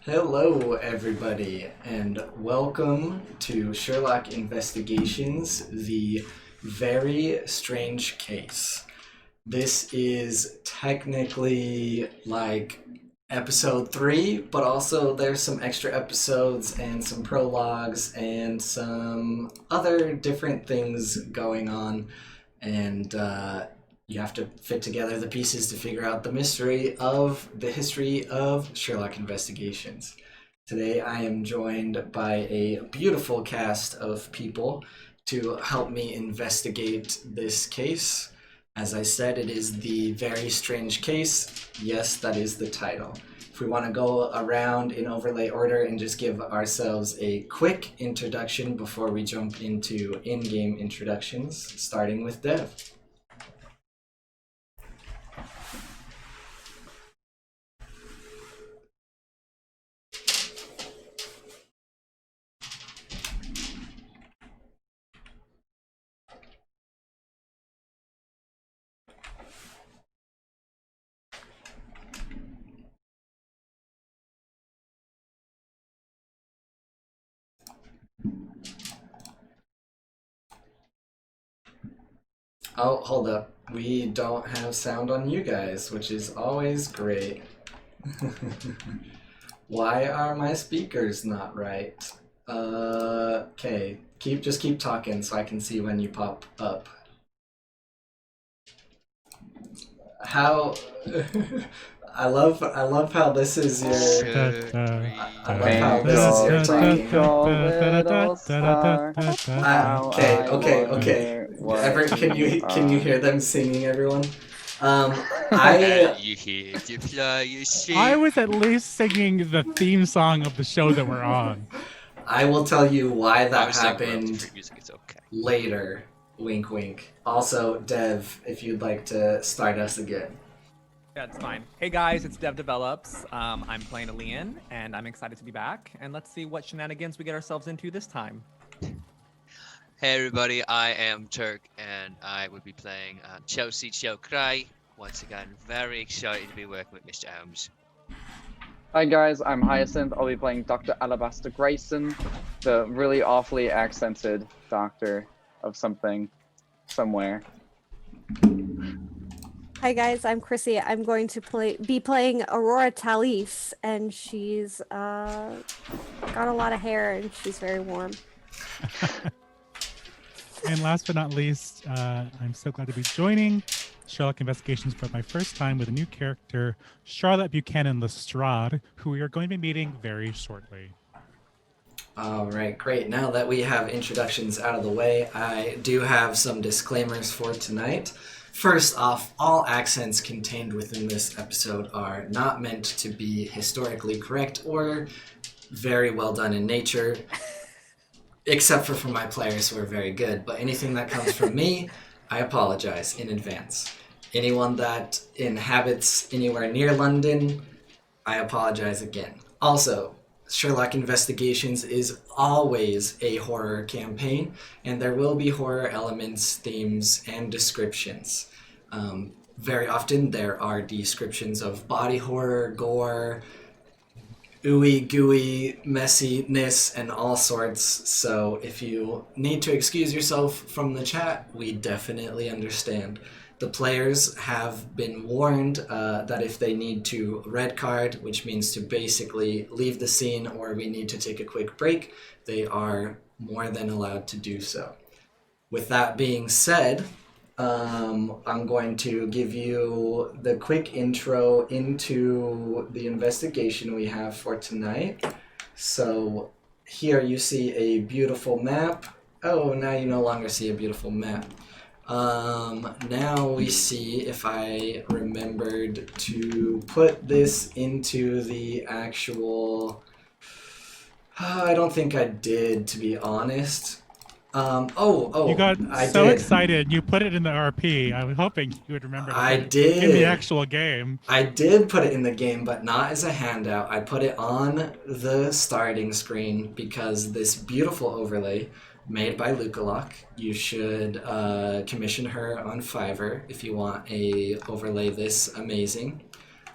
Hello, everybody, and welcome to Sherlock Investigations, the very strange case. This is technically like episode 3, but also there's some extra episodes and some prologues and some other different things going on, and you have to fit together the pieces to figure out the mystery of the history of Sherlock Investigations. Today I am joined by a beautiful cast of people to help me investigate this case. As I said, it is the very strange case. Yes, that is the title. If we want to go around in overlay order and just give ourselves a quick introduction before we jump into in-game introductions, starting with Dev. Oh, hold up. We don't have sound on you guys, which is always great. Why are my speakers not right? Okay. Just keep talking so I can see when you pop up. How I love how this is your I love how this is your thing. Okay. Can you hear them singing, everyone? You hear to play I was at least singing the theme song of the show that we're on. I will tell you why that happened music, it's okay. later. Wink, wink. Also, Dev, if you'd like to start us again. That's fine. Hey guys, it's Dev Develops. I'm playing Alian, and I'm excited to be back. And let's see what shenanigans we get ourselves into this time. Hey everybody, I am Turk, and I will be playing Chelsea Cray. Once again, very excited to be working with Mr. Elms. Hi guys, I'm Hyacinth. I'll be playing Dr. Alabaster Grayson, the really awfully accented doctor of something, somewhere. Hi guys, I'm Chrissy. I'm going to be playing Aurora Talise, and she's got a lot of hair and she's very warm. And last but not least, I'm so glad to be joining Sherlock Investigations for my first time with a new character, Charlotte Buchanan Lestrade, who we are going to be meeting very shortly. All right, great. Now that we have introductions out of the way, I do have some disclaimers for tonight. First off, all accents contained within this episode are not meant to be historically correct or very well done in nature, except for my players who are very good. But anything that comes from me, I apologize in advance. Anyone that inhabits anywhere near London, I apologize again. Also, Sherlock Investigations is always a horror campaign, and there will be horror elements, themes, and descriptions. Very often there are descriptions of body horror, gore, ooey gooey messiness, and all sorts. So if you need to excuse yourself from the chat, we definitely understand. The players have been warned that if they need to red card, which means to basically leave the scene or we need to take a quick break, they are more than allowed to do so. With that being said, I'm going to give you the quick intro into the investigation we have for tonight. So here you see a beautiful map. Oh, now you no longer see a beautiful map. Now we see if I remembered to put this into the actual... I don't think I did, to be honest. You got so excited, you put it in the RP. I was hoping you would remember to put it in the actual game. I did put it in the game, but not as a handout. I put it on the starting screen because this beautiful overlay made by Lukalok. You should commission her on Fiverr if you want a overlay this amazing.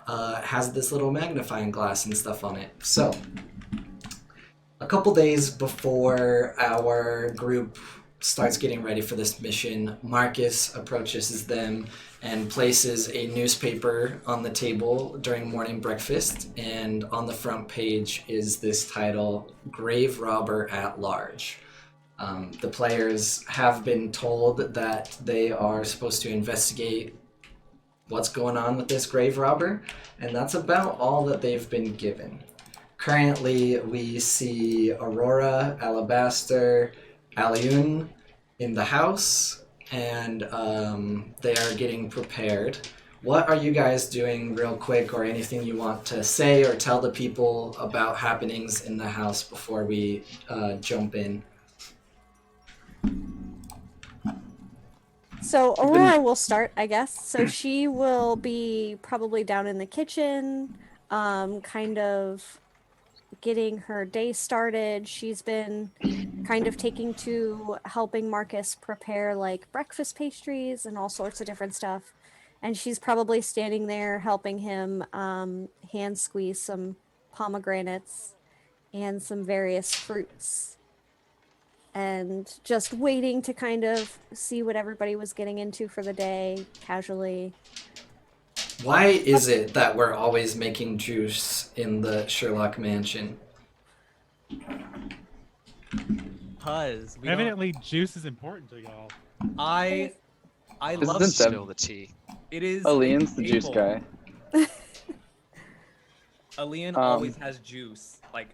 has this little magnifying glass and stuff on it. So, a couple days before our group starts getting ready for this mission, Marcus approaches them and places a newspaper on the table during morning breakfast, and on the front page is this title, Grave Robber at Large. The players have been told that they are supposed to investigate what's going on with this grave robber, and that's about all that they've been given. Currently, we see Aurora, Alabaster, Aliun in the house, and they are getting prepared. What are you guys doing real quick, or anything you want to say or tell the people about happenings in the house before we jump in? So Aurora will start, I guess. So she will be probably down in the kitchen, kind of getting her day started. She's been kind of taking to helping Marcus prepare like breakfast pastries and all sorts of different stuff. And she's probably standing there helping him hand squeeze some pomegranates and some various fruits. And just waiting to kind of see what everybody was getting into for the day, casually. Why is it that we're always making juice in the Sherlock mansion? Cause we Evidently, juice is important to y'all. I Isn't love that- Spill the tea. it is. Alien's the juice staple. guy. Alien always has juice, like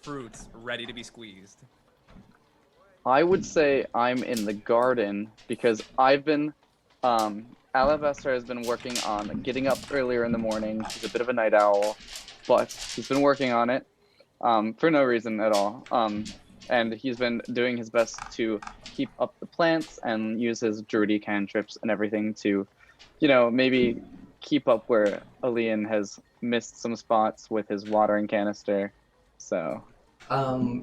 fruits ready to be squeezed. I would say I'm in the garden because I've been, Alabaster has been working on getting up earlier in the morning. He's a bit of a night owl, but he's been working on it for no reason at all. And he's been doing his best to keep up the plants and use his druidy cantrips and everything to, maybe keep up where Alien has missed some spots with his watering canister. So...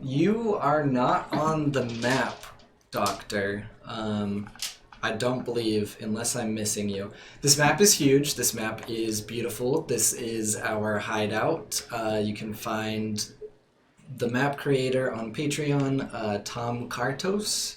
You are not on the map, Doctor. I don't believe, unless I'm missing you. This map is huge. This map is beautiful. This is our hideout. You can find the map creator on Patreon, Tom Kartos.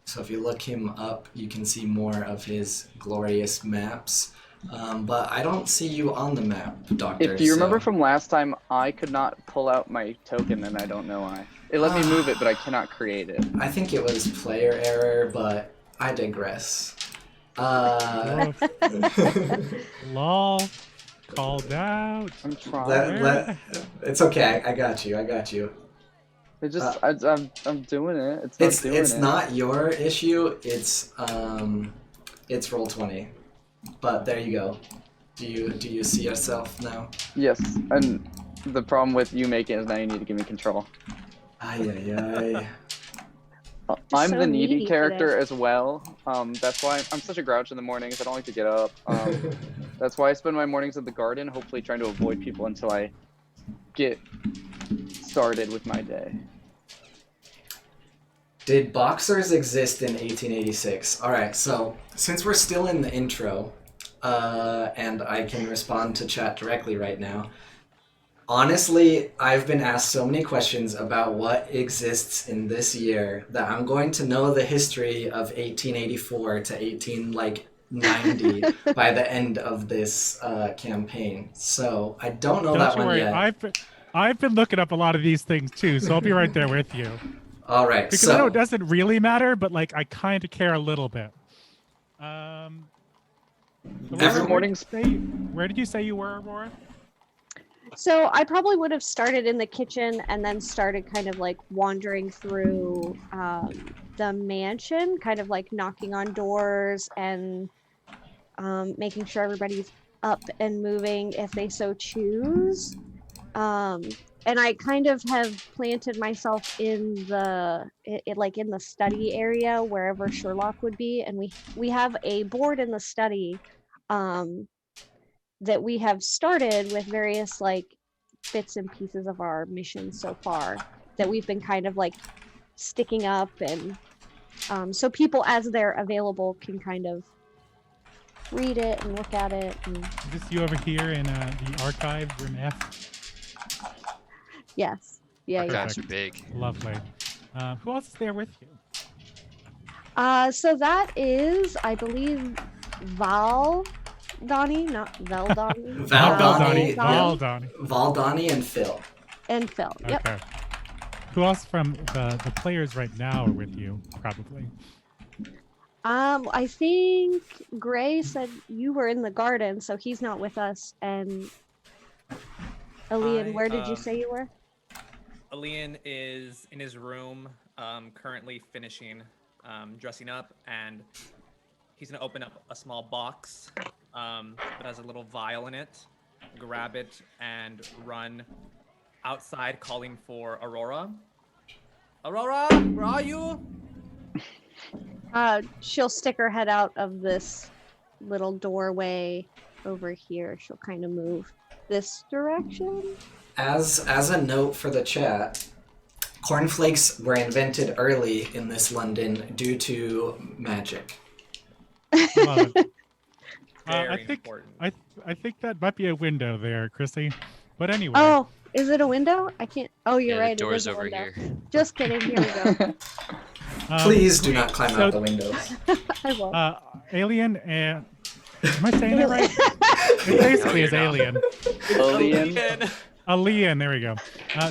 So if you look him up, you can see more of his glorious maps. But I don't see you on the map, Doctor. If you remember from last time, I could not pull out my token, and I don't know why. It let me move it, but I cannot create it. I think it was player error, but I digress. Lol. Called out. I'm trying. It's okay. I got you. It just, I'm doing it. It's not your issue. It's Roll20. But there you go. Do you see yourself now? Yes, and the problem with you making it is now you need to give me control. Ay. I'm so the needy needy character today. as well. That's why I'm such a grouch in the mornings. I don't like to get up. That's why I spend my mornings in the garden, hopefully trying to avoid people until I get started with my day. Did boxers exist in 1886? Alright, so since we're still in the intro, and I can respond to chat directly right now, honestly, I've been asked so many questions about what exists in this year that I'm going to know the history of 1884 to 1890 by the end of this campaign. So I don't know that Don't you one worry. yet. I've been looking up a lot of these things too, so I'll be right there with you. All right, Because I know it doesn't really matter, but like I kind of care a little bit. Every morning's Where did you say you were, Aurora? So I probably would have started in the kitchen and then started kind of like wandering through the mansion, kind of like knocking on doors and making sure everybody's up and moving if they so choose. And I kind of have planted myself in the in the study area wherever Sherlock would be, and we have a board in the study that we have started with various like bits and pieces of our mission so far that we've been kind of like sticking up, and so people as they're available can kind of read it and look at it. And... Is this you over here in the archive room F? Yes. Yeah. Okay. Yeah. Archives are big. Lovely. Who else is there with you? So that is, I believe, Donnie, not Veldani. Valdani, Valdani. and Phil. And Phil. Yep. Okay. Who else from the players right now are with you? Probably. I think Gray said you were in the garden, so he's not with us. And Elian, where did you say you were? Elian is in his room, currently finishing dressing up, and he's gonna open up a small box that has a little vial in it, grab it, and run outside calling for Aurora. Aurora, where are you? She'll stick her head out of this little doorway over here. She'll kind of move this direction. As a note for the chat, cornflakes were invented early in this London due to magic. Love it. Very important. I think that might be a window there, Chrissy. But anyway. Oh, is it a window? I can't. Oh, you're Yeah, right. the it is door's a over window. here. Just kidding. Here we go. Please do not climb out the windows. I won't. Alien and... Am I saying that right? It basically is Alien. Alien. Alien, there we go.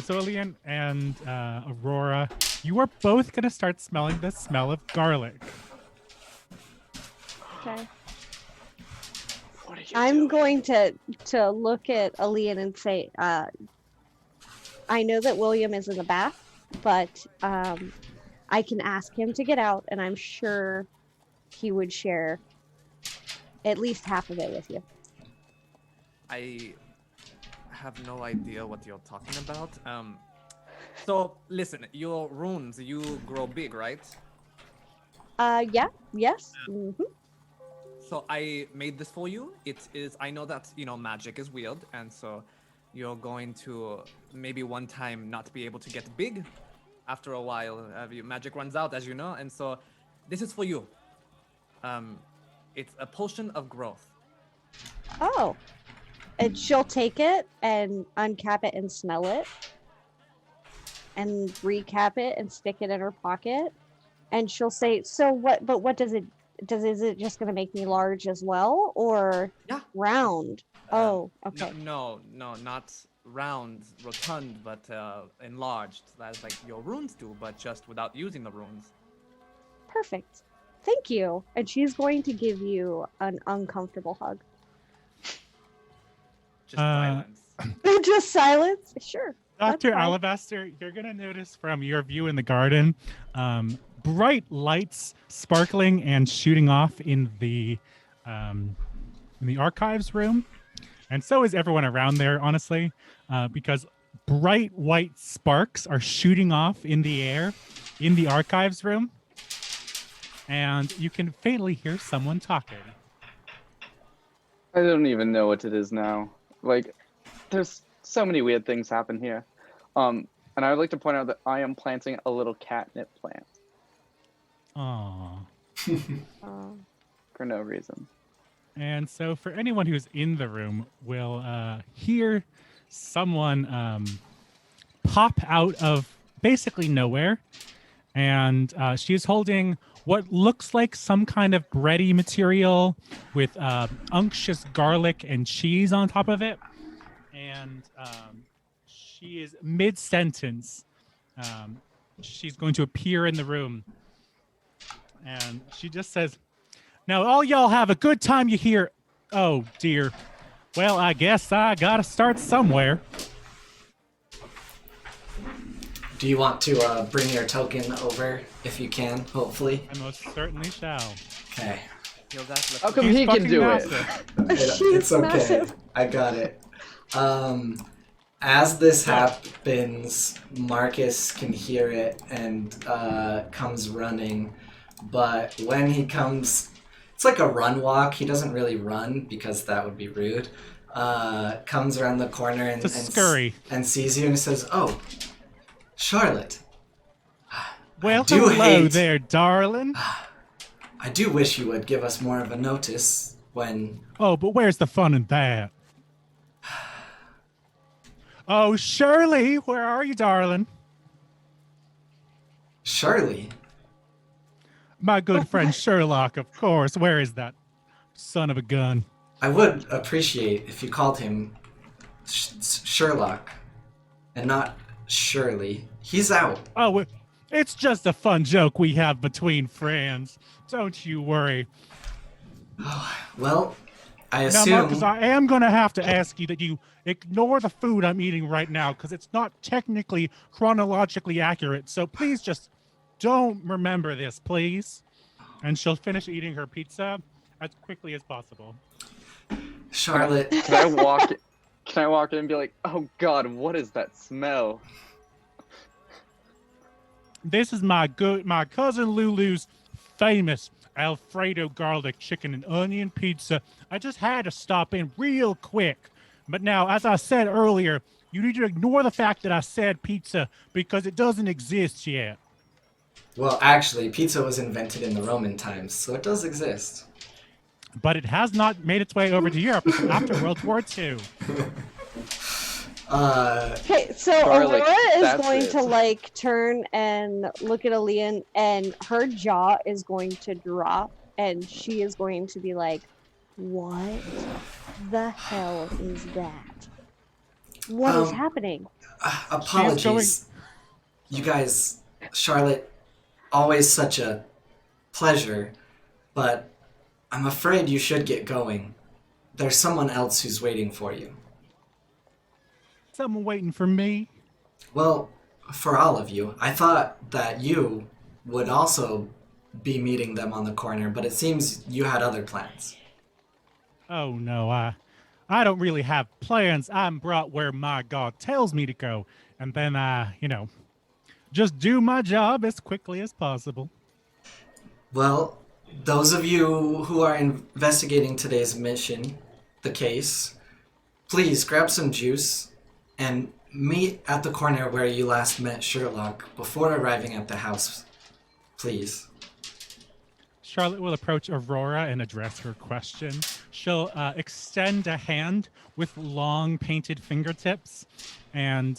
So Alien and Aurora, you are both going to start smelling the smell of garlic. Okay. What are you I'm doing? going to look at Elian and say, I know that William is in the bath, but I can ask him to get out, and I'm sure he would share at least half of it with you. I have no idea what you're talking about. So listen, your runes, you grow big, right? Yeah, yes. Mm-hmm. So I made this for you. It is, I know that, magic is weird, and so you're going to maybe one time not be able to get big. After a while, magic runs out, as you know, and so this is for you. It's a potion of growth. Oh. And she'll take it and uncap it and smell it. And recap it and stick it in her pocket. And she'll say, so what, but what does it, is it just going to make me large as well? Or Yeah. round? Oh, okay. No, not round, rotund, but enlarged. That's like your runes do, but just without using the runes. Perfect. Thank you. And she's going to give you an uncomfortable hug. Just silence. Just silence? Sure. that's Dr. fine. Alabaster, you're going to notice from your view in the garden, bright lights sparkling and shooting off in the archives room. And so is everyone around there, honestly, because bright white sparks are shooting off in the air in the archives room. And you can faintly hear someone talking. I don't even know what it is now. Like, there's so many weird things happen here. And I would like to point out that I am planting a little catnip plant Aww. for no reason. And so for anyone who's in the room will hear someone pop out of basically nowhere. And she is holding what looks like some kind of bready material with unctuous garlic and cheese on top of it. And she is mid-sentence. She's going to appear in the room. And she just says, now, all y'all have a good time you hear. Oh, dear. Well, I guess I gotta start somewhere. Do you want to bring your token over if you can, hopefully? I most certainly shall. Okay. How come He's he can fucking do massive. It's okay. massive. I got it. As this happens, Marcus can hear it and comes running. But when he comes, it's like a run walk. He doesn't really run because that would be rude. Comes around the corner and, It's a scurry. and sees you and says, "Oh, Charlotte. Well, do hello hate- there, darling. I do wish you would give us more of a notice. when... Oh, but where's the fun in that? Oh, Shirley, where are you, darling? Shirley? My good friend Sherlock, of course. Where is that son of a gun? I would appreciate if you called him Sherlock and not Shirley. He's out. Oh, it's just a fun joke we have between friends. Don't you worry. Well, I Now, assume... Marcus, I am going to have to ask you that you ignore the food I'm eating right now because it's not technically chronologically accurate. So please just don't remember this, please. And she'll finish eating her pizza as quickly as possible. Charlotte... Can I walk in and be like, oh God, what is that smell? This is my cousin Lulu's famous Alfredo garlic chicken and onion pizza. I just had to stop in real quick. But now, as I said earlier, you need to ignore the fact that I said pizza because it doesn't exist yet. Well, actually, pizza was invented in the Roman times, so it does exist. But it has not made its way over to Europe until after World War II. Okay, so Garlic, Aurora is that's going it. to like turn and look at Alean, and her jaw is going to drop, and she is going to be like, "What the hell is that? What is happening?" Apologies. You guys, Charlotte, always such a pleasure, but I'm afraid you should get going. There's someone else who's waiting for you. Someone waiting for me? Well, for all of you. I thought that you would also be meeting them on the corner, but it seems you had other plans. Oh no, I don't really have plans. I'm brought where my God tells me to go, and then I, just do my job as quickly as possible. Well, those of you who are investigating today's mission, the case, please grab some juice and meet at the corner where you last met Sherlock before arriving at the house, please. Charlotte will approach Aurora and address her question. She'll extend a hand with long painted fingertips, and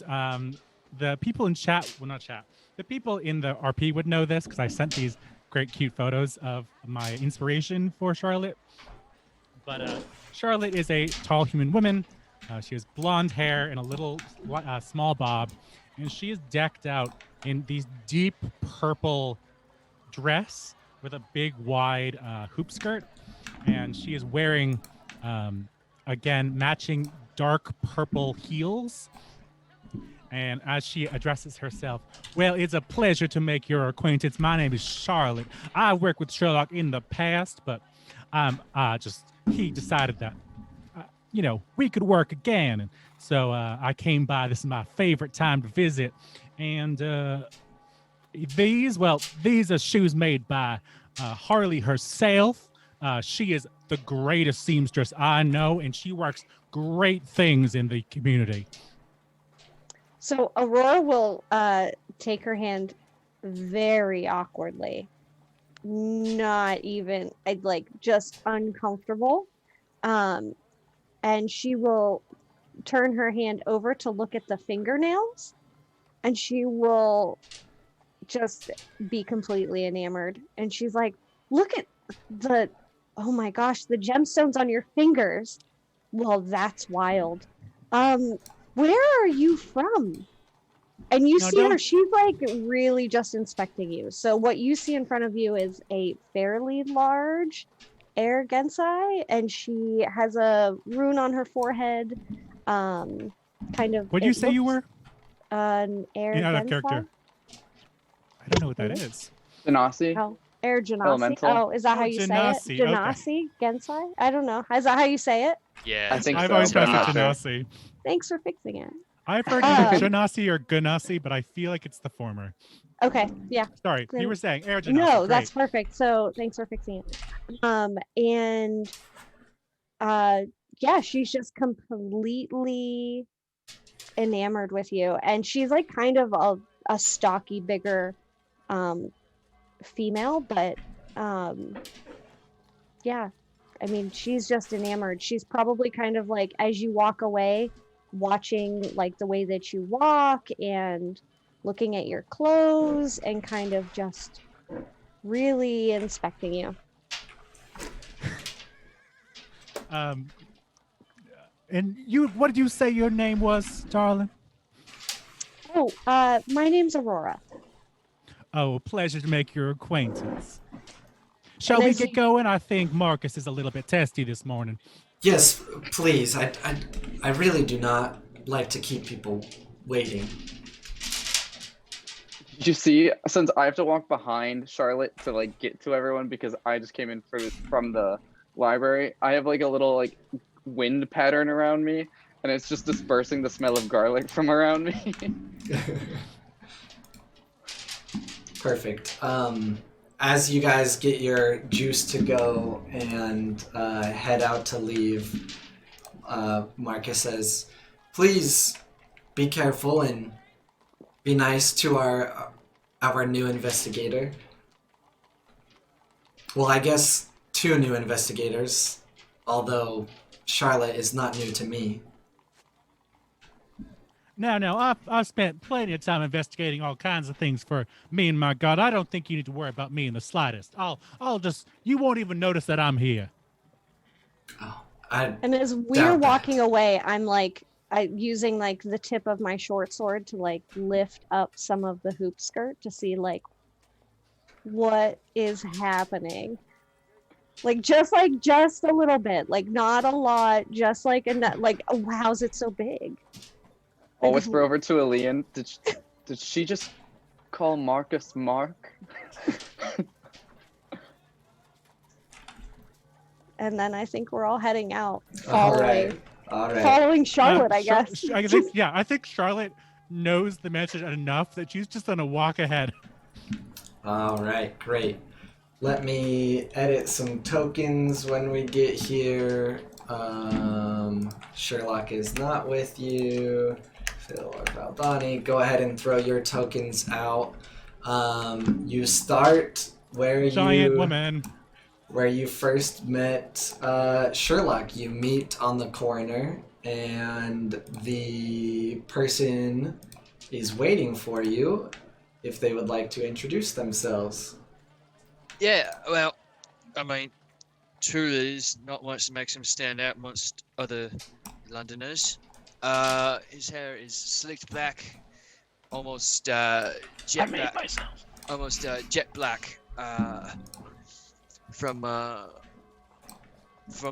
the people in chat, well, not chat, the people in the RP would know this because I sent these great cute photos of my inspiration for Charlotte. But Charlotte is a tall human woman. She has blonde hair and a little small bob, and she is decked out in these deep purple dress with a big wide hoop skirt, and she is wearing again matching dark purple heels. And as she addresses herself, well, it's a pleasure to make your acquaintance. My name is Charlotte. I worked with Sherlock in the past, but he decided that we could work again. And so I came by. This is my favorite time to visit. And these are shoes made by Harley herself. She is the greatest seamstress I know, and she works great things in the community. So Aurora will take her hand very awkwardly, not even just uncomfortable, and she will turn her hand over to look at the fingernails, and she will just be completely enamored. And she's like, "Look at oh my gosh, the gemstones on your fingers. Well, that's wild. Where are you from?" And you see her, she's like really just inspecting you. So what you see in front of you is a fairly large Air Gensai, and she has a rune on her forehead. Kind of. What did you say you were? An Air Out Gensai. of character. I don't know what that is. Genasi? Oh, Air Genasi. Elemental? Oh, is that how you Genasi, say it? Genasi? Gensai? I don't know. Is that how you say it? Yeah. I think I've so, always but I'm pronounced it not sure. Genasi. Thanks for fixing it. I've heard either Genasi or Gunasi, but I feel like it's the former. Okay, yeah. Sorry, you were saying Air Genasi. No, Great. that's perfect. So thanks for fixing it. Yeah, she's just completely enamored with you, and she's like kind of a stocky, bigger female, but yeah, I mean, she's just enamored. She's probably kind of like, as you walk away, watching like the way that you walk and looking at your clothes and kind of just really inspecting you. And you, what did you say your name was, darling? Oh, my name's Aurora. Oh, a pleasure to make your acquaintance. Shall And we as get you- going? I think Marcus is a little bit testy this morning. Yes, please. I really do not like to keep people waiting. You see, since I have to walk behind Charlotte to like get to everyone because I just came in from the library, I have like a little like wind pattern around me, and it's just dispersing the smell of garlic from around me. Perfect. As you guys get your juice to go and head out to leave, Marcus says, "Please be careful and be nice to our new investigator." Well, I guess 2 new investigators, although Charlotte is not new to me. No, I've spent plenty of time investigating all kinds of things for me and my God. I don't think you need to worry about me in the slightest. I'll just, you won't even notice that I'm here. Oh, And as we're doubt that. walking away, I'm like, using like the tip of my short sword to like lift up some of the hoop skirt to see like what is happening. Like just a little bit, like not a lot, just like enough. Like, oh, how's it so big? I'll whisper over to Elian. Did she just call Marcus Mark? And then I think we're all heading out, All right. following Charlotte, I guess. I think Charlotte knows the message enough that she's just gonna walk ahead. All right, great. Let me edit some tokens when we get here. Sherlock is not with you. Phil or Valdani, go ahead and throw your tokens out. You start where Giant you woman. where you first met Sherlock. You meet on the corner, and the person is waiting for you if they would like to introduce themselves. Yeah, well, I mean, truly, there's not much that makes him stand out amongst other Londoners. His hair is slicked back, almost jet black. Almost jet black. From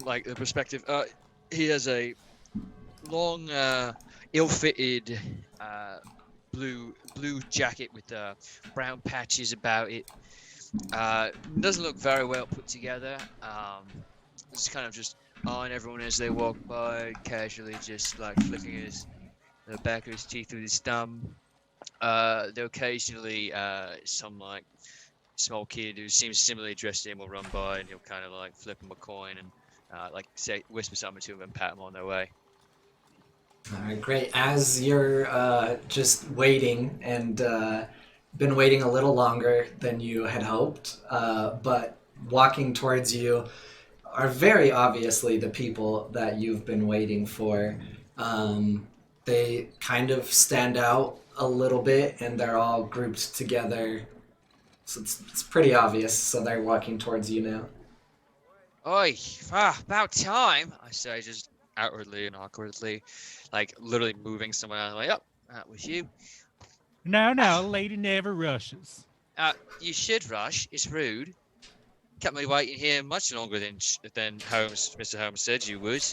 like the perspective, he has a long, ill-fitted blue jacket with brown patches about it. Doesn't look very well put together. It's kind of just on everyone as they walk by, casually just like flicking the back of his teeth with his thumb. There occasionally some like small kid who seems similarly dressed to him will run by, and he'll kind of like flip him a coin and like say whisper something to him and pat him on their way. All right, great. As you're just waiting and been waiting a little longer than you had hoped, but walking towards you are very obviously the people that you've been waiting for. They kind of stand out a little bit, and they're all grouped together. So it's pretty obvious, so they're walking towards you now. Oi, about time, I say, just outwardly and awkwardly, like literally moving someone out of the way. That was you. No, a lady never rushes. You should rush. It's rude. Kept me waiting here much longer than Mr. Holmes said you would.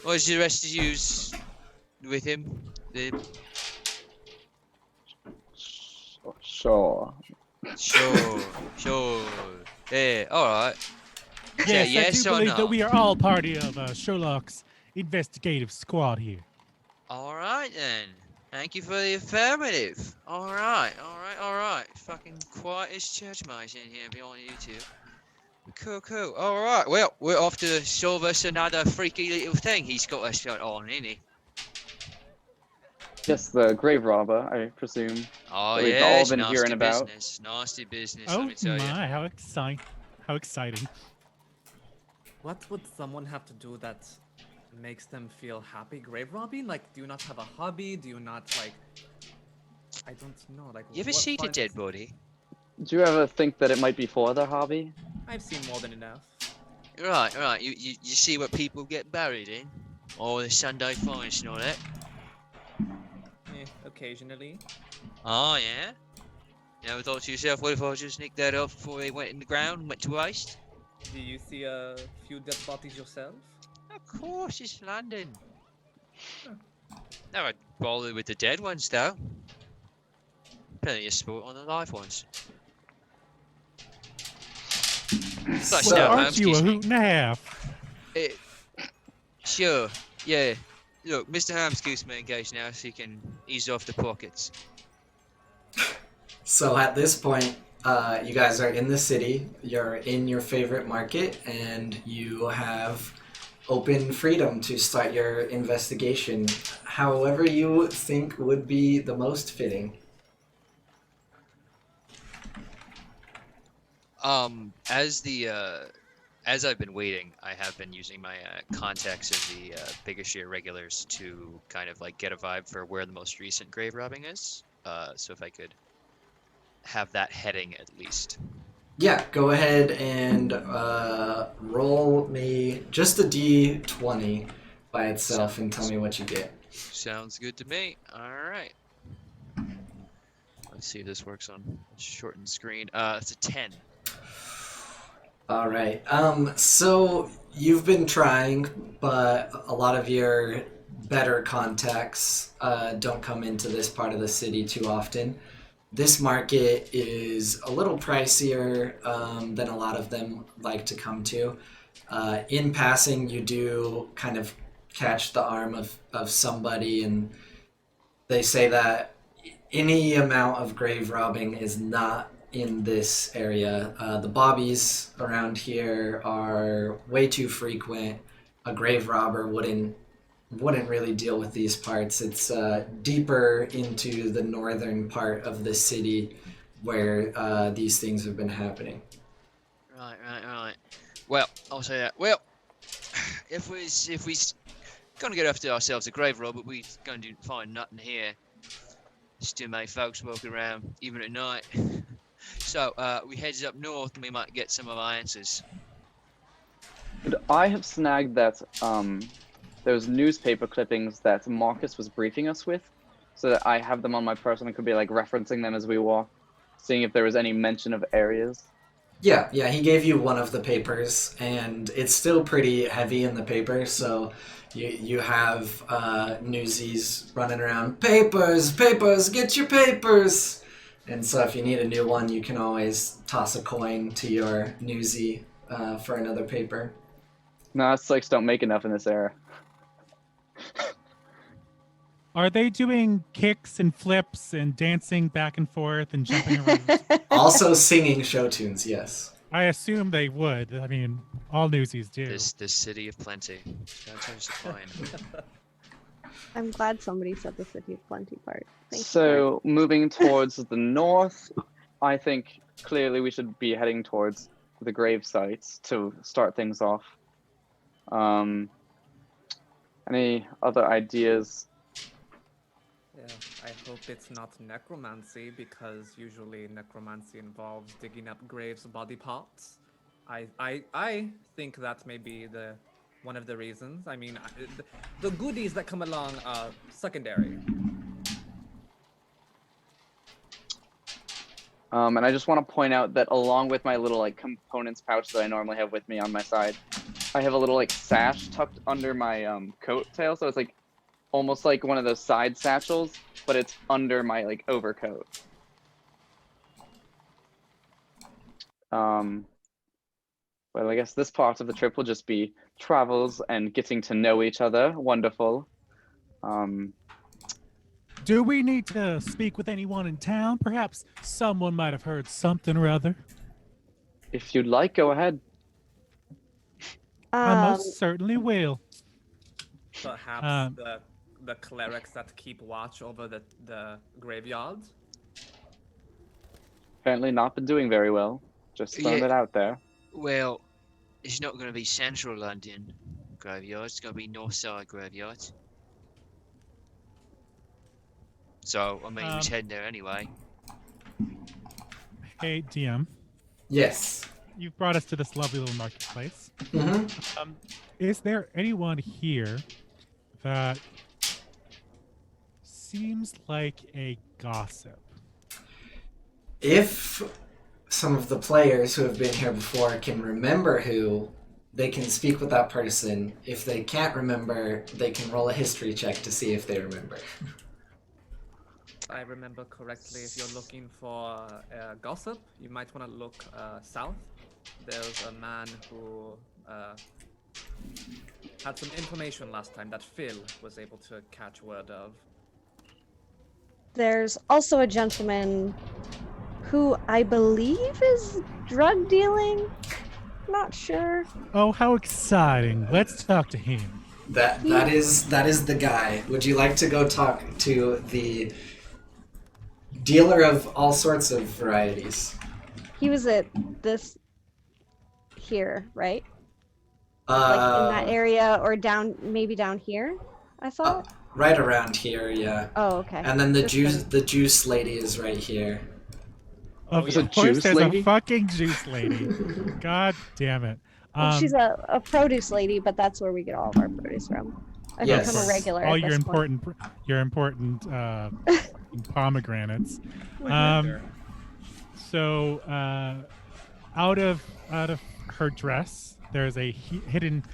Was the rest of yous with him? Sure. Sure. Yeah, alright. Yes, I do believe no? that we are all party of Sherlock's investigative squad here. Alright then. Thank you for the affirmative. Alright. Fucking quiet as church mice in here behind you two. Cool. Alright, well, we're off to solve us another freaky little thing he's got us on, isn't he? Yes, the grave robber, I presume. Oh That we've yeah, all it's been nasty hearing about. business. Nasty business, Oh let me tell you. my, how exciting. How exciting. What would someone have to do that makes them feel happy? Grave robbing? Like, do you not have a hobby? Do you not, like... I don't know, like... You ever what seen a fun- dead body? Do you ever think that it might be for their hobby? I've seen more than enough. Right. You see what people get buried in? Or the Sunday finds and all that? Occasionally. Oh, yeah? You ever thought to yourself, what if I just nicked that up before they went in the ground and went to waste? Do you see a few dead bodies yourself? Of course, it's London. Never bother with the dead ones, though. Plenty of sport on the live ones. But So- no, Aren't you a excuse me. hoot and a half? Sure, yeah. Look, Mr. Hamsgoose may engage now so he can ease off the pockets. So at this point, you guys are in the city, you're in your favorite market, and you have open freedom to start your investigation however you think would be the most fitting. As I've been waiting, I have been using my contacts of the bigger share regulars to kind of like get a vibe for where the most recent grave robbing is. So if I could have that heading at least. Yeah, go ahead and roll me just a d20 by itself and tell me what you get. Sounds good to me. All right. Let's see if this works on shortened screen. It's a 10. All right. So you've been trying, but a lot of your better contacts don't come into this part of the city too often. This market is a little pricier than a lot of them like to come to. In passing, you do kind of catch the arm of somebody, and they say that any amount of grave robbing is not in this area. The bobbies around here are way too frequent. A grave robber wouldn't really deal with these parts. It's deeper into the northern part of the city where these things have been happening. Right. Well, I'll say that. Well, if we gonna get after ourselves a grave robber, we gonna find nothing here. Still many folks walking around even at night. So we heads up north and we might get some of our answers. Could I have snagged that those newspaper clippings that Marcus was briefing us with, so that I have them on my person and could be like referencing them as we walk, seeing if there was any mention of areas? Yeah, he gave you one of the papers, and it's still pretty heavy in the paper, so you have newsies running around, papers, get your papers! And so if you need a new one, you can always toss a coin to your newsie for another paper. No, Sykes don't make enough in this era. Are they doing kicks and flips and dancing back and forth and jumping around? Also singing show tunes, yes. I assume they would. I mean, all newsies do. This city of plenty. Gotta change the coin. I'm glad somebody said the City of Plenty part. Thank you, So moving towards the north, I think clearly we should be heading towards the grave sites to start things off. Any other ideas? Yeah, I hope it's not necromancy, because usually necromancy involves digging up graves' body parts. I think that may be one of the reasons. I mean, the goodies that come along are secondary. And I just want to point out that along with my little like components pouch that I normally have with me on my side, I have a little like sash tucked under my coat tail, so it's like almost like one of those side satchels, but it's under my like overcoat. Well, I guess this part of the trip will just be travels and getting to know each other. Wonderful. Do we need to speak with anyone in town? Perhaps someone might have heard something or other. If you'd like, go ahead. I most certainly will. Perhaps the clerics that keep watch over the graveyard. Apparently not been doing very well. Just throwing Yeah. it out there. Well, it's not going to be central London graveyard. It's going to be north side graveyard. So, I mean, we was heading there anyway. Hey, DM, Yes. you've brought us to this lovely little marketplace. Mm-hmm. Is there anyone here that seems like a gossip? If some of the players who have been here before can remember who, they can speak with that person. If they can't remember, they can roll a history check to see if they remember. If I remember correctly, if you're looking for gossip, you might want to look south. There's a man who had some information last time that Phil was able to catch word of. There's also a gentleman who I believe is drug dealing. Not sure. Oh, how exciting. Let's talk to him. That is the guy. Would you like to go talk to the dealer of all sorts of varieties? He was at this here, right? Like in that area or maybe down here, I thought? Right around here, yeah. Oh, okay. And then the This juice lady is right here. Of There's a course, juice there's lady? a fucking juice lady. God damn it. Well, she's a produce lady, but that's where we get all of our produce from. I've Yes. become a regular. all at your this point. important pomegranates. So out of her dress, there's a hidden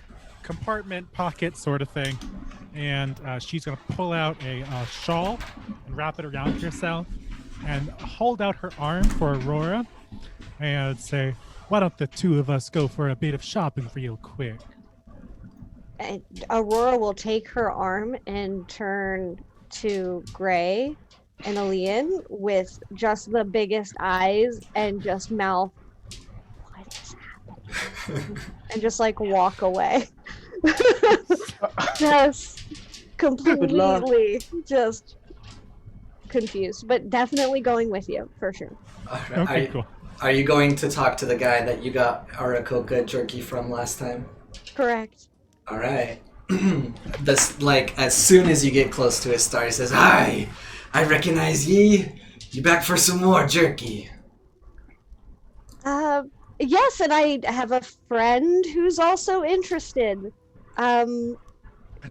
compartment pocket sort of thing, and she's gonna pull out a shawl and wrap it around herself and hold out her arm for Aurora and say, "Why don't the two of us go for a bit of shopping real quick?" And Aurora will take her arm and turn to Gray and Elian with just the biggest eyes and just mouth, "What is happening?" and just like walk away. Just completely just confused, but definitely going with you for sure. Okay, cool. Are you going to talk to the guy that you got Arakoka jerky from last time? Correct. All right. This, like, as soon as you get close to his star, he says, "Hi, I recognize ye. You back for some more jerky?" Yes, and I have a friend who's also interested.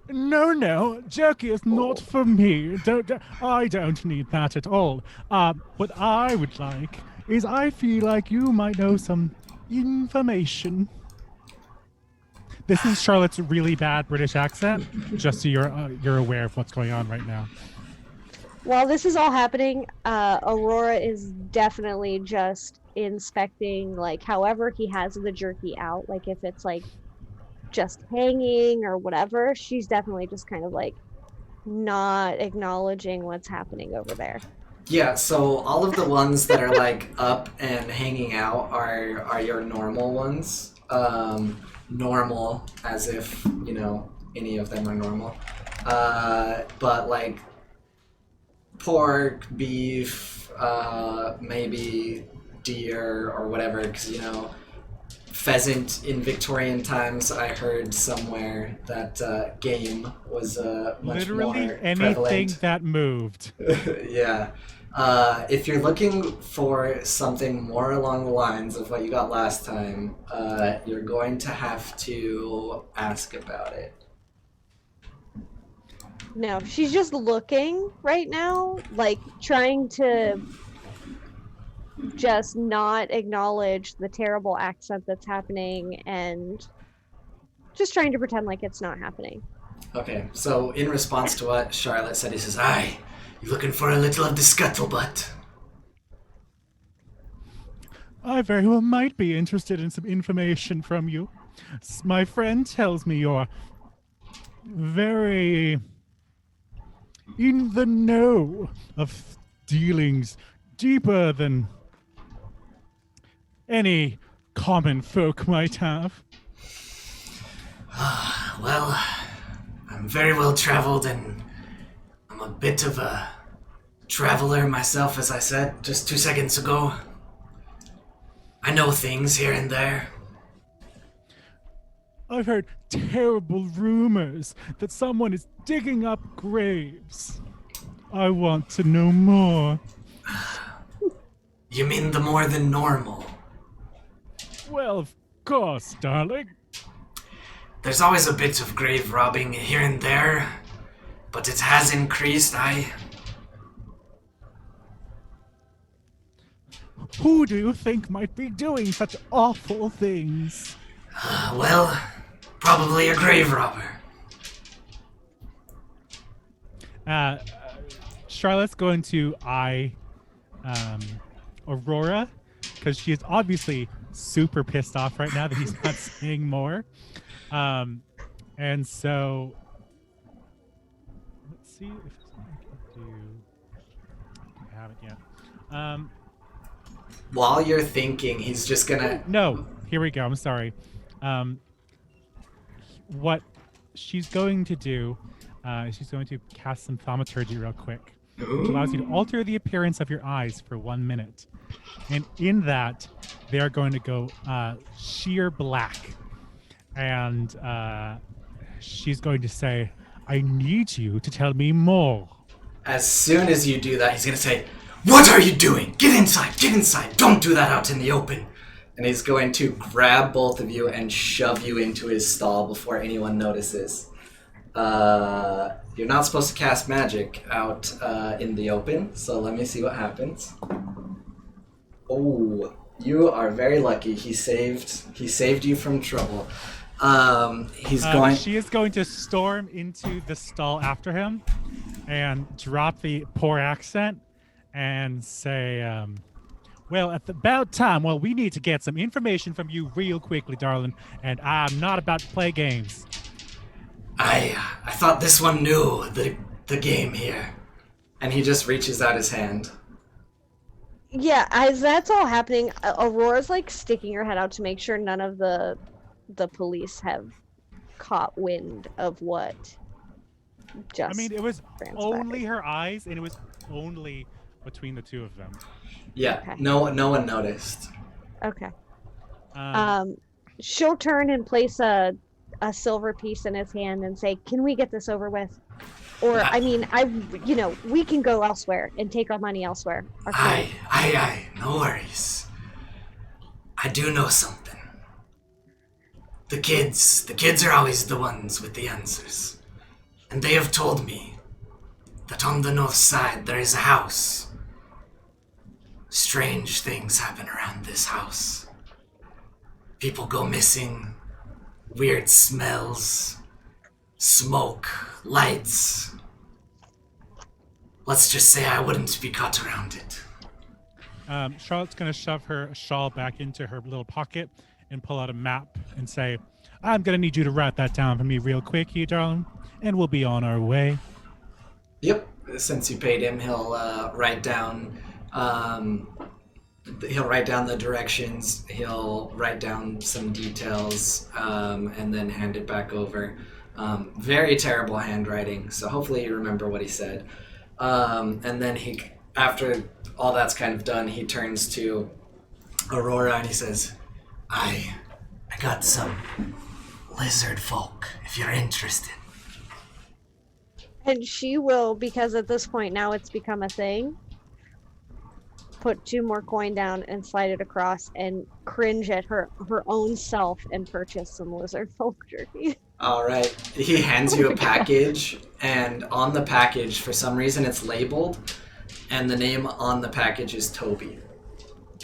No, jerky is not for me. I don't need that at all. What I would like is I feel like you might know some information. This is Charlotte's really bad British accent, just so you're aware of what's going on right now. While this is all happening, Aurora is definitely just inspecting, like, however he has the jerky out. Like, if it's, like, just hanging or whatever, she's definitely just kind of, like, not acknowledging what's happening over there. Yeah, so all of the ones that are, like, up and hanging out are your normal ones. Normal, as if, you know, any of them are normal. But, like, pork, beef, maybe deer or whatever, because, you know, pheasant in Victorian times, I heard somewhere that game was much Literally more anything prevalent. that moved. Yeah. If you're looking for something more along the lines of what you got last time, you're going to have to ask about it. No, she's just looking right now, like, trying to just not acknowledge the terrible accent that's happening and just trying to pretend like it's not happening. Okay, so in response to what Charlotte said, he says, "Aye, you looking for a little of the scuttlebutt?" I very well might be interested in some information from you. My friend tells me you're very in the know of dealings deeper than any common folk might have. Well, I'm very well traveled and I'm a bit of a traveler myself, as I said just 2 seconds ago. I know things here and there. I've heard terrible rumors that someone is digging up graves. I want to know more. You mean the more than normal? Well, of course, darling. There's always a bit of grave robbing here and there, but it has increased. Who do you think might be doing such awful things? Well, probably a grave robber. Charlotte's going to eye Aurora because she is obviously super pissed off right now that he's not saying more. And so let's see if I can do. I haven't yet. While you're thinking, he's just gonna... No, here we go. I'm sorry. What she's going to do, she's going to cast some thaumaturgy real quick, which allows you to alter the appearance of your eyes for 1 minute. And in that, they are going to go sheer black. And she's going to say, I need you to tell me more. As soon as you do that, he's gonna say, "What are you doing? Get inside! Get inside! Don't do that out in the open!" And he's going to grab both of you and shove you into his stall before anyone notices. You're not supposed to cast magic out in the open, so let me see what happens. Oh, you are very lucky. He saved you from trouble. She is going to storm into the stall after him and drop the poor accent and say, well, at about time, well, we need to get some information from you real quickly, darling, and I'm not about to play games. I thought this one knew the game here. And he just reaches out his hand. Yeah, as that's all happening, Aurora's like sticking her head out to make sure none of the police have caught wind of what just... I mean, it was only transpired. her eyes, and it was only between the two of them. Yeah, Okay. no one noticed. Okay. She'll turn and place a silver piece in his hand and say, "Can we get this over with?" Or, I mean, we can go elsewhere and take our money elsewhere. Our client. Aye, no worries. I do know something. The kids are always the ones with the answers. And they have told me that on the north side there is a house. Strange things happen around this house. People go missing, weird smells, smoke, lights. Let's just say I wouldn't be caught around it. Charlotte's going to shove her shawl back into her little pocket and pull out a map and say, I'm going to need you to write that down for me real quick here, darling, and we'll be on our way. Yep, since you paid him, he'll write down the directions, he'll write down some details, and then hand it back over. Very terrible handwriting, so hopefully you remember what he said. And then after all that's kind of done, he turns to Aurora and he says, I got some lizard folk, if you're interested. And she will, because at this point now it's become a thing, put 2 more coin down and slide it across and cringe at her own self and purchase some lizard folk jerky. All right. He hands you a package, and on the package, for some reason, it's labeled, and the name on the package is Toby.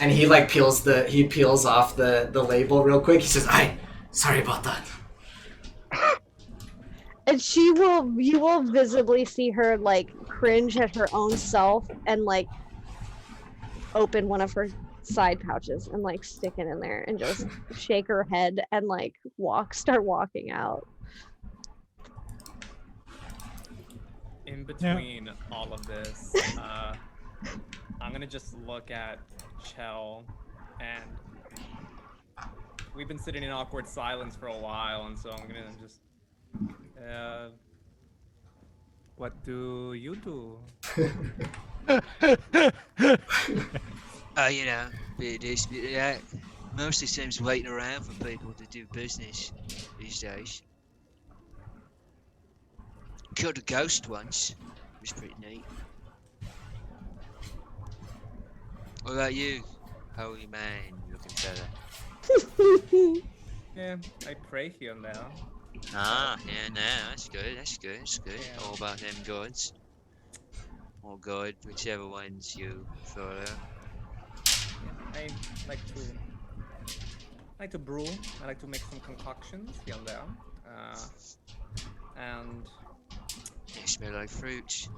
And he peels off the label real quick. He says, sorry about that. And you will visibly see her like cringe at her own self and like open one of her side pouches and like stick it in there and just shake her head and like start walking out. In between all of this, I'm gonna just look at Chell, and we've been sitting in awkward silence for a while, and so I'm gonna just what do you do? You know, bit of this, bit of that. Mostly seems waiting around for people to do business. these days. Killed a ghost once. It was pretty neat. What about you, holy man, looking fella? Yeah, I pray here and there. Ah, yeah, no, that's good, that's good, that's good. Yeah. All about them gods. Or God, whichever ones you follow. Yeah, I like to brew. I like to make some concoctions here and there. And They smell like fruits.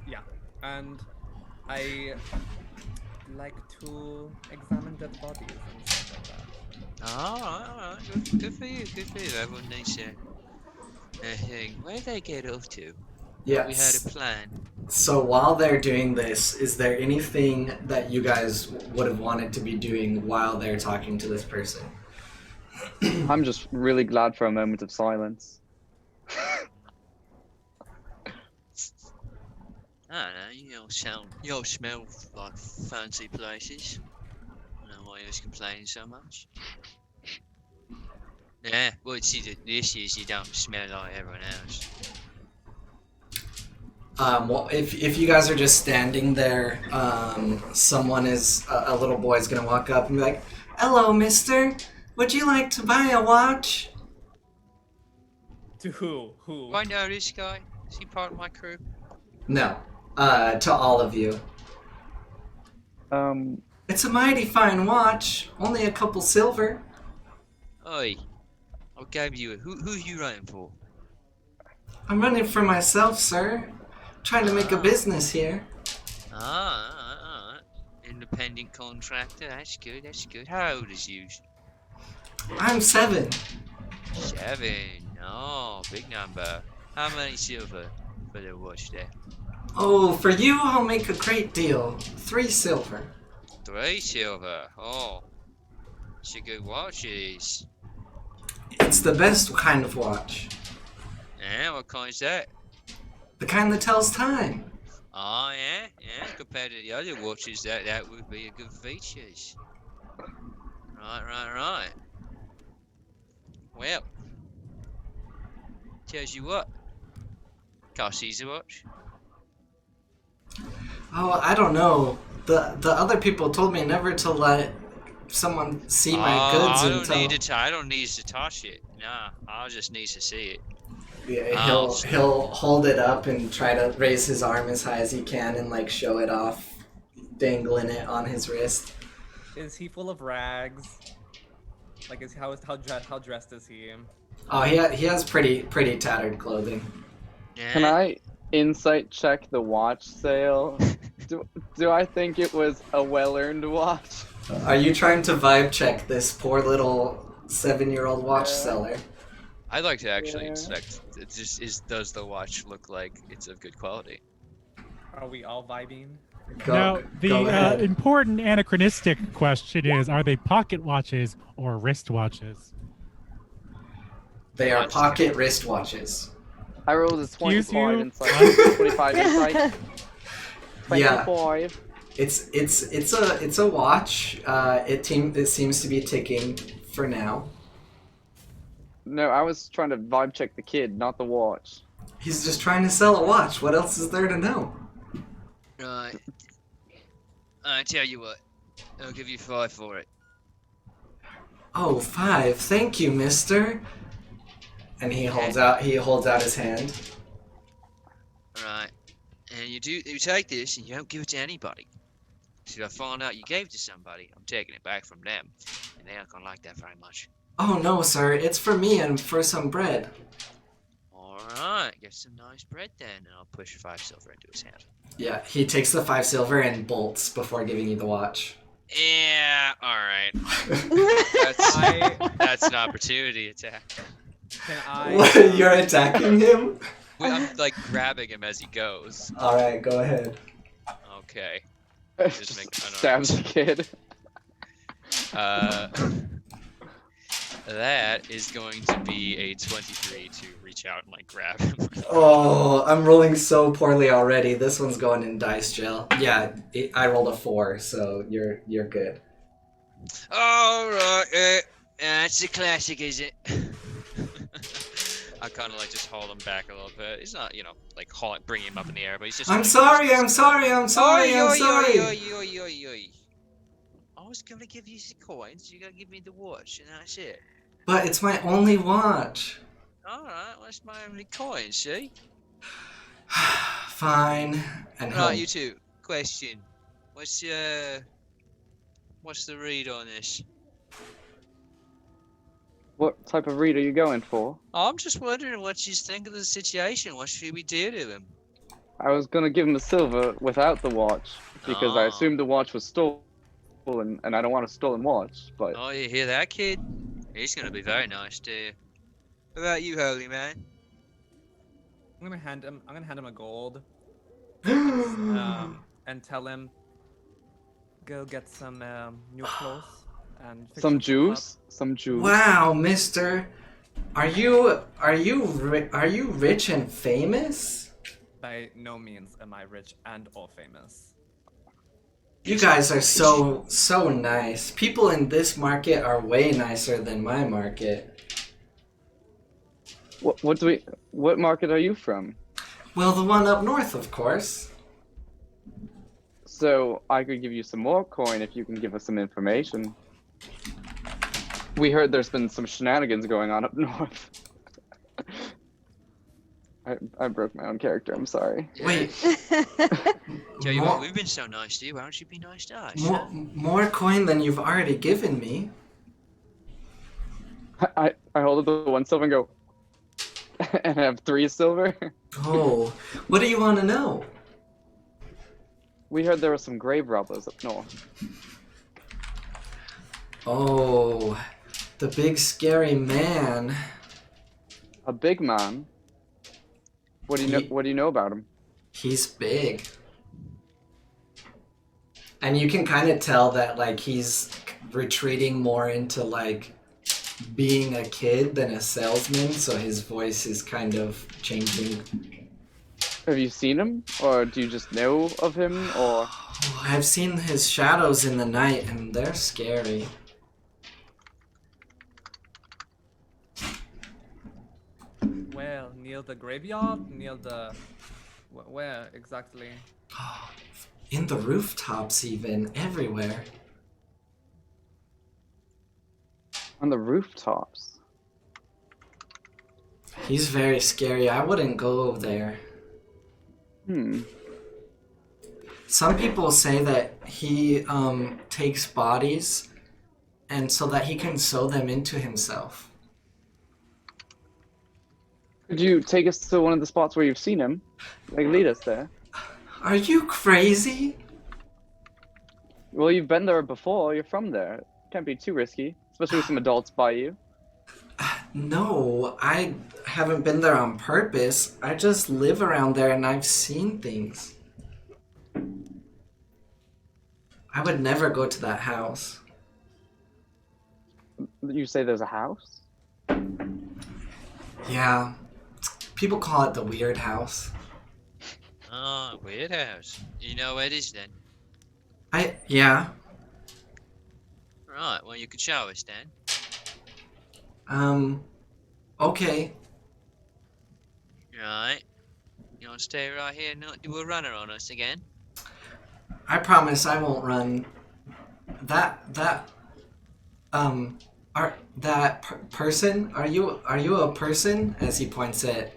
yeah, and I like to examine dead bodies and stuff like that. Alright, good for you, good for you. Everyone needs a thing. Where'd they get off to? Yeah. We had a plan. So while they're doing this, is there anything that you guys would have wanted to be doing while they're talking to this person? I'm just really glad for a moment of silence. I don't know, you all smell like fancy places. I don't know why you was complaining so much. Yeah, well, see, the issue is you don't smell like everyone else. Well, if you guys are just standing there, someone is a little boy is gonna walk up and be like, "Hello, mister. Would you like to buy a watch?" To who? Do I know this guy? Is he part of my crew? No. To all of you. It's a mighty fine watch. Only a couple silver. Oi, I gave you who you running for? I'm running for myself, sir. Trying to make a business here. Independent contractor, that's good, that's good. How old is you? I'm 7. 7, oh, big number. How many silver for the watch there? Oh, for you, I'll make a great deal. 3 silver. 3 silver, oh. It's a good watch it is. It's the best kind of watch. Yeah, what kind is that? The kind that tells time. Oh, yeah, compared to the other watches, that would be a good feature. Right. Well, tells you what, cost you a watch. Oh, I don't know. The other people told me never to let someone see my goods until... I don't need to touch it. Nah, I just need to see it. Yeah, he'll hold it up and try to raise his arm as high as he can and like show it off, dangling it on his wrist. Is he full of rags? Like, how dressed is he? Oh, he has pretty tattered clothing. Yeah. Can I insight check the watch sale? Do I think it was a well-earned watch? Are you trying to vibe check this poor little 7-year-old watch seller? I'd like to actually inspect. Does the watch look like it's of good quality? Are we all vibing? Now, the important anachronistic question is, are they pocket watches or wrist watches? They are pocket wristwatches. I rolled a Excuse 25 you? insight. 25 insight. Yeah. 25. It's a watch. It seems to be ticking for now. No, I was trying to vibe check the kid, not the watch. He's just trying to sell a watch. What else is there to know? Right. I tell you what, I'll give you 5 for it. Oh, 5. Thank you, mister. And he holds out his hand. Right. And you take this and you don't give it to anybody. So if I find out you gave it to somebody, I'm taking it back from them. And they aren't gonna like that very much. Oh no, sir. It's for me and for some bread. Alright, get some nice bread then, and I'll push 5 silver into his hand. Yeah, he takes the 5 silver and bolts before giving you the watch. Yeah, alright. That's an opportunity attack. Can I? What, you're attacking him? I'm like grabbing him as he goes. Alright, go ahead. Okay. Just stabs the kid. That is going to be a 23 to reach out and like grab him. Oh, I'm rolling so poorly already. This one's going in dice jail. Yeah, I rolled a 4, so you're good. Alright, It's a classic, is it? I kind of like just hold him back a little bit. He's not, like bringing him up in the air, but he's just. I'm sorry, I'm sorry, I'm sorry, I'm sorry. Oi. I was gonna give you the coins. You gotta give me the watch, and that's it. But it's my only watch. All right, what's my only coin? See? Fine. And Right, he'll- you two. Question. What's the read on this? What type of read are you going for? I'm just wondering what you think of the situation. What should we do to him? I was gonna give him the silver without the watch because I Oh. assumed the watch was stolen, and I don't want a stolen watch. But Oh, you hear that, kid? He's gonna be very nice to you. What about you, holy man? I'm gonna hand him a gold, and tell him go get some new clothes and fix some yourself juice. Wow, mister. Are you rich and famous? up. By no means am I rich and or famous. You guys are so nice. People in this market are way nicer than my market. What market are you from? Well, the one up north, of course. So I could give you some more coin if you can give us some information. We heard there's been some shenanigans going on up north. I broke my own character. I'm sorry. Wait, Tell you more, what, we've been so nice to you. Why don't you be nice to us? huh? more coin than you've already given me. I hold up the one silver and go, and have 3 silver. Oh, what do you want to know? We heard there were some grave robbers up north. Oh, the big scary man. A big man. What do you know? He- What do you know about him? He's big. And you can kind of tell that like he's retreating more into like being a kid than a salesman, so his voice is kind of changing. Have you seen him, or do you just know of him, or? Oh, I've seen his shadows in the night and they're scary. Well, near the graveyard, near the where exactly? In the rooftops even, everywhere. On the rooftops. He's very scary. I wouldn't go there. Some people say that he takes bodies and so that he can sew them into himself. Could you take us to one of the spots where you've seen him? Like, lead us there. Are you crazy? Well, you've been there before. You're from there. Can't be too risky, especially with some adults by you. No, I haven't been there on purpose. I just live around there and I've seen things. I would never go to that house. You say there's a house? Yeah. People call it the weird house. Oh, weird house. You know where it is then? Yeah. Right, well, you could show us then. Okay. Right. You want to stay right here and not do a runner on us again? I promise I won't run. Person? Are you a person? As he points at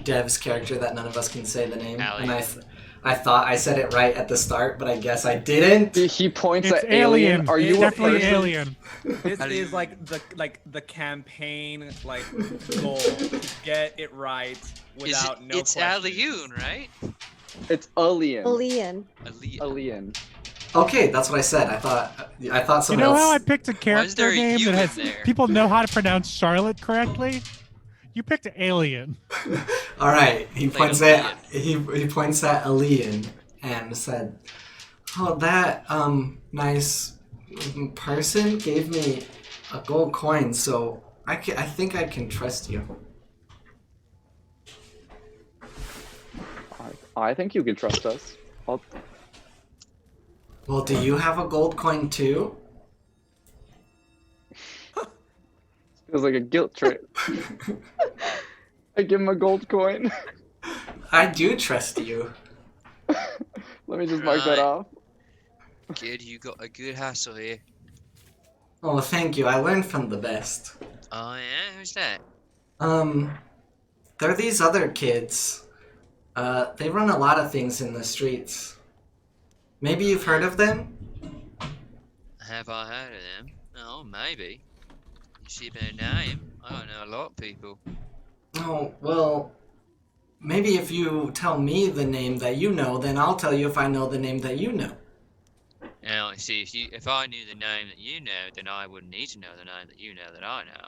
Dev's character that none of us can say the name. Allie. And I thought I said it right at the start, but I guess I didn't. He points It's at alien. Are you a definitely person? alien. This is like the campaign goal to get it right without no It's questions. Alioun, right? It's alien. Alien. Alien. Okay, that's what I said. I thought You someone know else. how I picked a there character a name you that in has there? people know how to pronounce Charlotte correctly? You picked alien. All right, he Like points a at he points at Alian and said, "Oh, that nice person gave me a gold coin, so I think I can trust you." I think you can trust us. Well, do you have a gold coin too? Feels like a guilt trip. I give him a gold coin. I do trust you. Let me just mark that Right. off. Kid, you got a good hustle here. Oh, thank you. I learned from the best. Oh yeah, who's that? There are these other kids. They run a lot of things in the streets. Maybe you've heard of them? Have I heard of them? Oh, maybe. You see their name? I don't know a lot of people. Oh, well, maybe if you tell me the name that you know, then I'll tell you if I know the name that you know. Now, see, if I knew the name that you know, then I wouldn't need to know the name that you know that I know.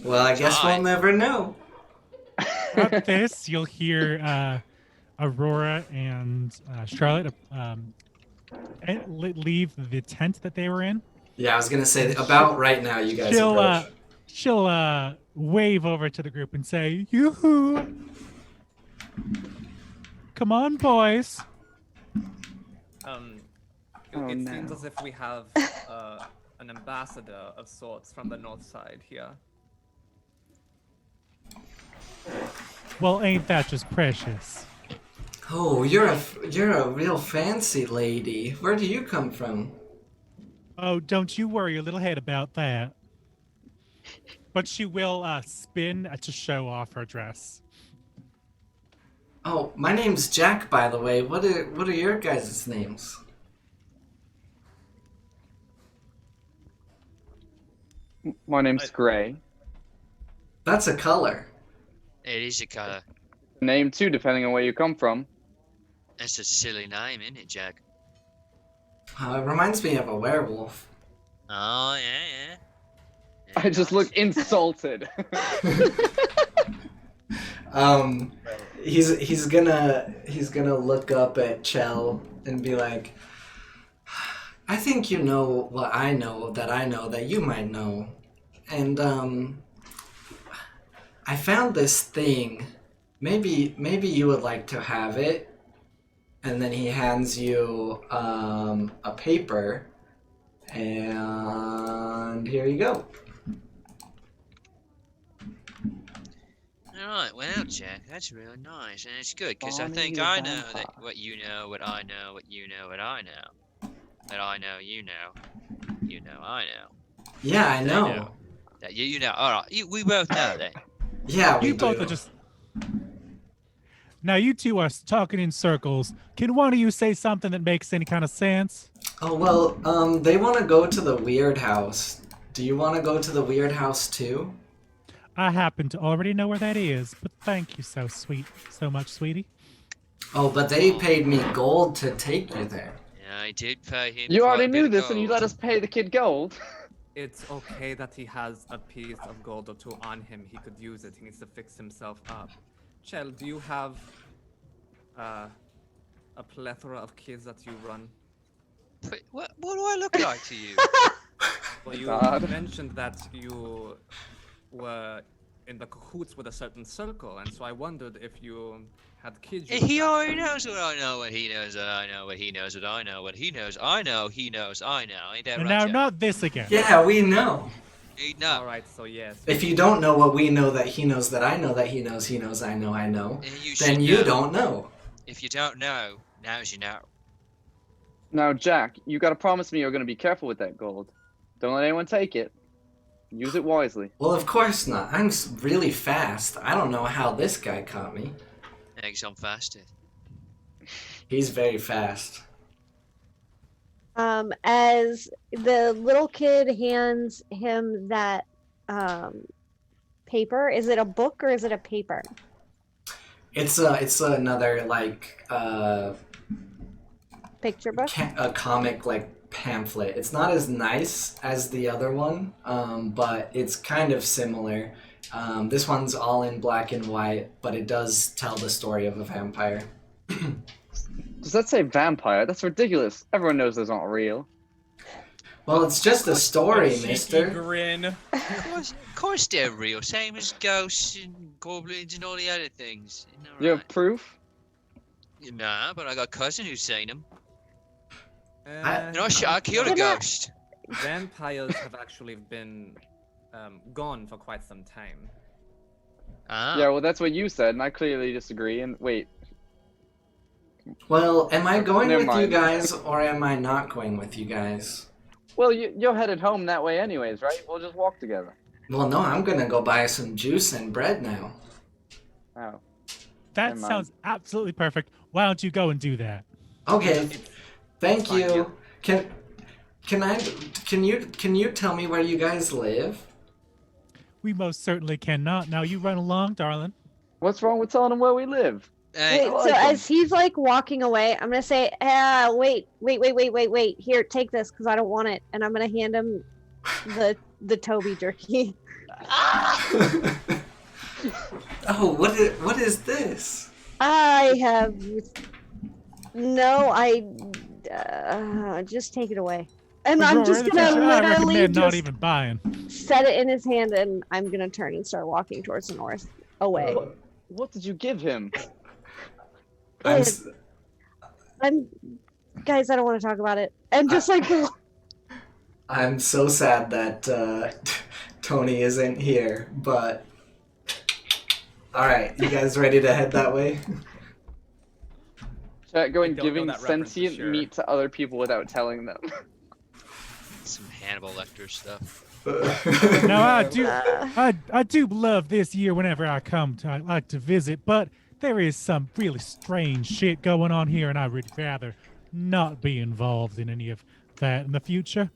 Well, I guess we'll never know. At this, you'll hear Aurora and Charlotte leave the tent that they were in. Yeah, I was gonna say about right now. You guys approach. She'll wave over to the group and say, "Yoo-hoo! Come on, boys." It no. seems as if we have an ambassador of sorts from the north side here. Well, ain't that just precious? Oh, you're a real fancy lady. Where do you come from? Oh, don't you worry your little head about that. But she will spin to show off her dress. Oh, my name's Jack, by the way. What are your guys' names? My name's Gray. That's a color. It is a colour. Name too, depending on where you come from. That's a silly name, isn't it, Jack? It reminds me of a werewolf. Oh, yeah. I just look insulted. He's gonna look up at Chell and be like, I think you know what I know that you might know. And I found this thing. Maybe you would like to have it. And then he hands you a paper, and here you go. Alright, well, Jack, that's really nice, and it's good, because I Bonnie think the I know vampire. that what you know, what I know, what you know, what I know. That I know, you know, I know. Yeah, I know. know. That you know, alright, we both know that. Yeah, we You both do. are just. Now you two are talking in circles. Can one of you say something that makes any kind of sense? Oh, well, they want to go to the weird house. Do you want to go to the weird house too? I happen to already know where that is, but thank you so much, sweetie. Oh, but they paid me gold to take you there. Yeah, I did pay him. You quite already a bit knew of this and you gold. let us pay the kid gold. It's okay that he has a piece of gold or two on him. He could use it. He needs to fix himself up. Chell, do you have a plethora of kids that you run? But what do I look like to you? Well, you God. mentioned that you were in the cahoots with a certain circle, and so I wondered if you had kids. you He looked already knows what I know, what he knows, that I know, what he knows, what I know, what he knows, I know, he knows, I know. Ain't that And right, now, Jack? not this again. Yeah, we know. He at. know. All right, so yes. If you don't know what we know that he knows that I know that he knows, I know, And you should then you know. don't know. If you don't know, now's you know. Now, Jack, you gotta promise me you're gonna be careful with that gold. Don't let anyone take it. Use it wisely. Well, of course not. I'm really fast. I don't know how this guy caught me. Eggs on faster. He's very fast. As the little kid hands him that paper, is it a book or is it a paper? It's another like Picture book? a comic like pamphlet. It's not as nice as the other one, but it's kind of similar. This one's all in black and white, but it does tell the story of a vampire. Does that say vampire? That's ridiculous. Everyone knows those aren't real. Well, it's just a story, Cheeky mister. grin. Of course they're real. Same as ghosts and goblins and all the other things. Isn't that You right? have proof? Nah, but I got a cousin who's seen them. I- You know, I killed a You're not- ghost. Vampires have actually been gone for quite some time. Ah. Yeah, well, that's what you said, and I clearly disagree. And wait, Well, am I going Never with you mind. guys or am I not going with you guys? well, you're headed home that way anyways, right? We'll just walk together. Well, no, I'm gonna go buy some juice and bread now. Oh. That Never mind. sounds absolutely perfect. Why don't you go and do that? Okay, thank fine, you. Can you tell me where you guys live? We most certainly cannot. Now you run along, darling. What's wrong with telling them where we live? Hey, Wait, I so like 'em. as he's like walking away, I'm gonna say, wait. Here, take this because I don't want it, and I'm gonna hand him the Toby jerky. Oh, what is this? I have just take it away, and I'm Aurora, just in the gonna future, I literally recommend not just even buying. set it in his hand, and I'm gonna turn and start walking towards the north, away. What did you give him? I'm, It- s- Guys, I don't want to talk about it. And just like I'm so sad that Tony isn't here, but all right, you guys ready to head that way? Chat going I don't know giving that reference for sentient sure. meat to other people without telling them. some Hannibal Lecter stuff. Now uh, I do love this year whenever I come to I like to visit, but there is some really strange shit going on here, and I would rather not be involved in any of that in the future.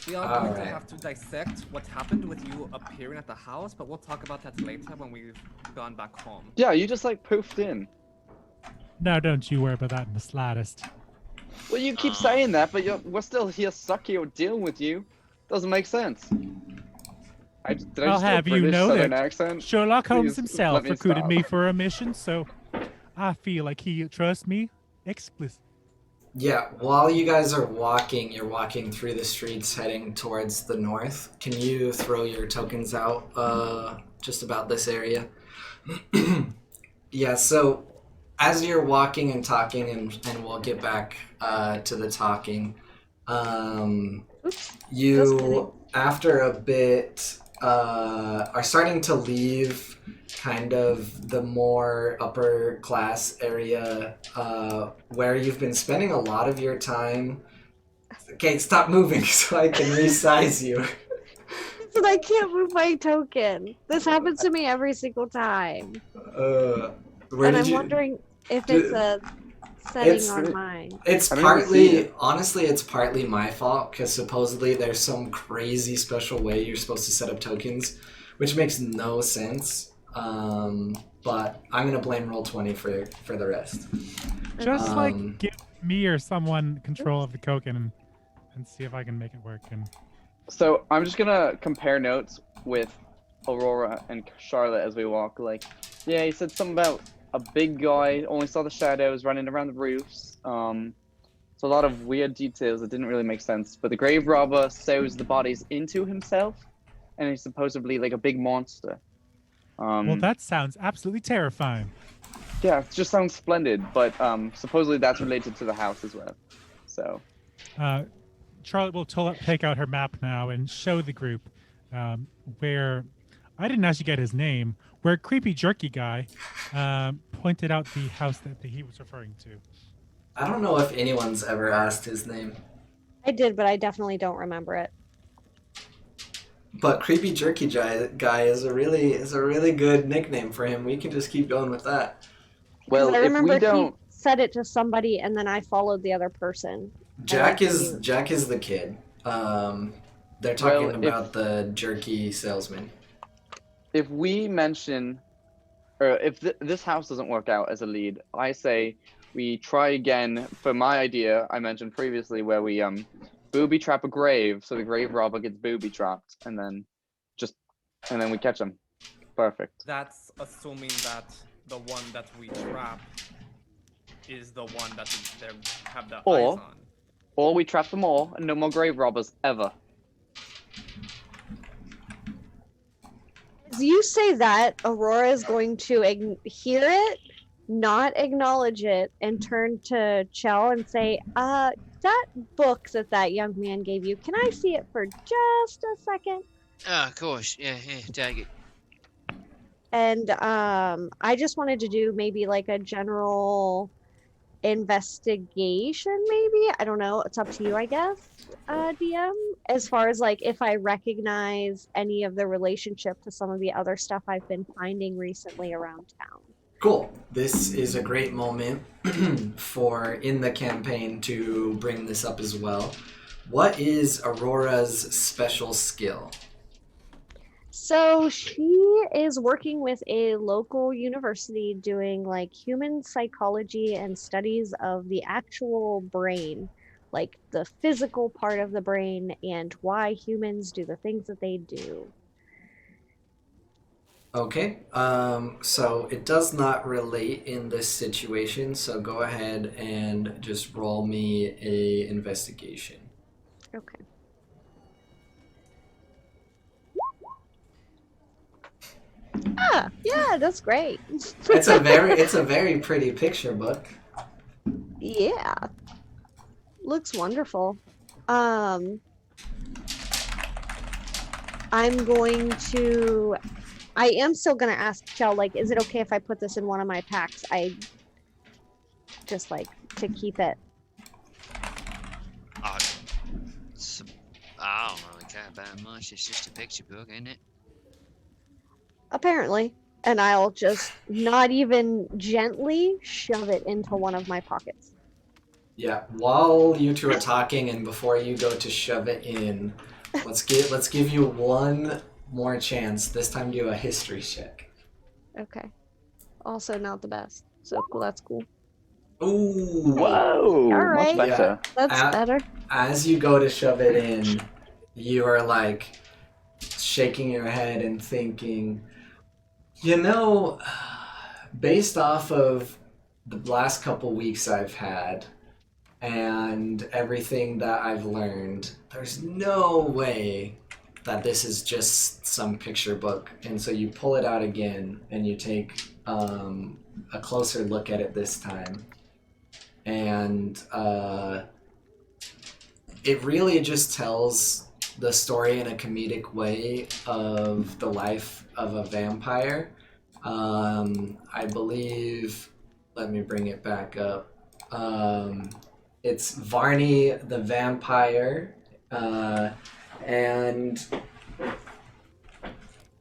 We are going to Alright. have to dissect what happened with you appearing at the house, but we'll talk about that later when we've gone back home. Yeah, you just like poofed in. No, don't you worry about that in the slightest. Well, you keep saying that, but we're still here sucky or dealing with you. Doesn't make sense. Did I I'll just do a have you British know Southern that accent? Sherlock Holmes Please, himself let me recruited stop. me for a mission, so I feel like he trusts me explicitly. Yeah, while you guys are walking, you're walking through the streets heading towards the north. Can you throw your tokens out just about this area? Yeah, so as you're walking and talking, and we'll get back to the talking, Oops. Just you, kidding. after a bit, are starting to leave kind of the more upper class area where you've been spending a lot of your time. Okay, stop moving so I can resize you. So I can't move my token. This happens to me every single time. Where And did I'm you? wondering if Did- it's a setting It's- on mine. It's I don't even see partly, it. honestly, it's partly my fault because supposedly there's some crazy special way you're supposed to set up tokens, which makes no sense. But I'm gonna blame Roll20 for the rest. Just Um, like give me or someone control of the token and see if I can make it work. And So I'm just gonna compare notes with Aurora and Charlotte as we walk. Like, yeah, he said something about a big guy, only saw the shadows running around the roofs. So a lot of weird details that didn't really make sense. But the grave robber sews the bodies into himself, and he's supposedly like a big monster. well, that sounds absolutely terrifying. Yeah, it just sounds splendid. But supposedly that's related to the house as well. So Charlotte will take out her map now and show the group where I didn't actually get his name. Where creepy jerky guy pointed out the house that he was referring to. I don't know if anyone's ever asked his name, I did, but I definitely don't remember it. but creepy jerky guy is a really good nickname for him. We can just keep going with that. well, I if remember we don't, he said it to somebody, and then I followed the other person. Jack like is you. Jack is the kid. They're talking Well, about the jerky salesman. if we mention, or if this house doesn't work out as a lead, I say we try again for my idea I mentioned previously, where we booby trap a grave, so the grave robber gets booby trapped, and then we catch him. Perfect. That's assuming that the one that we trap is the one that they have the Or- eyes on. Or we trap them all, and no more grave robbers ever. As you say that, Aurora is going to hear it, not acknowledge it, and turn to Chell and say, that book that young man gave you, can I see it for just a second? Ah, of course. Yeah, take it. And I just wanted to do maybe like a general investigation, maybe. I don't know. It's up to you, I guess, DM. As far as like if I recognize any of the relationship to some of the other stuff I've been finding recently around town. Cool. This is a great moment for in the campaign to bring this up as well. What is Aurora's special skill? So she is working with a local university doing like human psychology and studies of the actual brain, like the physical part of the brain and why humans do the things that they do. Okay, so it does not relate in this situation, so go ahead and just roll me a investigation. Okay. Ah, yeah, that's great. It's a very pretty picture book. Yeah. Looks wonderful. I'm going to I am still gonna ask Chell, like, is it okay if I put this in one of my packs? I just like to keep it. I don't really care about much. It's just a picture book, ain't it? Apparently. And I'll just not even gently shove it into one of my pockets. Yeah, while you two are talking and before you go to shove it in, let's give you one more chance. This time do a history check. Okay. Also not the best. So cool, that's cool. Ooh. Whoa! All right. Much better. That's better. As you go to shove it in, you are like shaking your head and thinking, you know, based off of the last couple weeks I've had and everything that I've learned, there's no way that this is just some picture book. And so you pull it out again and you take a closer look at it this time. And it really just tells the story in a comedic way of the life of a vampire. I believe, let me bring it back up. It's Varney the vampire, and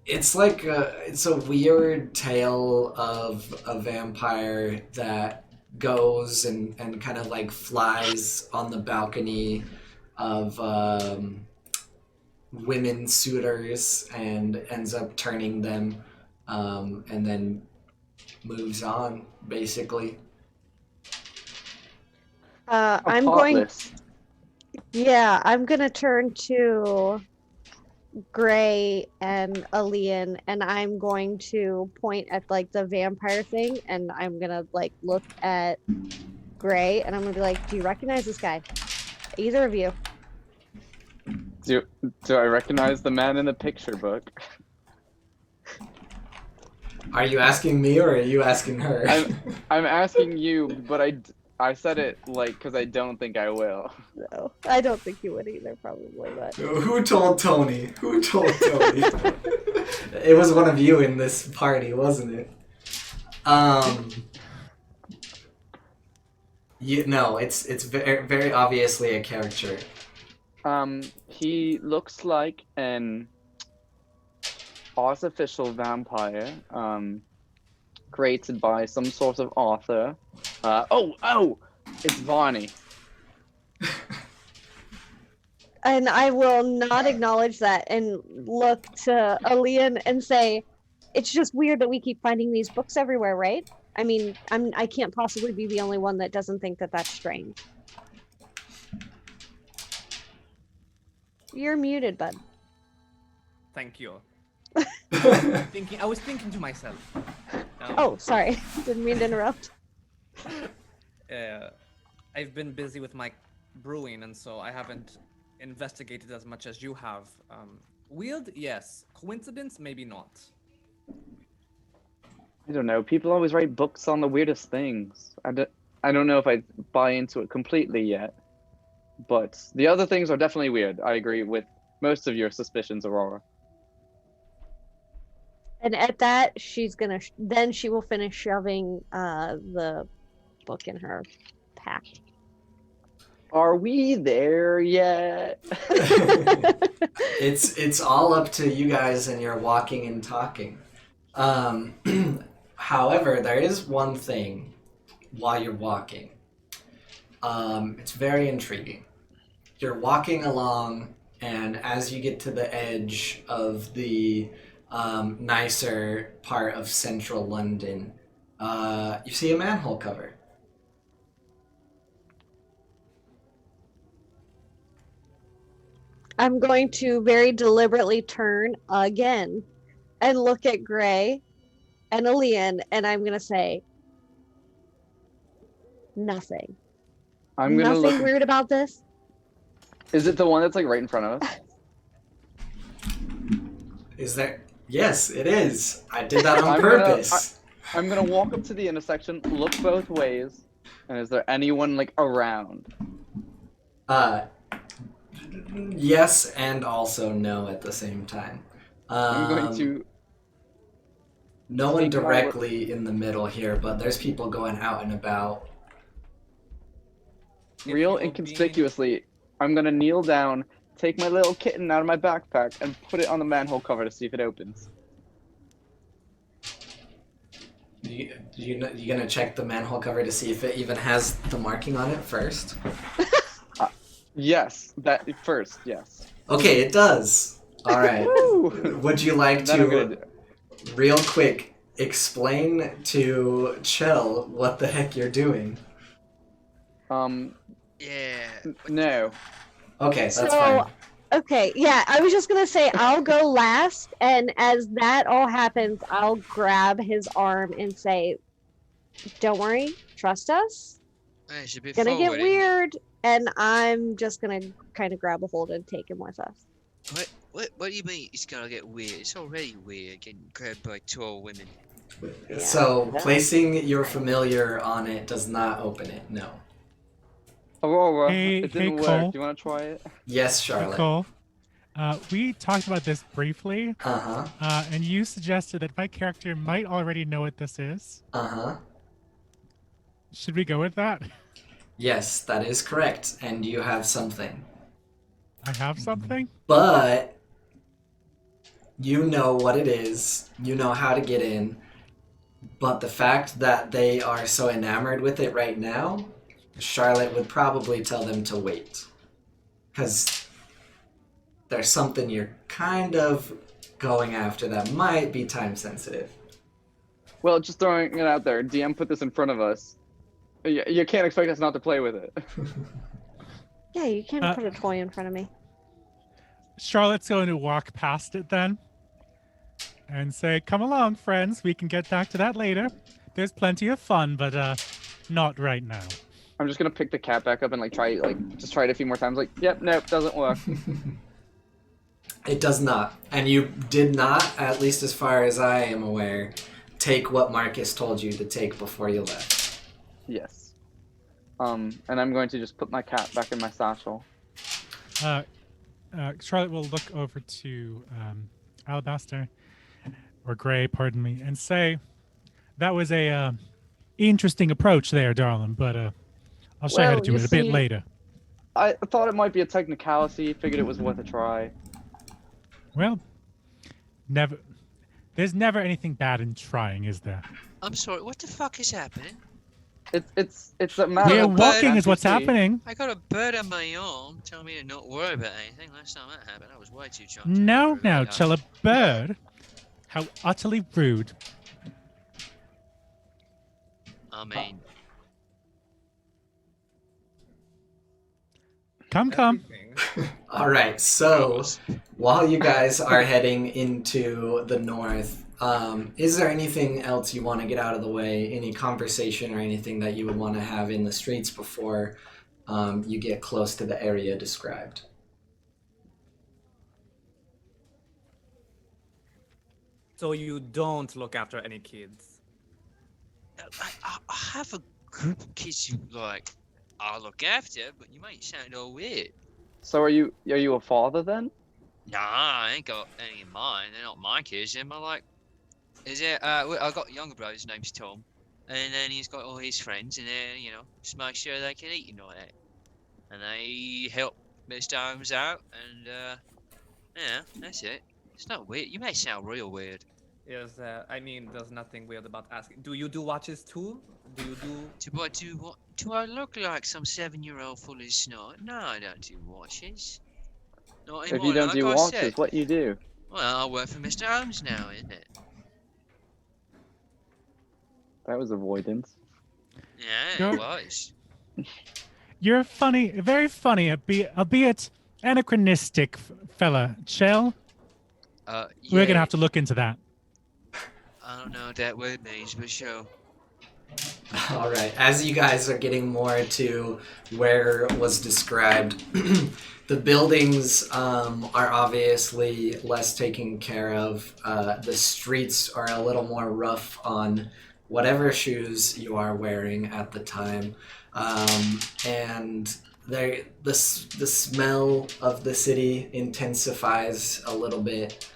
it's like it's a weird tale of a vampire that goes and kind of like flies on the balcony of women suitors and ends up turning them and then moves on basically. I'm Heartless. I'm gonna turn to Gray and Alian, and I'm going to point at like the vampire thing, and I'm gonna like look at Gray, and I'm gonna be like, "Do you recognize this guy? Either of you?" Do I recognize the man in the picture book? Are you asking me or are you asking her? I'm asking you, but I said it like because I don't think I will. No, I don't think you would either, probably. But Who told Tony? Who told Tony? It was one of you in this party, wasn't it? No, it's very, very obviously a character. He looks like an artificial vampire, created by some sort of author. It's Varney. and I will not acknowledge that and look to Alian and say, "It's just weird that we keep finding these books everywhere, right? I mean, I can't possibly be the only one that doesn't think that that's strange." You're muted, bud. Thank you. I was thinking to myself. Oh, sorry. Didn't mean to interrupt. I've been busy with my brewing, and so I haven't investigated as much as you have. Weird, yes. Coincidence, maybe not. I don't know. People always write books on the weirdest things. I don't know if I buy into it completely yet. But the other things are definitely weird. I agree with most of your suspicions, Aurora. And at that, she's gonna. Then she will finish shoving the book in her pack. Are we there yet? It's all up to you guys and your walking and talking. However, there is one thing while you're walking. It's very intriguing. You're walking along, and as you get to the edge of the nicer part of central London, you see a manhole cover. I'm going to very deliberately turn again and look at Gray and Alian, and I'm gonna say nothing. I'm gonna Nothing look. weird about this. Is it the one that's like right in front of us? Is there? Yes, it is. I did that on I'm purpose. I'm gonna walk up to the intersection, look both ways, and is there anyone like around? Yes, and also no at the same time. I'm going to. No one take my directly in the middle here, but there's people going out and about. If Real you'll be- inconspicuously, I'm gonna kneel down, take my little kitten out of my backpack, and put it on the manhole cover to see if it opens. You gonna check the manhole cover to see if it even has the marking on it first? Yes, that first, yes. Okay, it does. All right. Woo! Would you like Then I'm gonna to, do it. real quick, explain to Chell what the heck you're doing? Yeah. No. Okay, that's So- fine. Okay, yeah, I was just gonna say I'll go last, and as that all happens, I'll grab his arm and say, "Don't worry, trust us. It's a bit Gonna get forward, ain't weird," and I'm just gonna kind of grab a hold and take him with us. it? What do you mean it's gonna get weird? It's already weird getting grabbed by tall women. So, placing your familiar on it does not open it, no. Aurora, Hey- it didn't hey, work. Cole. Do you want to try it? Yes, Charlotte. Cole, we talked about this briefly, Uh-huh. and you suggested that my character might already know what this is. Uh-huh. Should we go with that? Yes, that is correct, and you have something. I have something? But you know what it is, you know how to get in, but the fact that they are so enamored with it right now, Charlotte would probably tell them to wait. Because there's something you're kind of going after that might be time sensitive. Well, just throwing it out there. DM put this in front of us. You can't expect us not to play with it. Yeah, you can't Uh, put a toy in front of me. Charlotte's going to walk past it then and say, "Come along, friends. We can get back to that later. There's plenty of fun, but not right now." I'm just gonna pick the cat back up and try it a few more times. Yep, nope, doesn't work. It does not. And you did not, at least as far as I am aware, take what Marcus told you to take before you left. Yes. And I'm going to just put my cat back in my satchel. Charlotte will look over to Alabaster, or Gray, pardon me, and say, "That was a interesting approach there, darling, but I'll show you how to Well, do you it a bit see- later." I thought it might be a technicality. Figured it was worth a try. Well, never. There's never anything bad in trying, is there? I'm sorry, what the fuck is happening? It's a matter We're of walking is what's fantasy. happening. I got a bird on my arm telling me to not worry about anything. Last time that happened, I was way too drunk. to No, worry now, about chill a bird. How utterly rude. I mean, Come. Everything. All right, so while you guys are heading into the north, is there anything else you want to get out of the way? Any conversation or anything that you would want to have in the streets before you get close to the area described? So you don't look after any kids. I have a group of kids who I'll look after, but you might sound all weird. So are you a father then? Nah, I ain't got any of mine. They're not my kids. They're my Is it? I got a younger brother. His name's Tom, and then he's got all his friends, and then just make sure they can eat and all that. And they help Mr. Holmes out, and yeah, that's it. It's not weird. You may sound real weird. I mean, there's nothing weird about asking. Do you do watches too? Do you do? Do I look like some 7-year-old full of snot? No, I don't do watches. Not If anymore. you don't Like do I watches, said. what you do? Well, I work for Mr. Holmes now, isn't it? That was avoidance. Yeah, You're- it was. You're funny, very funny, albeit anachronistic fella. Chell, Yeah, we're gonna have to look into that. I don't know what that word means, but sure. All right. As you guys are getting more to where was described, the buildings are obviously less taken care of. The streets are a little more rough on whatever shoes you are wearing at the time. And the smell of the city intensifies a little bit.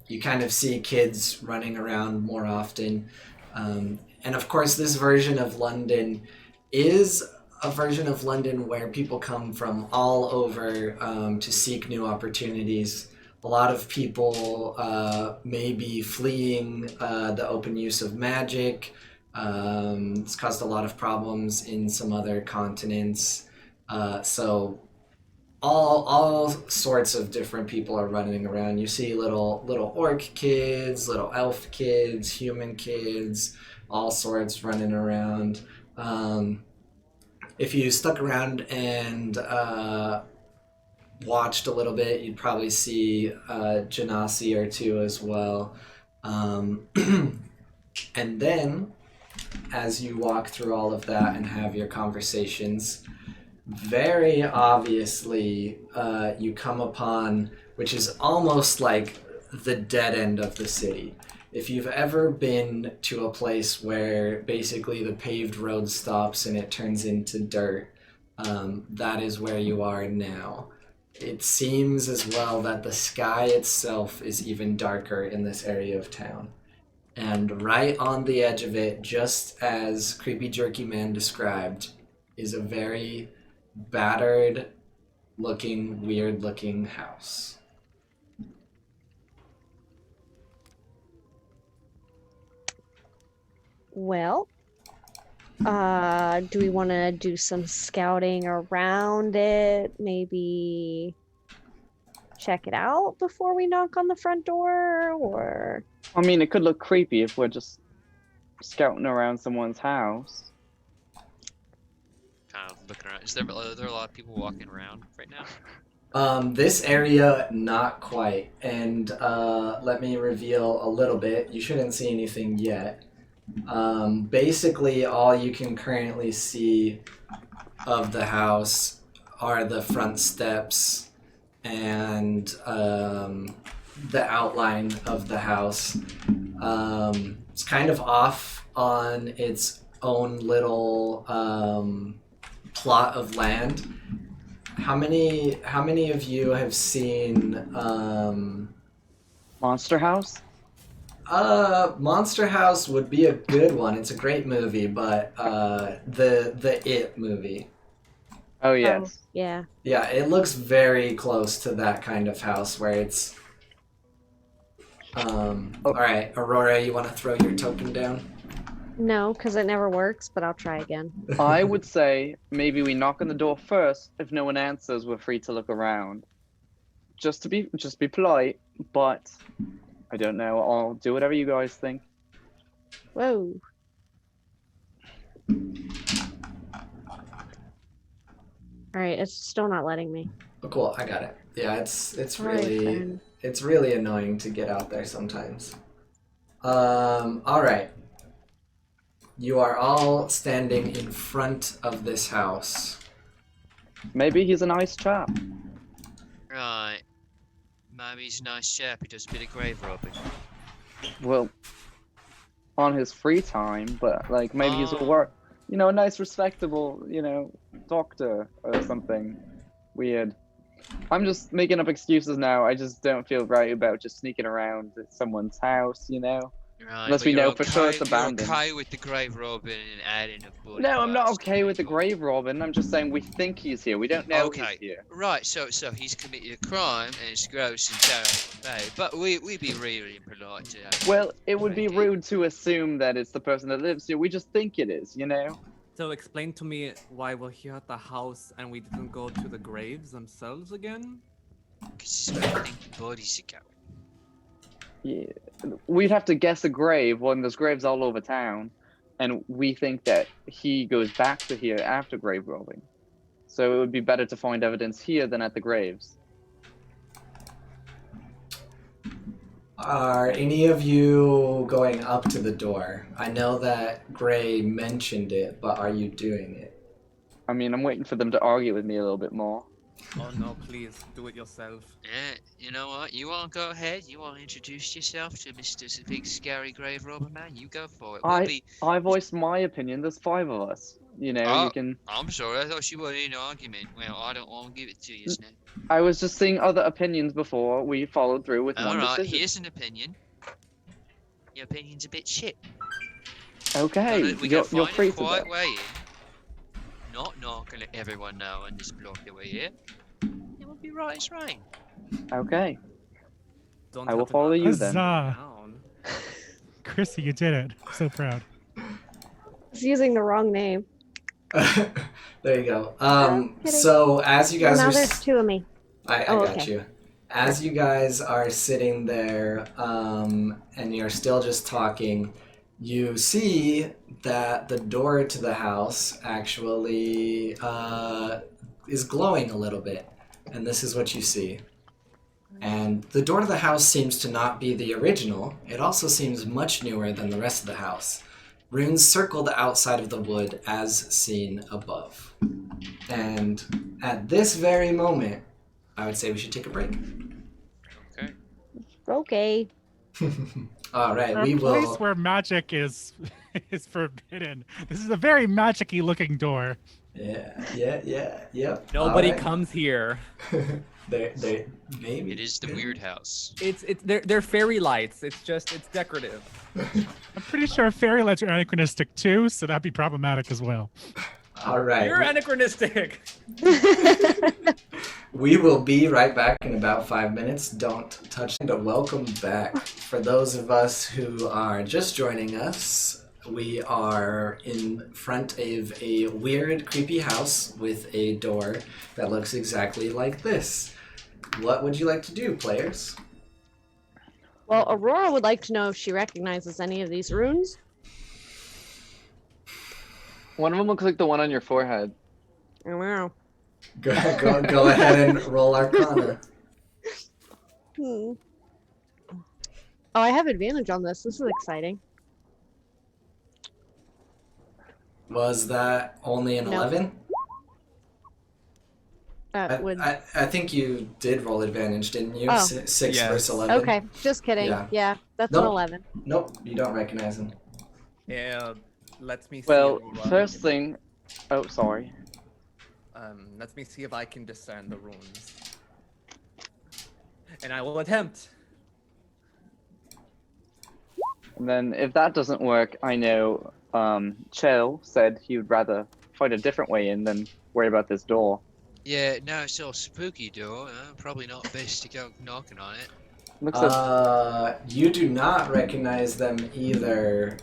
You kind of see kids running around more often. And of course, this version of London is a version of London where people come from all over to seek new opportunities. A lot of people may be fleeing the open use of magic. It's caused a lot of problems in some other continents. So all sorts of different people are running around. You see little orc kids, little elf kids, human kids, all sorts running around. If you stuck around and watched a little bit, you'd probably see Genasi or two as well. And then, as you walk through all of that and have your conversations, very obviously you come upon, which is almost like the dead end of the city. If you've ever been to a place where basically the paved road stops and it turns into dirt, that is where you are now. It seems as well that the sky itself is even darker in this area of town. And right on the edge of it, just as Creepy Jerky Man described, is a very battered looking, weird looking house. Well, do we want to do some scouting around it? Maybe check it out before we knock on the front door, or I mean, it could look creepy if we're just scouting around someone's house. Kind of looking around. Are there a lot of people walking around right now? This area, not quite. And let me reveal a little bit. You shouldn't see anything yet. Basically, all you can currently see of the house are the front steps and the outline of the house. It's kind of off on its own little plot of land. How many of you have seen Monster House? Monster House would be a good one. It's a great movie, but the It movie. Oh, yes. yeah. Yeah, it looks very close to that kind of house where it's alright, Aurora, you wanna throw your token down? No, because it never works, but I'll try again. I would say maybe we knock on the door first. If no one answers, we're free to look around. Just be polite, but I don't know. I'll do whatever you guys think. Whoa. Alright, it's still not letting me. Oh, cool, I got it. Yeah, it's Alright, really then. it's really annoying to get out there sometimes. Alright. You are all standing in front of this house. Maybe he's a nice chap. Right. Maybe he's a nice chap. He does a bit of grave robbing. Well, on his free time, but like maybe he's a Oh. work, a nice, respectable, doctor or something weird. I'm just making up excuses now. I just don't feel right about just sneaking around someone's house, Right, Unless but we you're know for sure it's you're abandoned. okay with the grave robbing and adding a body No, I'm not parts to okay with the it, or- grave robbing. I'm just saying we think he's here. We don't know Okay, he's here. right. So he's committed a crime and it's gross and terrible, right? But we'd be really impolite to. Well, it would be Right. rude to assume that it's the person that lives here. We just think it is, you know? So explain to me why we're here at the house and we didn't go to the graves themselves again? Because it's where I think the bodies are going. Yeah. We'd have to guess a grave when there's graves all over town. And we think that he goes back to here after grave robbing. So it would be better to find evidence here than at the graves. Are any of you going up to the door? I know that Gray mentioned it, but are you doing it? I mean, I'm waiting for them to argue with me a little bit more. Oh no, please, do it yourself. Yeah, you know what? You want to go ahead? You want to introduce yourself to Mr. Big Scary Grave Robber Man? You go for it. I voiced my opinion. There's 5 of us. You know, Oh. you can... I'm sorry, I thought you were in an argument. Well, I don't want to give it to you, Snap. I was just seeing other opinions before we followed through with one Alright, decision. here's an opinion. Your opinion's a bit shit. Okay, We you're can find free a to quiet go. way in. Not knocking at everyone now on this block that we're here. It will be right as rain. Okay. Don't I have will to follow knock you us then. Huzzah. down. Chrissy, you did it. I'm so proud. It's using the wrong name. There you go. kidding. So as you guys now are... there's 2 of me. I Oh, got okay. you. As you guys are sitting there, and you're still just talking, you see that the door to the house actually is glowing a little bit. And this is what you see. And the door to the house seems to not be the original. It also seems much newer than the rest of the house. Runes circle the outside of the wood as seen above. And at this very moment, I would say we should take a break. Okay. Okay. All right, For we a place will. where magic is is forbidden. This is a very magic-y looking door. Yep. Nobody All right. comes here. They maybe. It is the weird house. They're fairy lights. It's decorative. I'm pretty sure fairy lights are anachronistic too, so that'd be problematic as well. All right. You're anachronistic. We will be right back in about 5 minutes. Don't touch it. Welcome back. For those of us who are just joining us, we are in front of a weird, creepy house with a door that looks exactly like this. What would you like to do, players? Well, Aurora would like to know if she recognizes any of these runes. One of them looks like the one on your forehead. I don't know. Go ahead and roll Arcana. Oh, I have advantage on this. This is exciting. Was that only an No. 11? Would I think you did roll advantage, didn't you? Oh. 6 Yes. versus 11. okay. Just kidding. Yeah. Yeah, that's Nope. an 11. Nope, you don't recognize him. Yeah, let me see. Well, Aurora. first thing... Oh, sorry. Let me see if I can discern the runes. And I will attempt. And then if that doesn't work, I know Chell said he would rather find a different way in than worry about this door. Yeah, no, it's all spooky door. Probably not best to go knocking on it. Looks like... You do not recognize them either,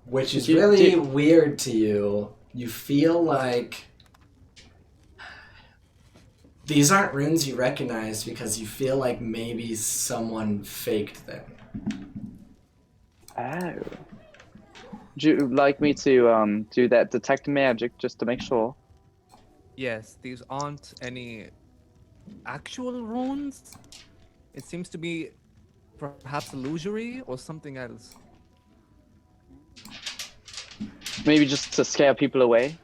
which is You really do- weird to you. You feel like these aren't runes you recognize because you feel like maybe someone faked them. Oh. Would you like me to do that detect magic just to make sure? Yes, these aren't any actual runes. It seems to be perhaps illusory or something else. Maybe just to scare people away?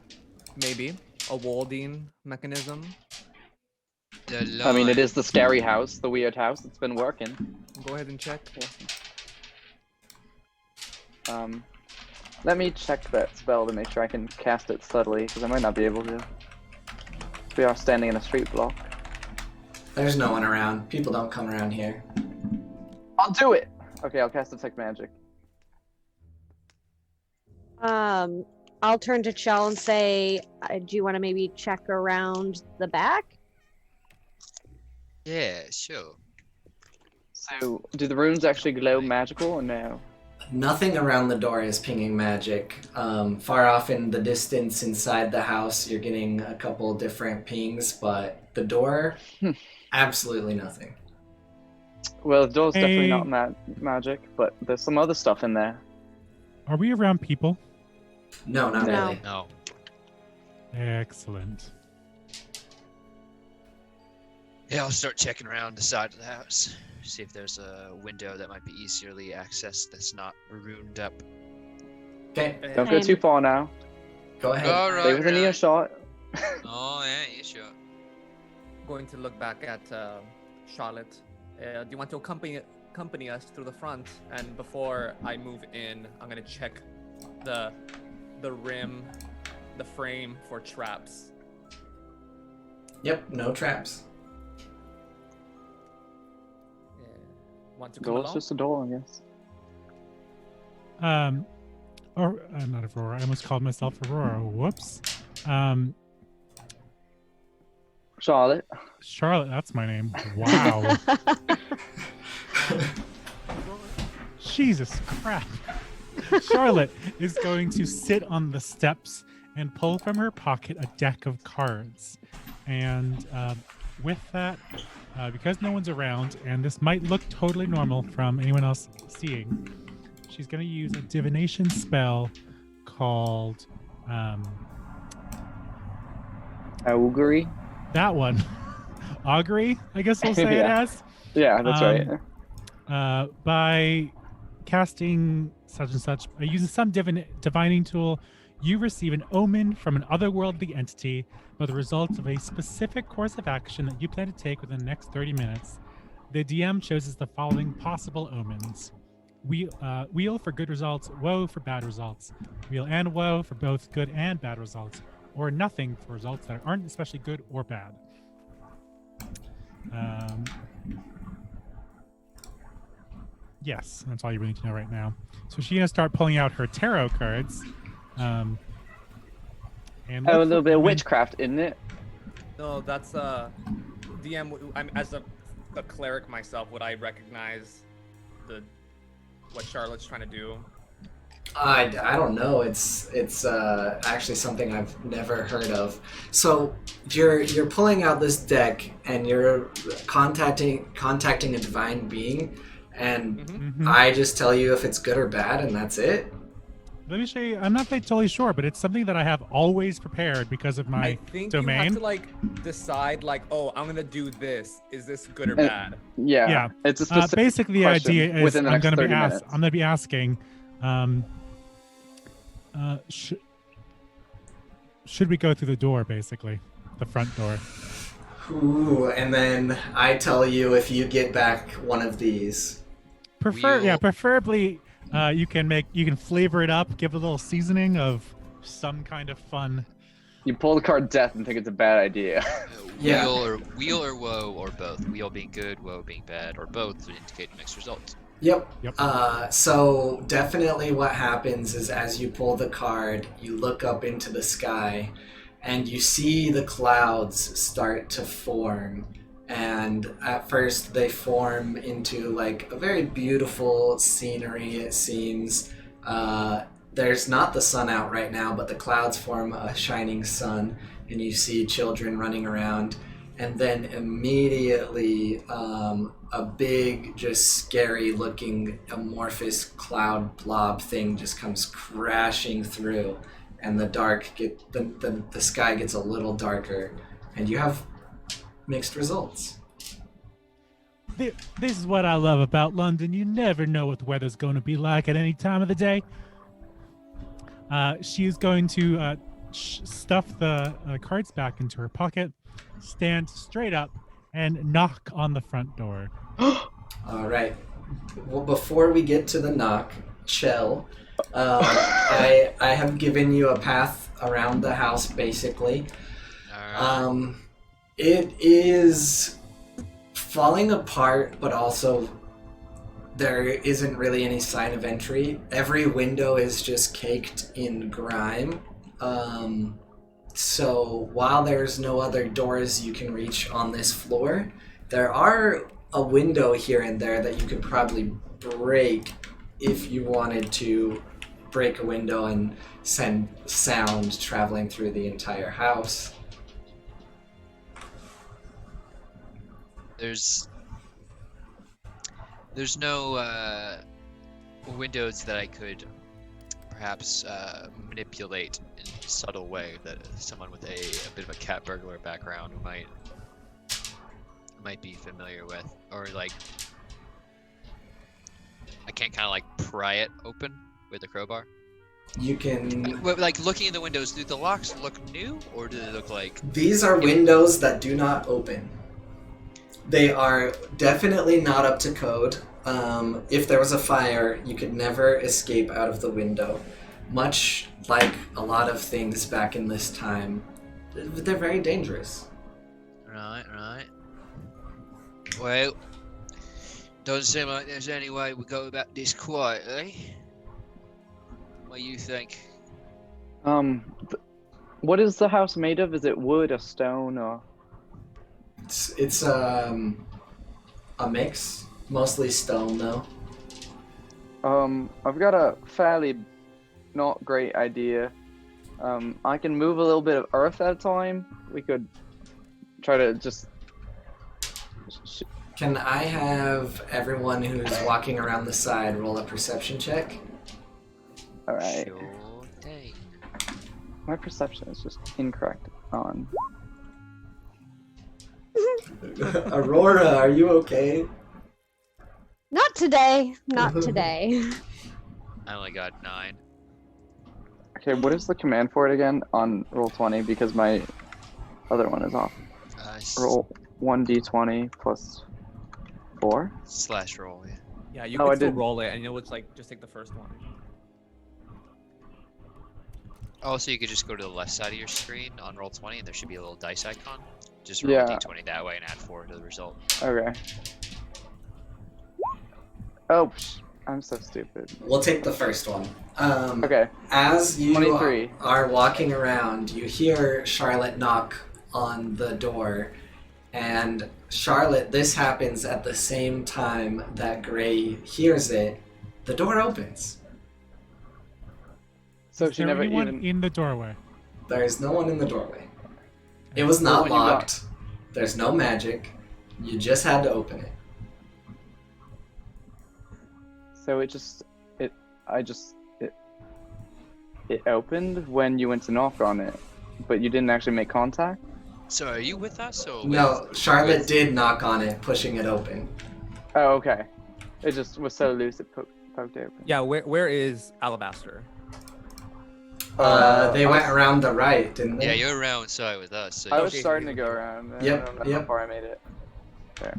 Maybe a warding mechanism. The I mean, it line- is the scary house, the weird house. It's been working. Go ahead and check. Let me check that spell to make sure I can cast it subtly, because I might not be able to. We are standing in a street block. There's no one around. People don't come around here. I'll do it! Okay, I'll cast Detect Magic. I'll turn to Chell and say, do you want to maybe check around the back? Yeah, sure. So, do the runes actually glow magical or no? Nothing around the door is pinging magic. Far off in the distance inside the house, you're getting a couple different pings, but the door, absolutely nothing. Well, the door's definitely Hey. not magic, but there's some other stuff in there. Are we around people? No, not No. really. No. Excellent. Yeah, I'll start checking around the side of the house. See if there's a window that might be easily accessed that's not ruined up. Okay, Don't go too far now. go ahead. All Stay right. within earshot. Oh, yeah, you sure. Going to look back at Charlotte. Do you want to accompany us through the front? And before I move in, I'm gonna check the rim, the frame for traps. Yep, no traps. Yeah. Want to come Door's along? just a door, I guess. Or not Aurora. I almost called myself Aurora. Whoops. Charlotte. Charlotte, that's my name. Wow. Jesus crap. Charlotte is going to sit on the steps and pull from her pocket a deck of cards. And with that, because no one's around, and this might look totally normal from anyone else seeing, she's going to use a divination spell called Augury. that one. Augury, I guess we'll say it Yeah. as. Yeah, that's right. By casting such and such, using some divining tool, you receive an omen from an otherworldly entity by the results of a specific course of action that you plan to take within the next 30 minutes. The DM chooses the following possible omens. Wheel for good results, woe for bad results, wheel and woe for both good and bad results, or nothing for results that aren't especially good or bad. Yes, that's all you really need to know right now. So she's gonna start pulling out her tarot cards. And Oh, a look little for bit of omen- witchcraft, isn't it? No, that's DM. I'm as a cleric myself. Would I recognize what Charlotte's trying to do? I don't know. It's actually something I've never heard of. So you're pulling out this deck and you're contacting a divine being, and Mhm. I just tell you if it's good or bad, and that's it. Let me show you. I'm not totally sure, but it's something that I have always prepared because of I my think you domain. have to like decide like, oh, I'm gonna do this. Is this good or And- bad? Yeah. Yeah. It's a specific Basically, the question idea is within the I'm next going to 30 be minutes. I'm going to be asking, should we go through the door? Basically, the front door. Ooh, and then I tell you if you get back one of these. Preferably, you can flavor it up, give it a little seasoning of some kind of fun. You pull the card death and think it's a bad idea. Yeah. Wheel or woe or both. Wheel being good, woe being bad, or both to indicate mixed results. Yep. Yep. So definitely what happens is as you pull the card, you look up into the sky and you see the clouds start to form. And at first they form into like a very beautiful scenery, it seems. There's not the sun out right now, but the clouds form a shining sun and you see children running around. And then immediately a big, just scary looking amorphous cloud blob thing just comes crashing through, and the sky gets a little darker, and you have mixed results. This is what I love about London. You never know what the weather's going to be like at any time of the day. She is going to stuff the cards back into her pocket, stand straight up, and knock on the front door. All right. Well, before we get to the knock, Shell, I have given you a path around the house, basically. Alright. It is falling apart, but also there isn't really any sign of entry. Every window is just caked in grime. So while there's no other doors you can reach on this floor, there are a window here and there that you could probably break if you wanted to break a window and send sound traveling through the entire house. There's no windows that I could perhaps manipulate in a subtle way that someone with a bit of a cat burglar background might be familiar with, or like I can't kind of like pry it open with a crowbar. You can... Like looking in the windows, do the locks look new or do they look like... These are windows that do not open. They are definitely not up to code. If there was a fire, you could never escape out of the window. Much like a lot of things back in this time, they're very dangerous. Right. Well, doesn't seem like there's any way we go about this quietly. What do you think? What is the house made of? Is it wood or stone or? It's a mix, mostly stone though. I've got a fairly not great idea. I can move a little bit of earth at a time. We could try to just. Can I have everyone who's walking around the side roll a perception check? All right. Sure thing. My perception is just incorrect on. Aurora, are you okay? Not today. Not today. I only got 9. Okay, what is the command for it again on Roll20? Because my other one is off. Roll 1d20 plus 4. Slash roll, yeah. Yeah, you Oh, can I still did. roll it, and it was like just take the first one. Also, you could just go to the left side of your screen on Roll20 and there should be a little dice icon. Just roll Yeah. a d20 that way and add 4 to the result. Okay. Oh, I'm so stupid. We'll take the first one. Okay. As you 23. are walking around, you hear Charlotte knock on the door. And Charlotte, this happens at the same time that Gray hears it. The door opens. So Is she there never anyone even. in the doorway? There is no one in the doorway. It was Well, not when you got- locked. There's no magic. You just had to open it. So it opened when you went to knock on it, but you didn't actually make contact? So are you with us or No, Charlotte did knock on it, pushing it open. Oh, okay. It just was so loose it poked open. Yeah, where is Alabaster? They went around the right, didn't they? Yeah, you're around side with us. So I you was Okay, starting so to you- go around. I Yep, don't know how yep. far I made it. There.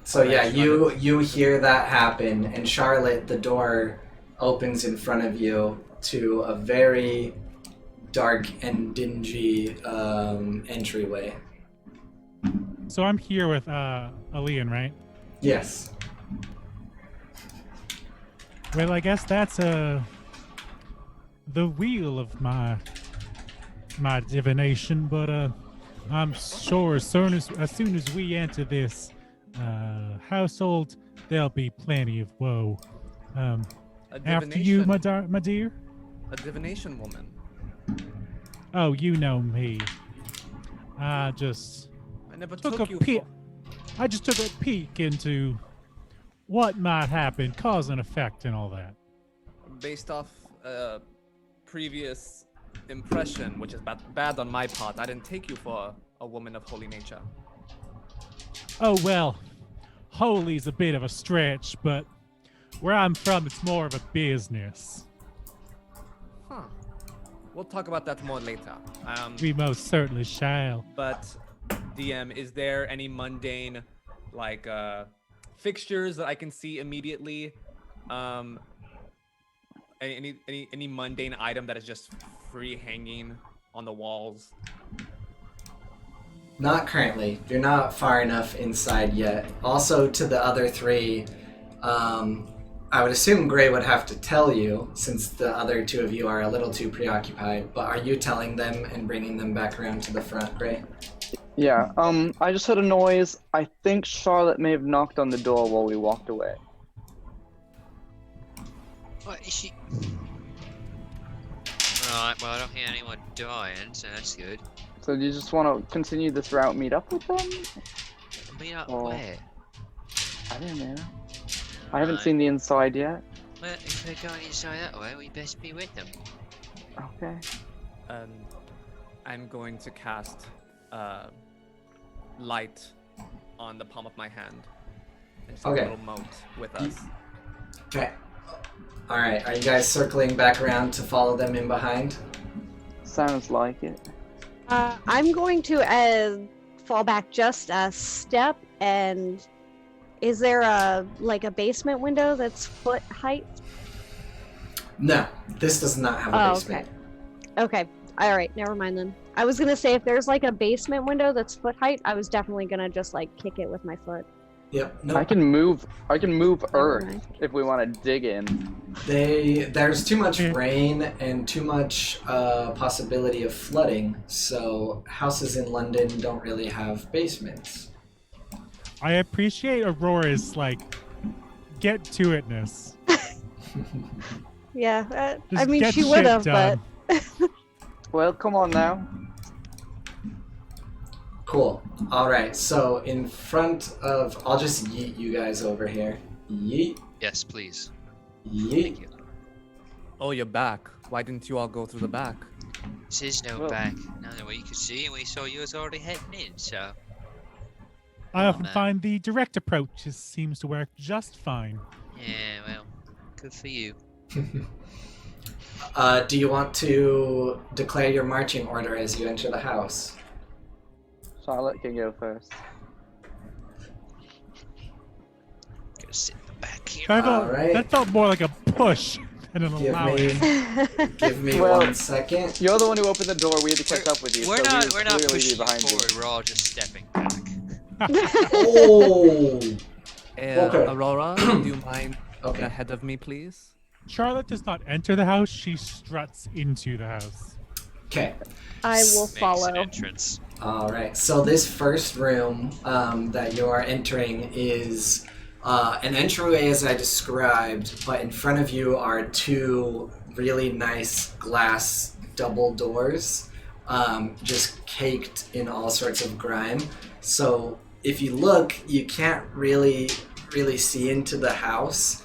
So yeah, Alright, you hear that happen, and Charlotte, the door opens in front of you to a very dark and dingy entryway. So I'm here with Alian, right? Yes. Well, I guess that's the wheel of my divination, but I'm sure as soon as we enter this household, there'll be plenty of woe. A After you, divination- my dear. A divination woman. Oh, you know me. I I never took took a you peek. for... I just took a peek into what might happen, cause and effect, and all that. Based off previous impression, which is bad on my part, I didn't take you for a woman of holy nature. Oh well, holy's a bit of a stretch, but where I'm from, it's more of a business. Huh. We'll talk about that more later. We most certainly shall. But DM, is there any mundane, like, fixtures that I can see immediately? Any mundane item that is just free hanging on the walls? Not currently. You're not far enough inside yet. Also, to the other three, I would assume Gray would have to tell you, since the other two of you are a little too preoccupied, but are you telling them and bringing them back around to the front, Gray? Yeah, I just heard a noise. I think Charlotte may have knocked on the door while we walked away. What is she? Alright, well, I don't hear anyone dying, so that's good. So do you just want to continue this route, meet up with them? Meet up Oh. where? I don't know. I haven't seen the inside yet. Well, if they're going inside that way, we best be with them. Okay. I'm going to cast light on the palm of my hand. And just Okay. a little moat with us. Okay. Alright, are you guys circling back around to follow them in behind? Sounds like it. I'm going to fall back just a step, and is there a basement window that's foot height? No, this does not have a Oh, basement. Okay. All right. Never mind then. I was gonna say if there's like a basement window that's foot height, I was definitely gonna just like kick it with my foot. Yep. No. I can move Never earth mind. if we want to dig in. There's too much rain and too much possibility of flooding, so houses in London don't really have basements. I appreciate Aurora's get to itness. Yeah. I Just mean, get she shit would have, but done. Well, come on now. Cool. Alright, so in front of... I'll just yeet you guys over here. Yeet. Yes, please. Yeet. Thank you. Oh, you're back. Why didn't you all go through the back? This is no Well- back. Now that we could see, and we saw you was already heading in, so... I often man. find the direct approach seems to work just fine. Yeah, well, good for you. Do you want to declare your marching order as you enter the house? Charlotte can go first. Gonna sit in the back here. Alright. That felt more like a push than an Give allowing. me, give me Well, 1 second. You're the one who opened the door. We had to catch up with you. We're so not, we we're would not clearly be pushing behind forward, you. we're all just stepping back. Oh! Okay. Aurora, do you mind Okay. ahead of me, please? Charlotte does not enter the house, she struts into the house. Okay. I will Makes an follow. entrance. Alright, so this first room that you are entering is an entryway as I described, but in front of you are two really nice glass double doors, just caked in all sorts of grime. So if you look, you can't really see into the house,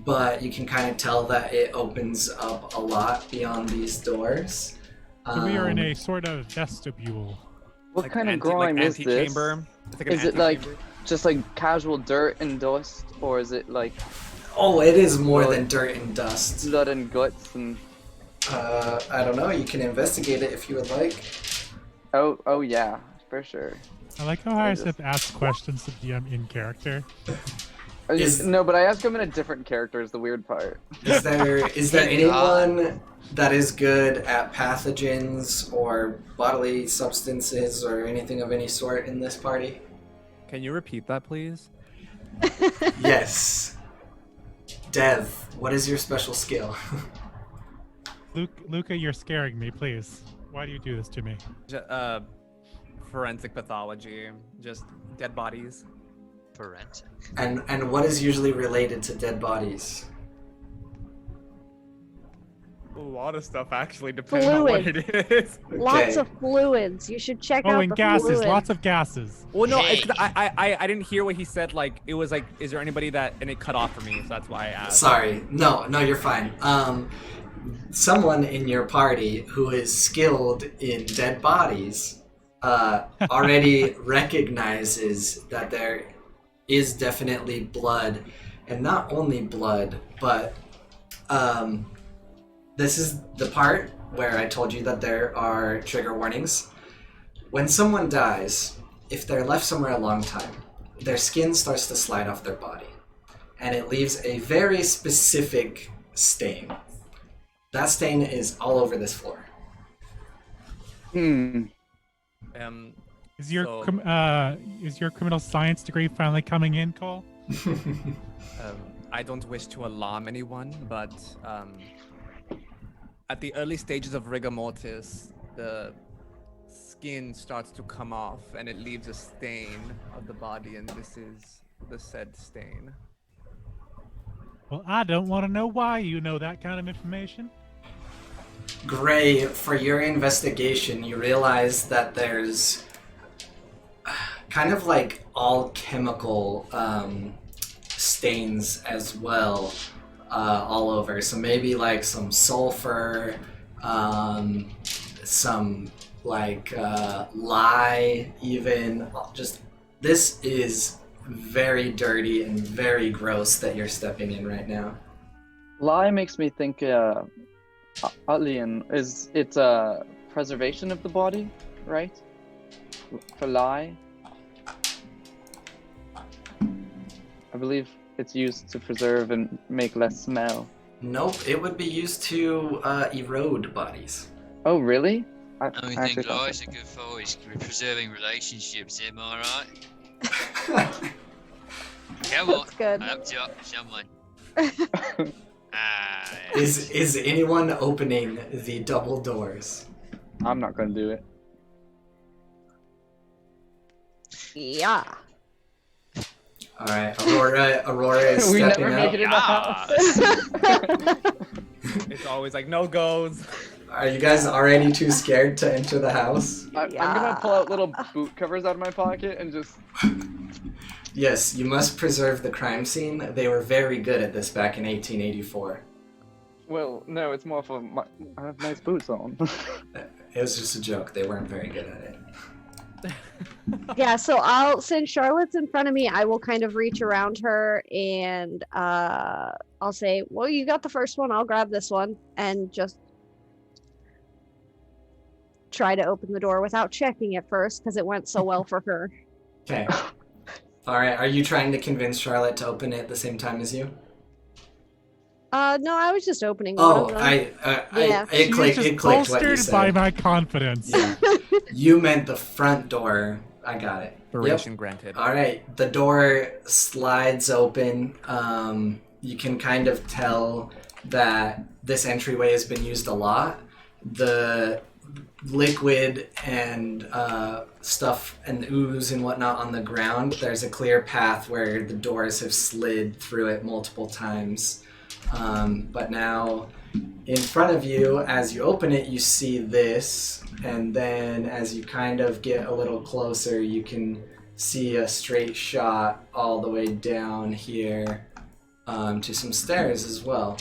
but you can kind of tell that it opens up a lot beyond these doors. So we are in a sort of vestibule. What kind of grime is this? Antechamber. It's like an Is it like antechamber. just like casual dirt and dust, or is it like Oh, it is more Blood. than dirt and dust. blood and guts and? I don't know. You can investigate it if you would like. Oh yeah, for sure. I like how Hyacinth asks questions to DM in character. No, but I asked him in a different character. Is the weird part. Is there anyone that is good at pathogens or bodily substances or anything of any sort in this party? Can you repeat that, please? Yes. Dev, what is your special skill? Luca, you're scaring me, please. Why do you do this to me? Forensic pathology, just dead bodies. Forensic. and what is usually related to dead bodies? A lot of stuff actually, depending on what it is. Lots Okay. of fluids. You should check Oh, out and the gases. fluids. Lots of gases. Well, no, Hey. it's 'cause I didn't hear what he said. Like, it was like, is there anybody that, and it cut off for me, so that's why I asked. Sorry. No, you're fine. Someone in your party who is skilled in dead bodies already recognizes that there is definitely blood, and not only blood, but this is the part where I told you that there are trigger warnings. When someone dies, if they're left somewhere a long time, their skin starts to slide off their body, and it leaves a very specific stain. That stain is all over this floor. Is your So- is your criminal science degree finally coming in, Cole? I don't wish to alarm anyone, but at the early stages of rigor mortis, the skin starts to come off and it leaves a stain of the body, and this is the said stain. Well, I don't want to know why you know that kind of information. Gray, for your investigation, you realize that there's kind of like all chemical stains as well all over. So maybe like some sulfur, some like lye even. Just, this is very dirty and very gross that you're stepping in right now. Lye makes me think alien is it's preservation of the body, right? For lye, I believe it's used to preserve and make less smell. Nope, it would be used to erode bodies. Oh, really? I only think actually thought lies so. are good for is preserving relationships, am I right? Come on, That's good. up to someone. Is anyone opening the double doors? I'm not gonna do it. Yeah. All right, Aurora is We stepping never up. make it in the house. It's always like no goes. Are you guys already too scared to enter the house? I'm gonna pull out little boot covers out of my pocket and just. Yes, you must preserve the crime scene. They were very good at this back in 1884. Well, no, it's more for I have nice boots on. It was just a joke. They weren't very good at it. Yeah, so since Charlotte's in front of me, I will kind of reach around her and I'll say, well, you got the first one, I'll grab this one, and just try to open the door without checking it first because it went so well for her. Okay. All right. Are you trying to convince Charlotte to open it at the same time as you? No, I was just opening one Oh, of them. it She's clicked. just It clicked what you bolstered by said. my confidence. Yeah. You meant the front door. I got it. Inspiration granted. All right. The door slides open. You can kind of tell that this entryway has been used a lot. The liquid and stuff and ooze and whatnot on the ground, there's a clear path where the doors have slid through it multiple times. But now in front of you, as you open it, you see this, and then as you kind of get a little closer, you can see a straight shot all the way down here to some stairs as well.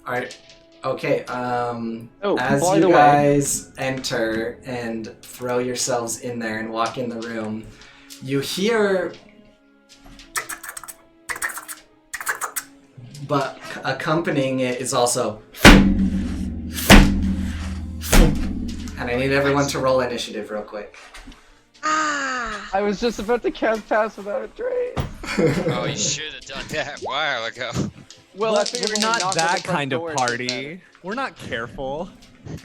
All right. Okay, as by you the way- guys enter and throw yourselves in there and walk in the room, you hear, but accompanying it is also, and I need everyone to roll initiative real quick. I was just about to cast Pass Without a Trace. Oh, you should have done that a while ago. Well, I But figured we're when we not knocked on that the front kind of door, it didn't party. We're not careful.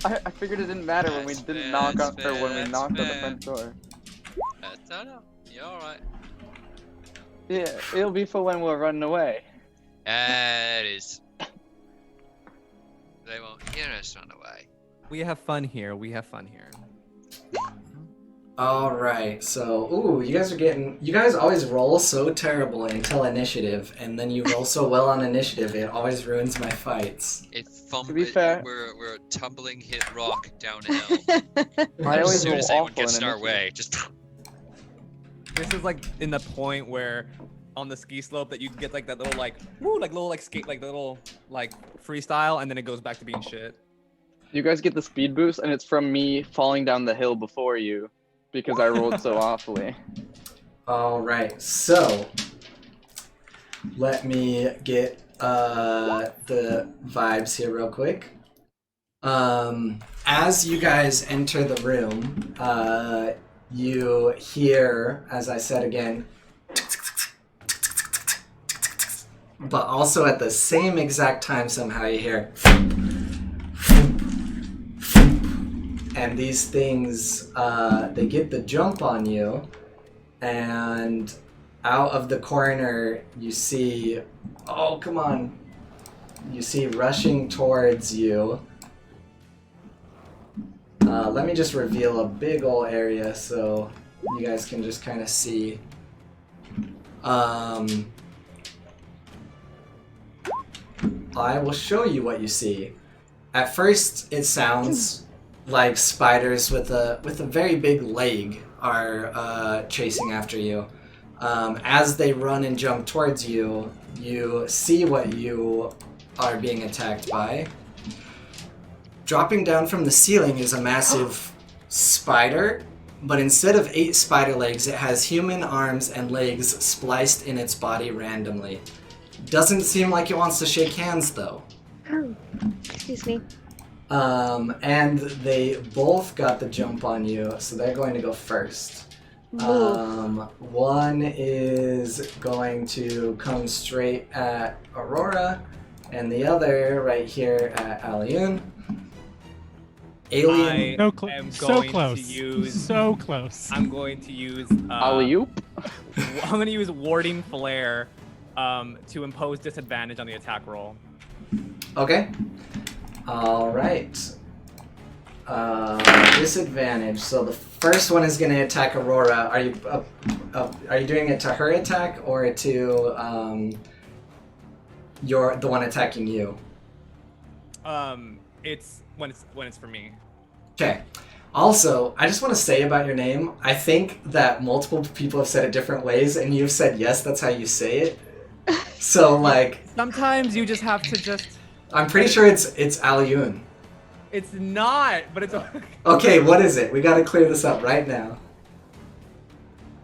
matter. I figured it didn't matter when we That's didn't fair, knock on, that's or when we fair, knocked on the that's front door. I don't know. You're alright. Yeah, it'll be for when we're running away. It is. They won't hear us run away. We have fun here. We have fun here. All right, so you guys always roll so terrible until initiative, and then you roll so well on initiative, it always ruins my fights. To be fair- we're a tumbling hit rock down a hill. I always As soon roll as anyone awful gets in in our initiative. way, just This is like in the point where on the ski slope that you get like that little like woo like little like skate like little like freestyle and then it goes back to being shit. You guys get the speed boost, and it's from me falling down the hill before you because I rolled so awfully. All right, so let me get the vibes here real quick. As you guys enter the room, you hear, as I said again, but also at the same exact time somehow you hear, and these things, they get the jump on you, and out of the corner, you see... Oh, come on. You see rushing towards you. Let me just reveal a big ol' area so you guys can just kind of see. I will show you what you see. At first, it sounds like spiders with a very big leg are chasing after you. As they run and jump towards you, you see what you are being attacked by. Dropping down from the ceiling is a massive spider, but instead of 8 spider legs, it has human arms and legs spliced in its body randomly. Doesn't seem like it wants to shake hands, though. Excuse me. And they both got the jump on you, so they're going to go first. One is going to come straight at Aurora, and the other right here at Aliyun. Alien. I So, am so going close. to use. So close. I'm going to use. Alley-oop? I'm going to use warding flare, to impose disadvantage on the attack roll. Okay. All right. Disadvantage. So the first one is going to attack Aurora. Are you doing it to her attack or to the one attacking you? It's when it's for me. Okay. Also, I just want to say about your name, I think that multiple people have said it different ways, and you've said yes, that's how you say it. So, like... Sometimes you just have to just... I'm pretty sure it's Aliyun. It's not, but it's... Okay, what is it? We gotta clear this up right now.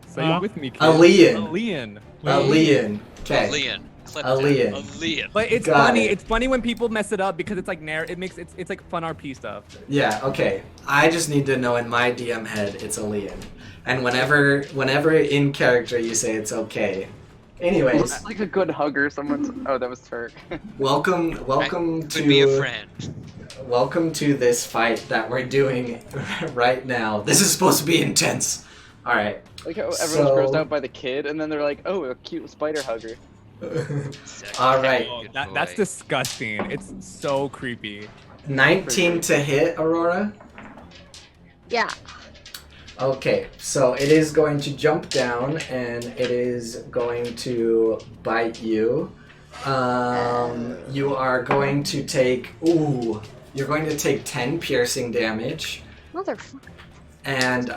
Say it with me, kid. Aliyan. Aliyan. Okay. Aliyan. Aliyan. Aliyan. But it's Got funny. it. It's funny when people mess it up because it's like it's like fun RP stuff. Yeah, okay. I just need to know in my DM head it's Aliyan. And whenever in character you say it's okay. Anyways, It's like a good hugger. Someone's. Oh, that was Turk. welcome Could be a to friend. welcome to this fight that we're doing right now. This is supposed to be intense. All right. Like how everyone's So- grossed out by the kid, and then they're like, "Oh, a cute spider hugger." All right. Oh, good That's boy. disgusting. It's so creepy. 19 to hit, Aurora. Yeah. Okay, so it is going to jump down and it is going to bite you. You are going to take you're going to take 10 piercing damage, Motherfucker. and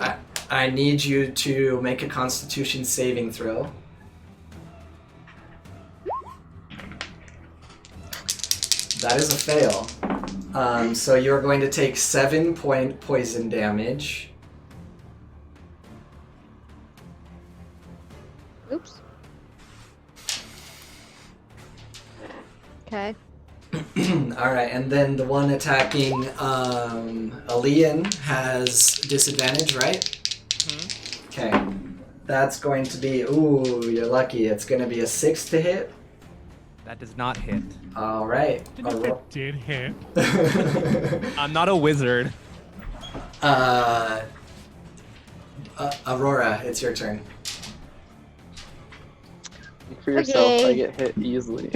I need you to make a Constitution saving throw. That is a fail. So you're going to take 7-point poison damage. Oops. Okay. Alright, and then the one attacking Aliyan has disadvantage, right? Okay. That's going to be, you're lucky. It's going to be a 6 to hit. That does not hit. Alright. If it did hit. I'm not a wizard. Aurora, it's your turn. For yourself, Okay. I get hit easily.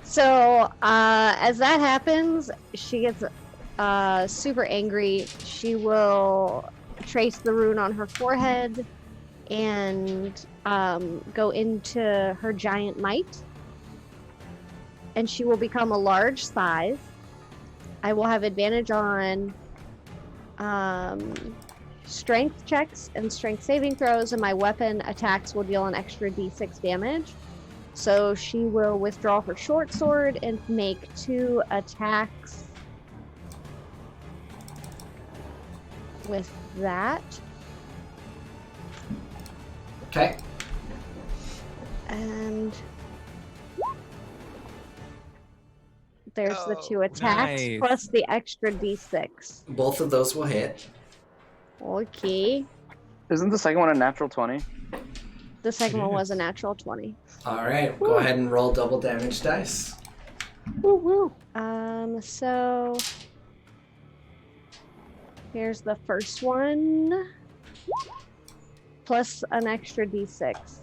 So, as that happens, she gets super angry. She will trace the rune on her forehead and go into her giant might. And she will become a large size. I will have advantage on strength checks and strength saving throws, and my weapon attacks will deal an extra d6 damage. So she will withdraw her short sword and make 2 attacks with that. Okay. And there's the Oh, 2 attacks nice. plus the extra d6. Both of those will hit. Okay. Isn't the second one a natural 20? The second It one was a is. natural 20. Alright, go ahead and roll double damage dice. Woo woo. So here's the first one. Plus an extra d6.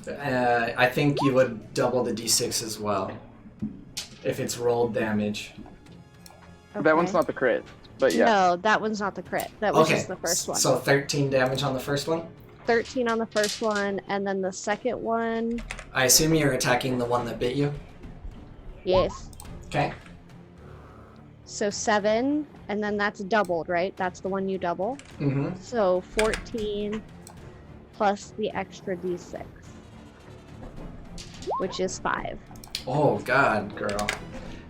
I think you would double the d6 as well. If it's rolled damage. That one's Okay. not the crit, but yeah. No, that one's not the crit. That was Okay, just the first one. so 13 damage on the first one? 13 on the first one, and then the second one, I assume you're attacking the one that bit you? yes. Okay. So 7, and then that's doubled, right? That's the one you double. Mm-hmm. So 14 plus the extra d6, which is 5. Oh, God, girl.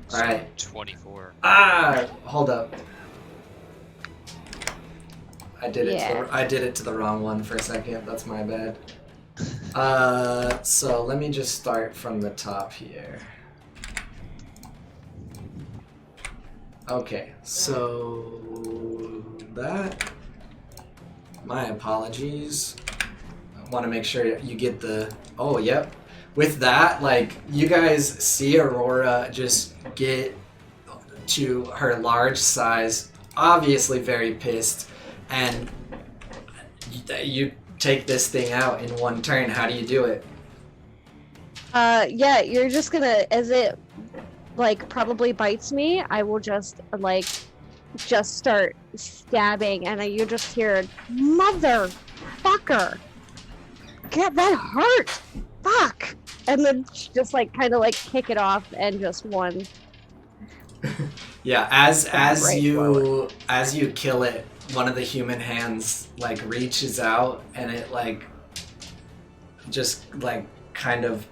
So Alright. 24. Ah! Hold up. I did Yeah. I did it to the wrong one for a second. That's my bad. So let me just start from the top here. Okay, so that. My apologies. I want to make sure you get the. Oh, yep. With that, like, you guys see Aurora just get to her large size, obviously very pissed, and you take this thing out in one turn. How do you do it? Yeah, you're just gonna, as it, like, probably bites me, I will just, like, just start stabbing, and you just hear, motherfucker! Get that hurt! Fuck! And then just, like, kind of, like, kick it off, and just one. Yeah, as Right you kill it, one of the human hands like reaches out and it like just like kind of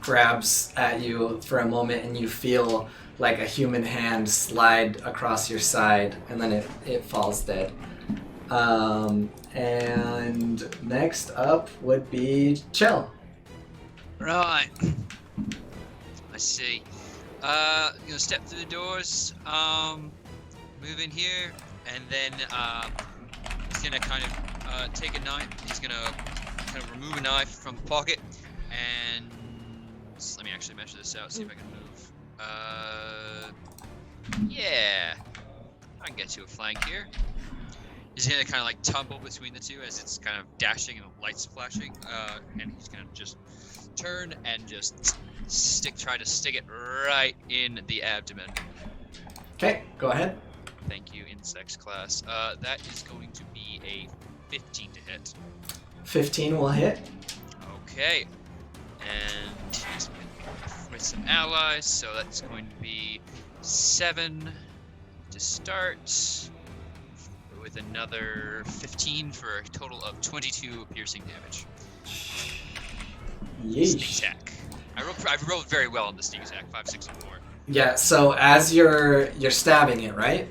grabs at you for a moment, and you feel like a human hand slide across your side, and then it falls dead. And next up would be Chill. Right. I see. Gonna step through the doors, move in here, and then he's gonna kind of take a knife. He's gonna kind of remove a knife from the pocket, and let me actually measure this out, see if I can move. Yeah, I can get to a flank here. He's gonna kind of like tumble between the two as it's kind of dashing and the lights flashing, and he's gonna just turn and just try to stick it right in the abdomen. Okay, go ahead. Thank you, insects class. That is going to be a 15 to hit. 15 will hit. Okay, and he's with some allies, so that's going to be 7 to start, with another 15 for a total of 22 piercing damage. Sneak Yeesh. attack. I rolled very well on the sneak attack, 5, 6, and 4. Yeah, so as you're stabbing it, right?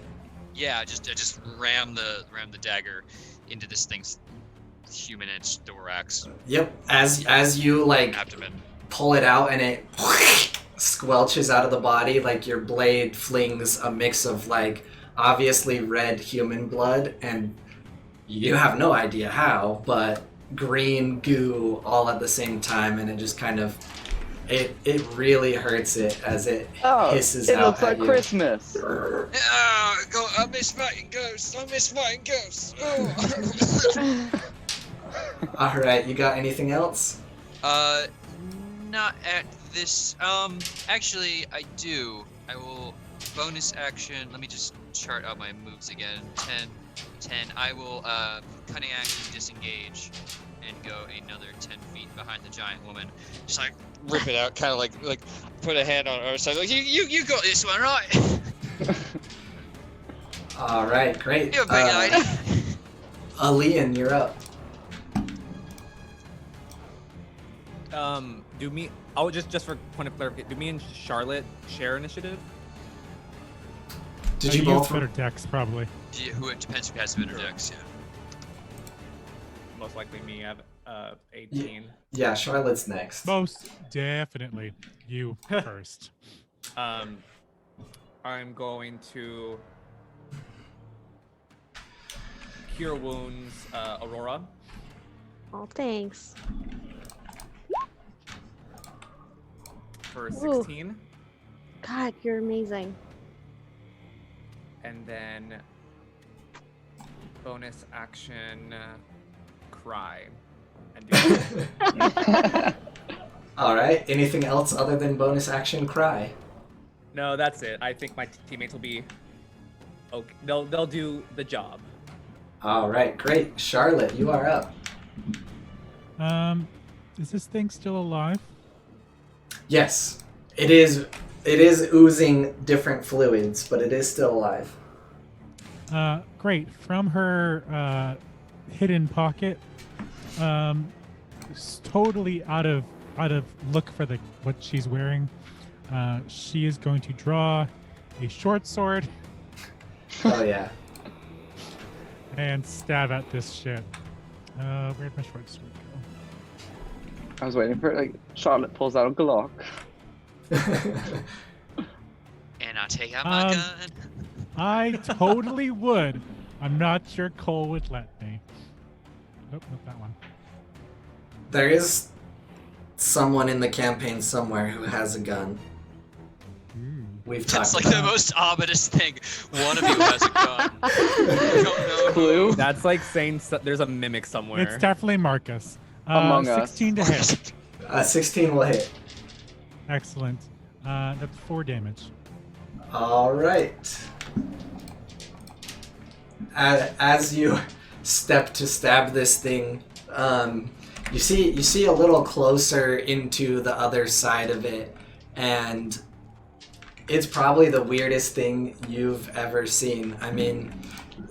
Yeah, I just ram the dagger into this thing's human-edge thorax Yep. As you like abdomen. pull it out and it squelches out of the body, like your blade flings a mix of like obviously red human blood and you have no idea how, but green goo all at the same time, and it just kind of it really hurts it as it hisses it out looks like at you. Christmas. I miss fighting ghosts. I miss fighting ghosts. Oh. All right, you got anything else? Not at this. Actually, I do. I will bonus action. Let me just chart out my moves again. 10. I will cunning action disengage and go another 10 feet behind the giant woman. Just like rip it out, kind of like put a hand on her side. Like you got this one, right? All right, great. You're a big lady. Alian, you're up. Do me? Oh, just for point of clarification, do me and Charlotte share initiative? Did you have both? better decks, probably? Who it depends who has better decks. Yeah. Most likely me. I have 18. Yeah, Charlotte's next. Most definitely. You first. I'm going to cure wounds, Aurora. Oh, thanks. For Ooh. 16, God, you're amazing. and then bonus action, cry, and do that. All right. Anything else other than bonus action cry? No, that's it. I think my teammates will be okay. They'll do the job. All right. Great. Charlotte, you are up. Is this thing still alive? Yes. It is oozing different fluids, but it is still alive. Great. From her hidden pocket, totally out of look for what she's wearing, she is going to draw a short sword Oh yeah. and stab at this shit. Where'd my short sword go? I was waiting for it, like Charlotte pulls out a Glock. And I take out my gun. I totally would. I'm not sure Cole would let me. Nope, not that one. There is someone in the campaign somewhere who has a gun. We've That's talked like the about. most ominous thing. One of you has a gun. I don't know. Clue? That's like saying there's a mimic somewhere. It's definitely Marcus. Among Us. 16 to hit. 16 will hit. Excellent. That's 4 damage. All right. As you step to stab this thing, you see a little closer into the other side of it, and it's probably the weirdest thing you've ever seen. I mean,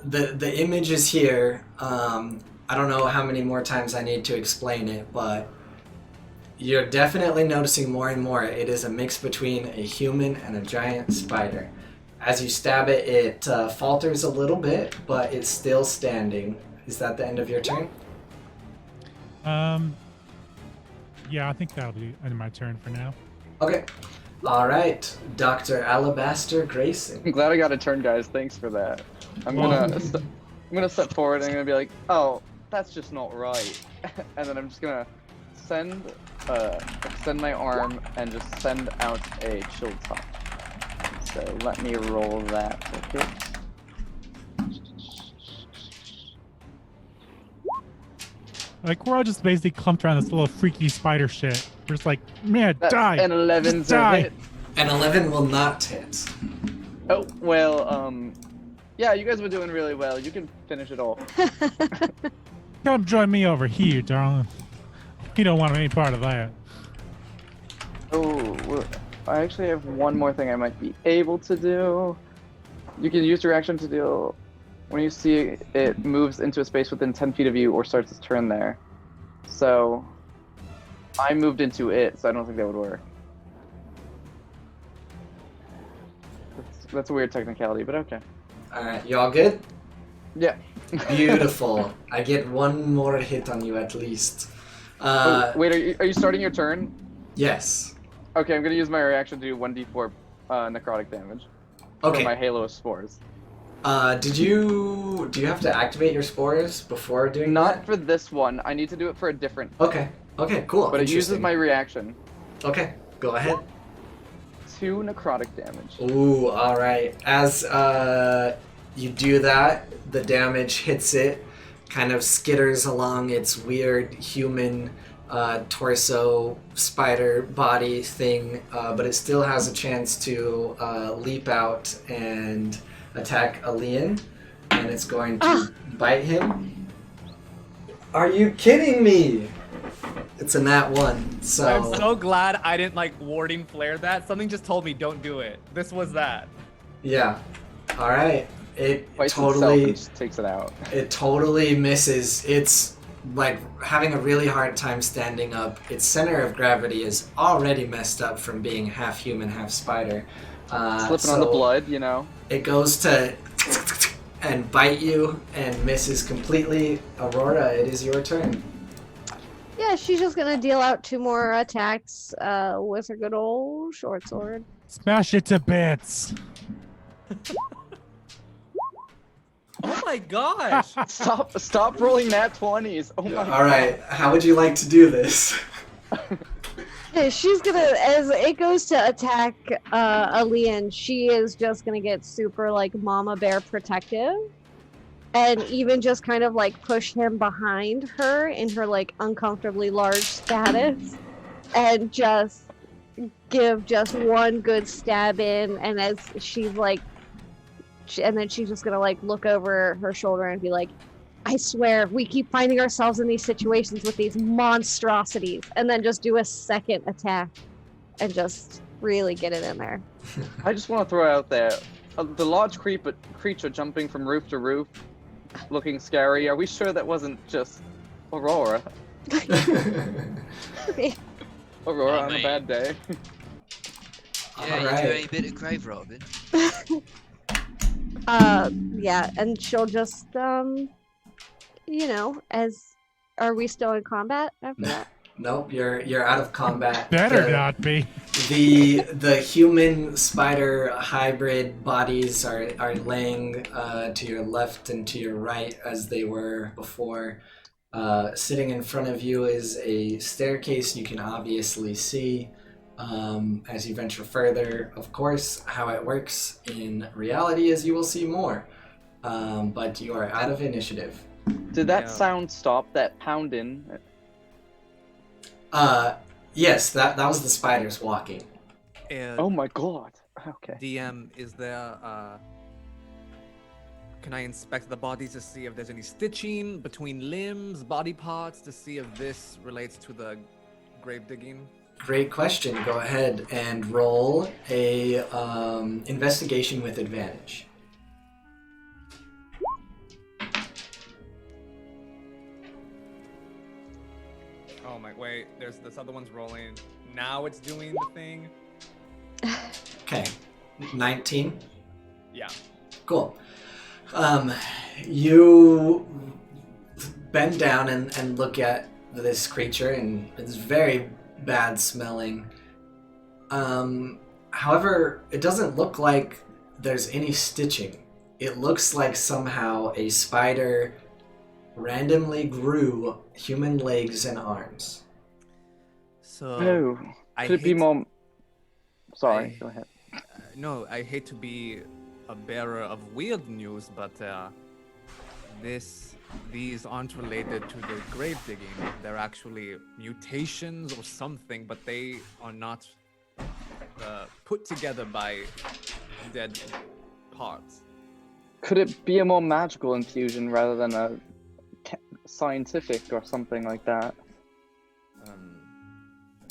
the image is here. I don't know how many more times I need to explain it, but you're definitely noticing more and more. It is a mix between a human and a giant spider. As you stab it, it falters a little bit, but it's still standing. Is that the end of your turn? Yeah, I think that'll be end of my turn for now. Okay. All right, Dr. Alabaster Grayson. I'm glad I got a turn, guys. Thanks for that. I'm gonna step forward and I'm gonna be like, oh, that's just not right. And then I'm just gonna extend my arm and just send out a chill touch. So let me roll that to hit. Like, we're all just basically clumped around this little freaky spider shit. We're just like, man, That's die! an 11 Just to die! hit. An 11 will not hit. Oh, well, yeah, you guys were doing really well. You can finish it off. Come join me over here, darling. You don't want any part of that. Oh, well, I actually have one more thing I might be able to do. You can use your action to deal when you see it moves into a space within 10 feet of you or starts its turn there. So I moved into it, so I don't think that would work. That's a weird technicality, but okay. All right, you all good? Yeah. Beautiful. I get one more hit on you at least. Wait, are you starting your turn? Yes. Okay, I'm gonna use my reaction to do 1d4 necrotic damage. Okay. For my Halo of Spores. Do you have to activate your spores before doing Not that? for this one. I need to do it for a different. Okay. Okay, cool. But it uses Interesting. my reaction. Okay, go ahead. 2 necrotic damage. Ooh, all right. As you do that, the damage hits it, kind of skitters along its weird human torso spider body thing, but it still has a chance to leap out and attack Alian, and it's going to bite him. Are you kidding me? It's a nat 1, so... I'm so glad I didn't like warding flare that. Something just told me don't do it. This was that. Yeah. All right. It Bites totally... itself and just takes it out. It totally misses. It's like having a really hard time standing up. Its center of gravity is already messed up from being half human, half spider. Slipping on the blood, you know. It goes to and bite you and misses completely. Aurora, it is your turn. Yeah, she's just gonna deal out 2 more attacks with her good old short sword. Smash it to bits! Oh my gosh! Stop rolling nat 20s. Oh my All right, how would you like to do this? Yeah, she's gonna, as it goes to attack Alian, she is just gonna get super like mama bear protective. and even just kind of like push him behind her in her like uncomfortably large status, and just give just one good stab in. And as she's like, and then she's just gonna like look over her shoulder and be like, I swear, we keep finding ourselves in these situations with these monstrosities, and then just do a second attack and just really get it in there. I just want to throw out there, the large creature jumping from roof to roof, looking scary. Are we sure that wasn't just Aurora? Aurora on a bad day. Yeah, you do any bit of grave robbing? Yeah, and she'll just, are we still in combat after that? Nope, you're out of combat. Better not be. The human spider hybrid bodies are laying to your left and to your right as they were before. Sitting in front of you is a staircase you can obviously see. As you venture further, of course, how it works in reality is you will see more. But you are out of initiative. Did that sound stop, that pounding? Yes, that was the spiders walking. Oh my god. Okay. DM, is there, can I inspect the bodies to see if there's any stitching between limbs, body parts, to see if this relates to the grave digging? Great question. Go ahead and roll a investigation with advantage. Oh my, wait, there's this other one's rolling. Now it's doing the thing? Okay. 19. Yeah. Cool. You bend down and look at this creature, and it's very bad smelling. However, it doesn't look like there's any stitching. It looks like somehow a spider randomly grew human legs and arms. So, Oh, could it be more... Sorry, go ahead. No, I hate to be a bearer of weird news, but these aren't related to the grave digging. They're actually mutations or something, but they are not put together by dead parts. Could it be a more magical infusion rather than a scientific or something like that?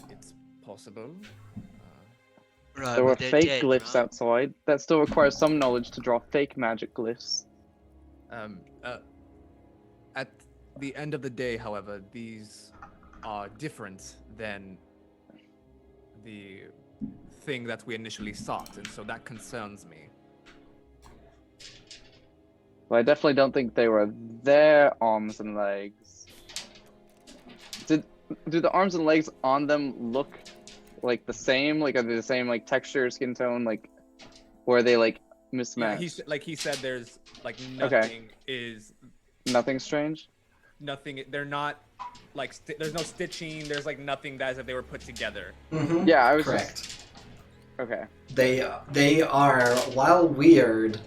It's possible. Right, There were they're fake dead, glyphs right? outside. That still requires some knowledge to draw fake magic glyphs. At the end of the day, however, these are different than the thing that we initially sought, and so that concerns me. Well, I definitely don't think they were their arms and legs. Do the arms and legs on them look like the same? Like, are they the same like texture, skin tone? Like, or are they like mismatched? Yeah, he said, there's like nothing is Nothing strange? nothing. They're not like there's no stitching. There's like nothing that as if they were put together. Mm-hmm. Yeah, I was correct. just... Okay. They are, while weird,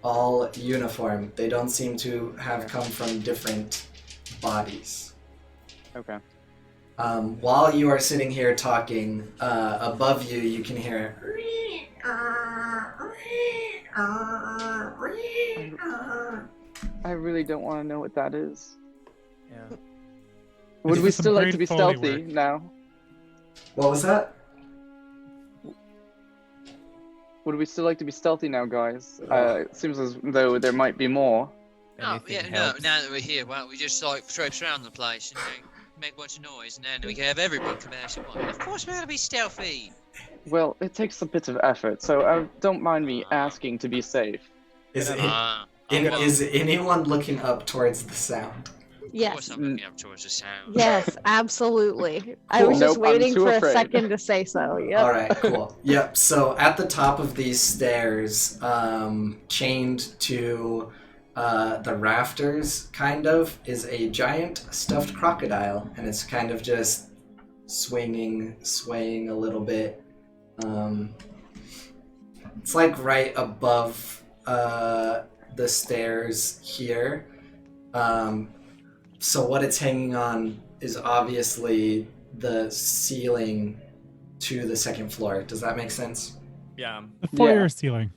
all uniform. They don't seem to have come from different bodies. Okay. While you are sitting here talking, above you, you can hear. I really don't want to know what that is. Yeah. Would This we is some still like great to be Foley stealthy work. now? What was that? Would we still like to be stealthy now, guys? It seems as though there might be more. Oh, Anything yeah, no, helps. now that we're here, why don't we just like traipse around the place and make a bunch of noise, and then we can have everyone come out at once. Of course we're gonna be stealthy. Well, it takes a bit of effort, so don't mind me asking to be safe. Is Well, is anyone looking up towards the sound? of Yes. course I'm looking up towards the sound. Yes, absolutely. I Cool. was just Nope, I'm waiting too for afraid. a second to say so. Yep. All right, cool. Yep. So at the top of these stairs, chained to the rafters, kind of, is a giant stuffed crocodile, and it's kind of just swaying a little bit. It's like right above the stairs here. So what it's hanging on is obviously the ceiling to the second floor. Does that make sense? Yeah. The foyer Yeah. ceiling.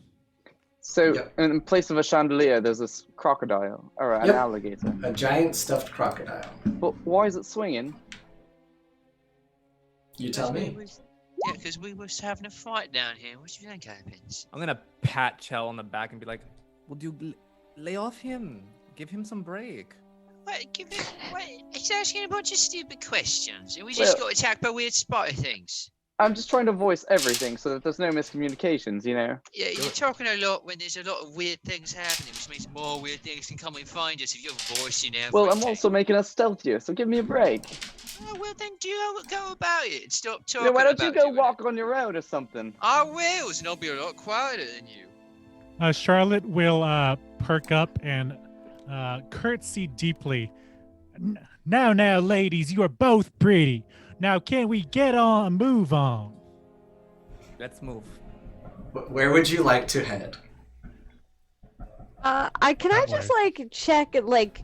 So Yep. in place of a chandelier, there's this crocodile or an Yep. alligator. A giant stuffed crocodile. But why is it swinging? You tell me. Yeah, because we was having a fight down here. What do you think happens? I'm gonna pat Chell on the back and be like, "Would you lay off him? Give him some break." He's asking a bunch of stupid questions, and we just Well- got attacked by weird spider things. I'm just trying to voice everything so that there's no miscommunications, you know? Yeah, you're talking a lot when there's a lot of weird things happening, which means more weird things can come and find us if you're voicing everything. Well, I'm also making us stealthier, so give me a break. Oh, well, then do go about it and stop You talking know, why don't you about go doing walk on your own or something? it. I will, and I'll be a lot quieter than you. Charlotte will perk up and curtsy deeply. Now, ladies, you are both pretty. Now, can we get on and move on? Let's move. Where would you like to head? I just like check and like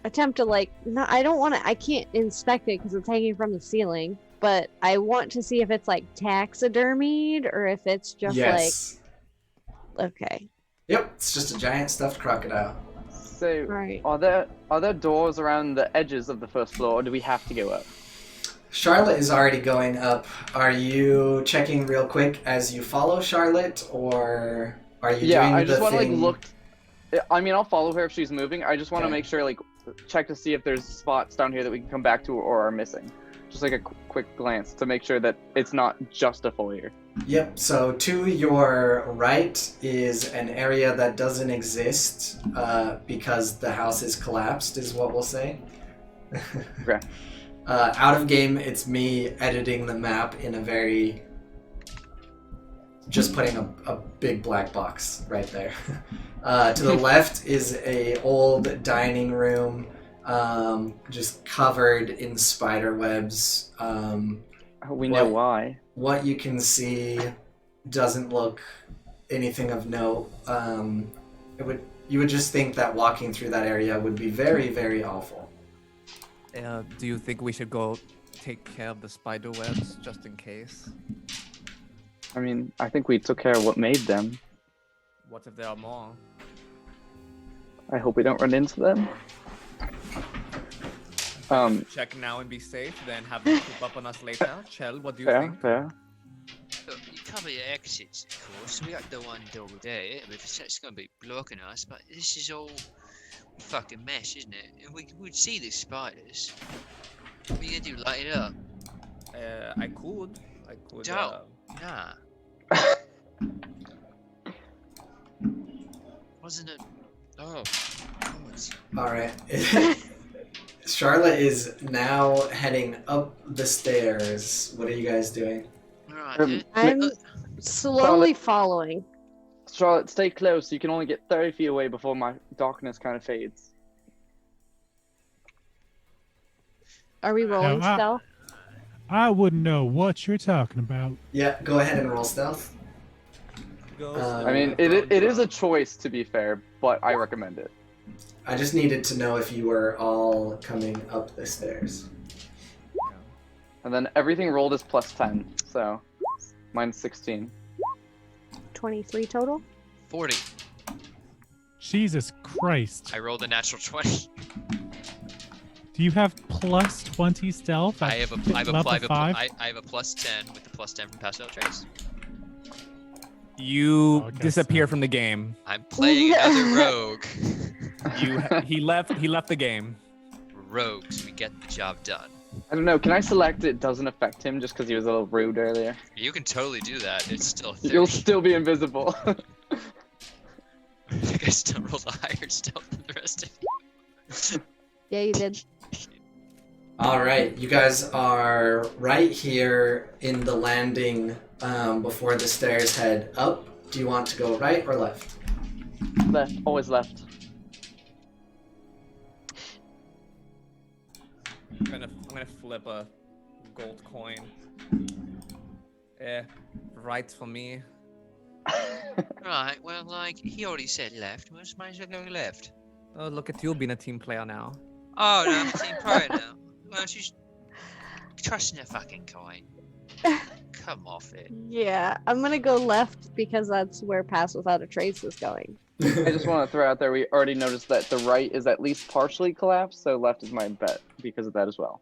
attempt to like no, I don't want to. I can't inspect it because it's hanging from the ceiling. But I want to see if it's like taxidermied or if it's just Yes. like okay. Yep, it's just a giant stuffed crocodile. So, Right. are there doors around the edges of the first floor, or do we have to go up? Charlotte is already going up. Are you checking real quick as you follow Charlotte, or are you Yeah, doing I the just want to like thing? look. I mean, I'll follow her if she's moving. I just want to Okay. make sure, like, check to see if there's spots down here that we can come back to or are missing. Just like a quick glance to make sure that it's not just a foyer. Yep, so to your right is an area that doesn't exist because the house is collapsed, is what we'll say. Okay. Out of game, it's me editing the map in a very... just putting a big black box right there. To the left is a old dining room, just covered in spider webs. We know What? why. What you can see doesn't look anything of note. You would just think that walking through that area would be very, very awful. Do you think we should go take care of the spider webs just in case? I mean, I think we took care of what made them. What if there are more? I hope we don't run into them. Check now and be safe, then have them creep up on us later. Chell, what do you Fair, think? fair. Look, you cover your exits, of course. We got the one door there, but it's going to be blocking us. But this is all a fucking mess, isn't it? And we would see the spiders. What are you going to do, light it up? I could. Don't. Nah. Wasn't it? Oh. Alright. Charlotte is now heading up the stairs. What are you guys doing? Alright. I'm slowly following. Charlotte, stay close. You can only get 30 feet away before my darkness kind of fades. Are we rolling No, stealth? I wouldn't know what you're talking about. Yeah, go ahead and roll stealth. I mean, it is a choice, to be fair, but I recommend it. I just needed to know if you were all coming up the stairs. And then everything rolled is plus 10, so mine's 16. 23 total. 40. Jesus Christ. I rolled a natural 20. Do you have plus 20 stealth? I at have level 5? I have a plus 10 with the plus 10 from Pass Out Trace. You Okay, disappear so- from the game. I'm playing another rogue. He left the game. Rogues, we get the job done. I don't know, can I select it doesn't affect him just because he was a little rude earlier? You can totally do that. It's still 30. You'll still be invisible. I think I still rolled a higher stealth than the rest of you. Yeah, you did. Alright, you guys are right here in the landing before the stairs head up. Do you want to go right or left? Left, always left. I'm gonna flip a gold coin. Right for me. Right, well, like, he already said left. We might as well go left. Oh, look at you being a team player now. Oh, no, I'm a team player now. Well, she's trusting her fucking kind. Come off it. Yeah, I'm gonna go left because that's where Pass Without a Trace is going. I just want to throw out there, we already noticed that the right is at least partially collapsed, so left is my bet because of that as well.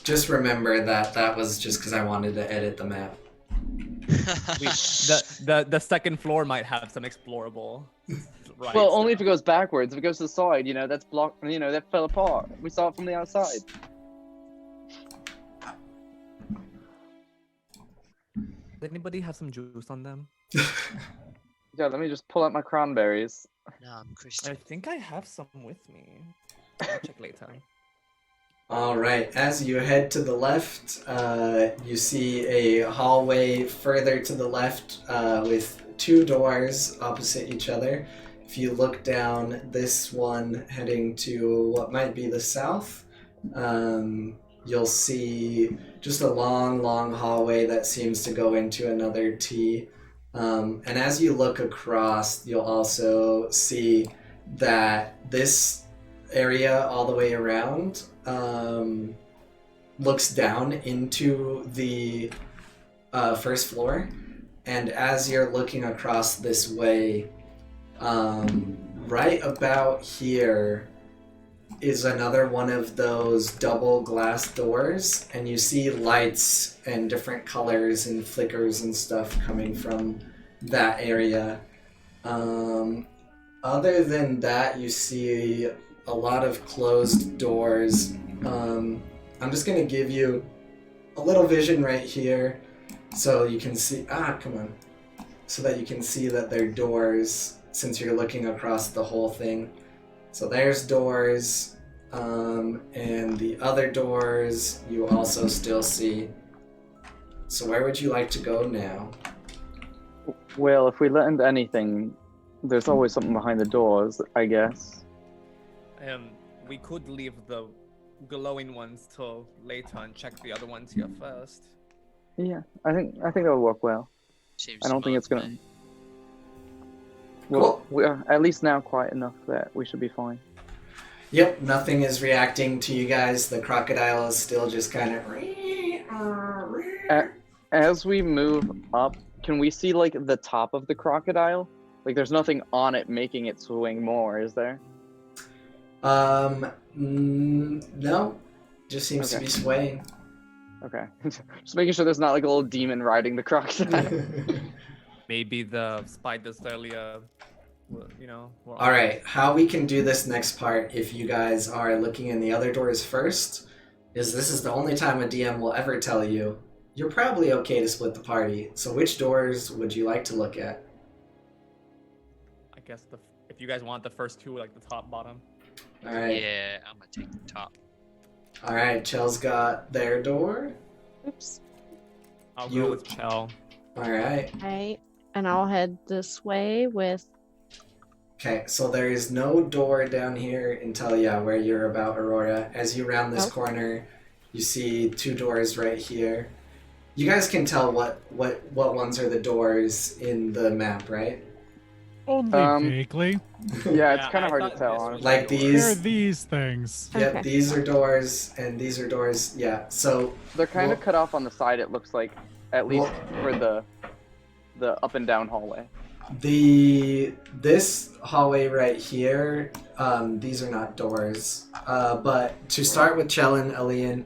Just remember that was just because I wanted to edit the map. The second floor might have some explorable. Right. Well, only if it goes backwards. If it goes to the side, you know, that's blocked. You know, that fell apart. We saw it from the outside. Does anybody have some juice on them? Yeah, let me just pull out my cranberries. No, I'm I Christian. think I have some with me. I'll check later. All right, as you head to the left, you see a hallway further to the left with two doors opposite each other. If you look down this one heading to what might be the south, you'll see just a long hallway that seems to go into another T. And as you look across, you'll also see that this area all the way around looks down into the first floor. And as you're looking across this way, right about here is another one of those double glass doors, and you see lights and different colors and flickers and stuff coming from that area. Other than that, you see a lot of closed doors. I'm just going to give you a little vision right here so you can see, so that you can see that they're doors since you're looking across the whole thing. So there's doors, and the other doors you also still see. So where would you like to go now? Well, if we learned anything, there's always something behind the doors, I guess. We could leave the glowing ones till later and check the other ones here first. Yeah, I think that'll work well. Seems I don't think smart it's to gonna. me. Well, we're at least now quiet enough that we should be fine. Yep, nothing is reacting to you guys. The crocodile is still just kind of... As we move up, can we see like the top of the crocodile? Like there's nothing on it making it swing more, is there? No. Just seems to be swaying. Okay. Just making sure there's not like a little demon riding the crocodile. Maybe the spiders earlier, you know. All right, how we can do this next part, if you guys are looking in the other doors first, is this is the only time a DM will ever tell you, you're probably okay to split the party. So which doors would you like to look at? I guess if you guys want the first two, like the top, bottom. All right. Yeah, I'm gonna take the top. All right, Chell's got their door. Oops. I'll You- go with Chell. All right. Right. And I'll head this way with. Okay, so there is no door down here until, where you're about, Aurora. As you round this Oh. corner, you see two doors right here. You guys can tell what ones are the doors in the map, right? Only vaguely. Yeah, it's Yeah, kind I of hard to thought tell, this was honestly. Like There are these. these things. Yep, Okay. these are doors, and these are doors. Yeah, so They're kind of Well- cut off on the side, it looks like, at least for the up and down hallway. this hallway right here, these are not doors. But to start with Chell and Elian,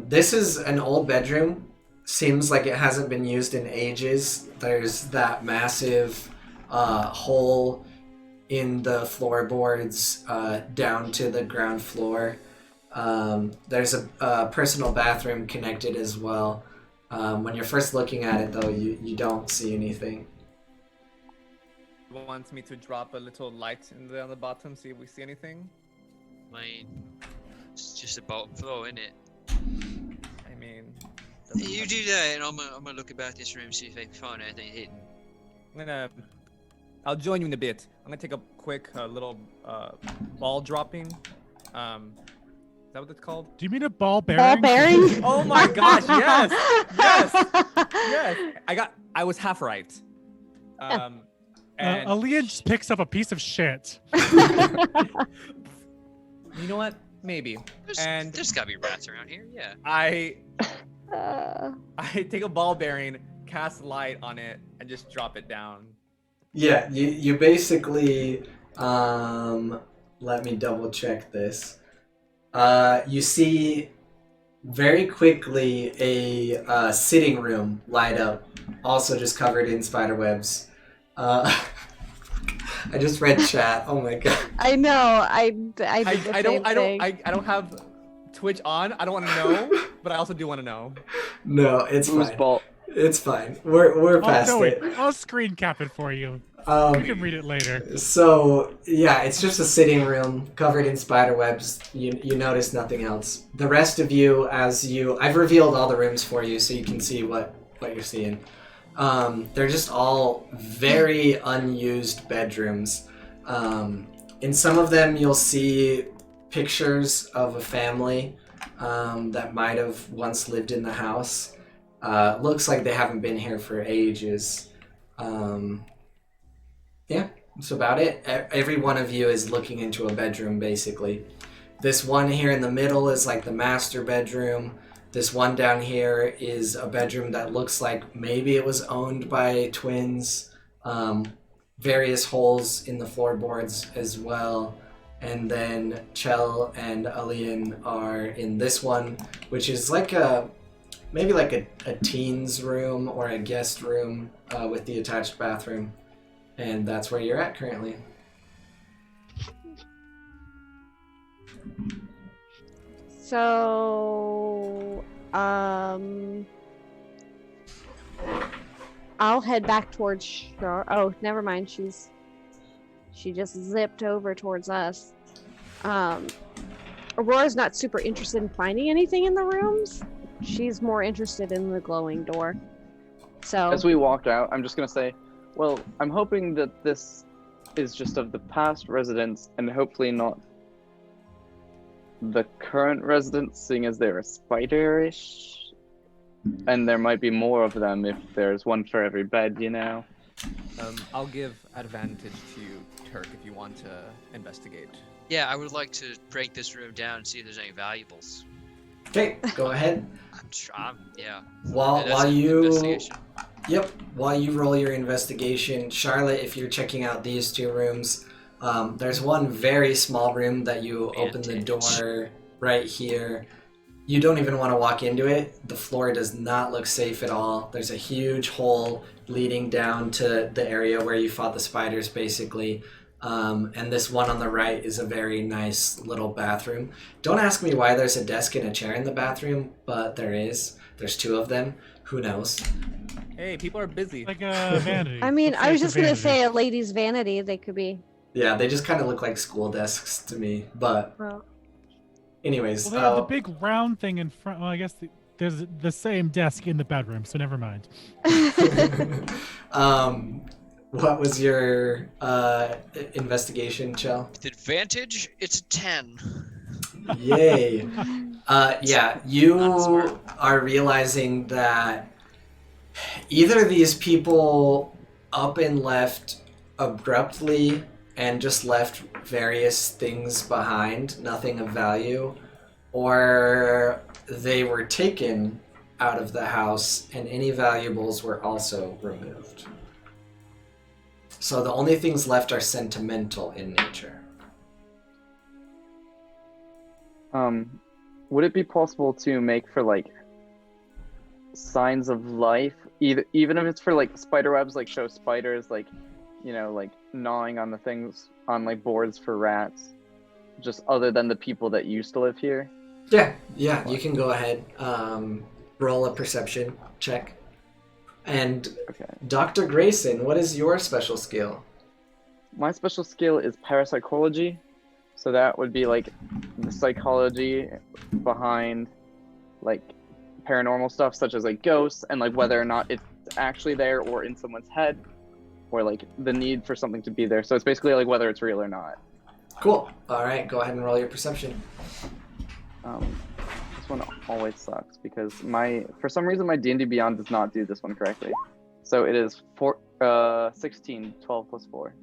this is an old bedroom. Seems like it hasn't been used in ages. There's that massive hole in the floorboards down to the ground floor. There's a personal bathroom connected as well. When you're first looking at it, though, you don't see anything. Wants me to drop a little light in there on the bottom, see if we see anything. I mean, it's just the bottom floor, isn't it? I mean, doesn't You matter. do that, and I'm gonna look about this room, see if I can find anything hidden. I'll join you in a bit. I'm gonna take a quick little ball dropping. Is that what it's called? Do you mean a ball bearing? Ball bearing? Oh my gosh! Yes, yes, yes. I was half right. And Aaliyah just picks up a piece of shit. you know what? Maybe. And There's gotta be rats around here. Yeah. I Uh, take a ball bearing, cast light on it, and just drop it down. Yeah, you basically, let me double check this. You see very quickly a sitting room light up, also just covered in spider webs. I just read chat. Oh my god. I know. I did the same thing. I don't have Twitch on. I don't want to know, but I also do want to know. No, it's fine. Foosball. It's fine. We're past it. I'll screen cap it for you. You can read it later. So yeah, it's just a sitting room covered in spider webs. You notice nothing else. The rest of you, I've revealed all the rooms for you, so you can see what you're seeing. They're just all very unused bedrooms. In some of them, you'll see pictures of a family that might have once lived in the house. Looks like they haven't been here for ages. Yeah, that's about it. Every one of you is looking into a bedroom, basically. This one here in the middle is like the master bedroom. This one down here is a bedroom that looks like maybe it was owned by twins. Various holes in the floorboards as well. And then Chell and Alian are in this one, which is like maybe like a teen's room or a guest room with the attached bathroom. And that's where you're at currently. So, I'll head back towards shore. Oh, never mind. She just zipped over towards us. Aurora's not super interested in finding anything in the rooms. She's more interested in the glowing door. So As we walk out, I'm just gonna say, well, I'm hoping that this is just of the past residents and hopefully not the current residents, seeing as they're spiderish. And there might be more of them if there's one for every bed, you know? I'll give advantage to you, Turk, if you want to investigate. Yeah, I would like to break this room down and see if there's any valuables. Okay, go ahead. Yeah. While you Investigation. Yep. While you roll your investigation, Charlotte, if you're checking out these two rooms, there's one very small room that you open the door right here. You don't even want to walk into it. The floor does not look safe at all. There's a huge hole leading down to the area where you fought the spiders, basically. And this one on the right is a very nice little bathroom. Don't ask me why there's a desk and a chair in the bathroom, but there is. There's two of them. Who knows? Hey, people are busy. Like a vanity. I mean, Let's I say was it's just a gonna vanity. say a lady's vanity. They could be. Yeah, they just kind of look like school desks to me. But Well, anyways, Well, they have the big round thing in front. Well, I guess there's the same desk in the bedroom, so never mind. what was your investigation, Chell? With advantage, it's a 10. Yay. Yeah, you Not smart. are realizing that either these people up and left abruptly and just left various things behind, nothing of value, or they were taken out of the house and any valuables were also removed. So the only things left are sentimental in nature. Would it be possible to make for like signs of life, even if it's for like spider webs, like show spiders like, you know, like gnawing on the things on like boards for rats, just other than the people that used to live here? Yeah, you can go ahead. Roll a perception check. And Okay. Dr. Grayson, what is your special skill? My special skill is parapsychology, so that would be like the psychology behind like paranormal stuff, such as like ghosts and like whether or not it's actually there or in someone's head, or like the need for something to be there. So it's basically like whether it's real or not. Cool. All right, go ahead and roll your perception. This one always sucks because for some reason my D&D Beyond does not do this one correctly. So it is 16, 12 plus 4.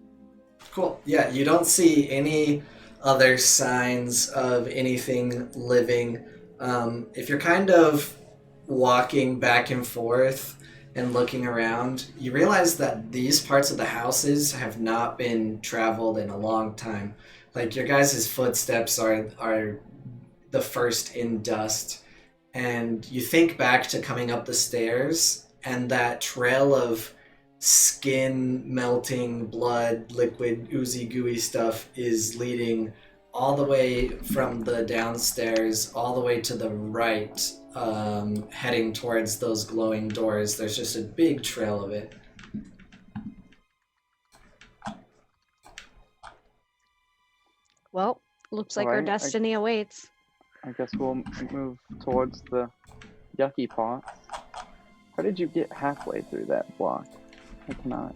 Cool. Yeah, you don't see any other signs of anything living. If you're kind of walking back and forth and looking around, you realize that these parts of the houses have not been traveled in a long time. Like, your guys' footsteps are the first in dust. And you think back to coming up the stairs, and that trail of skin melting, blood, liquid, oozy, gooey stuff is leading all the way from the downstairs all the way to the right, heading towards those glowing doors. There's just a big trail of it. Well, looks like our Alright, destiny awaits. I guess we'll move towards the yucky pots. How did you get halfway through that block? I cannot.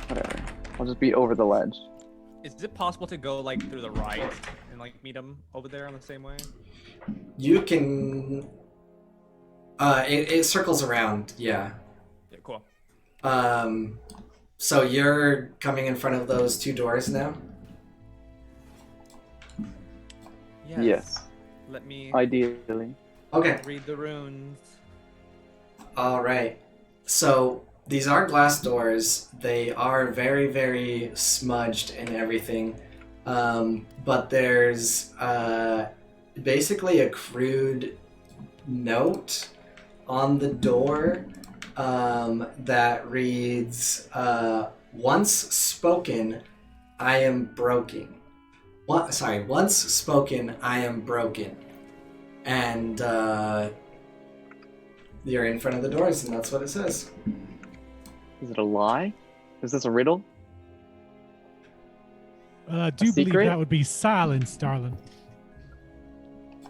Whatever. I'll just be over the ledge. Is it possible to go like through the right and like meet him over there on the same way? You can... it circles around, yeah. Yeah, cool. So you're coming in front of those two doors now? Yes. Let me Ideally. Okay. read the runes. All right. So these are glass doors. They are very, very smudged and everything. But there's basically a crude note on the door that reads, once spoken, I am broken. Once spoken, I am broken. And you're in front of the doors, and that's what it says. Is it a lie? Is this a riddle? I do believe secret? that would be silence, darling.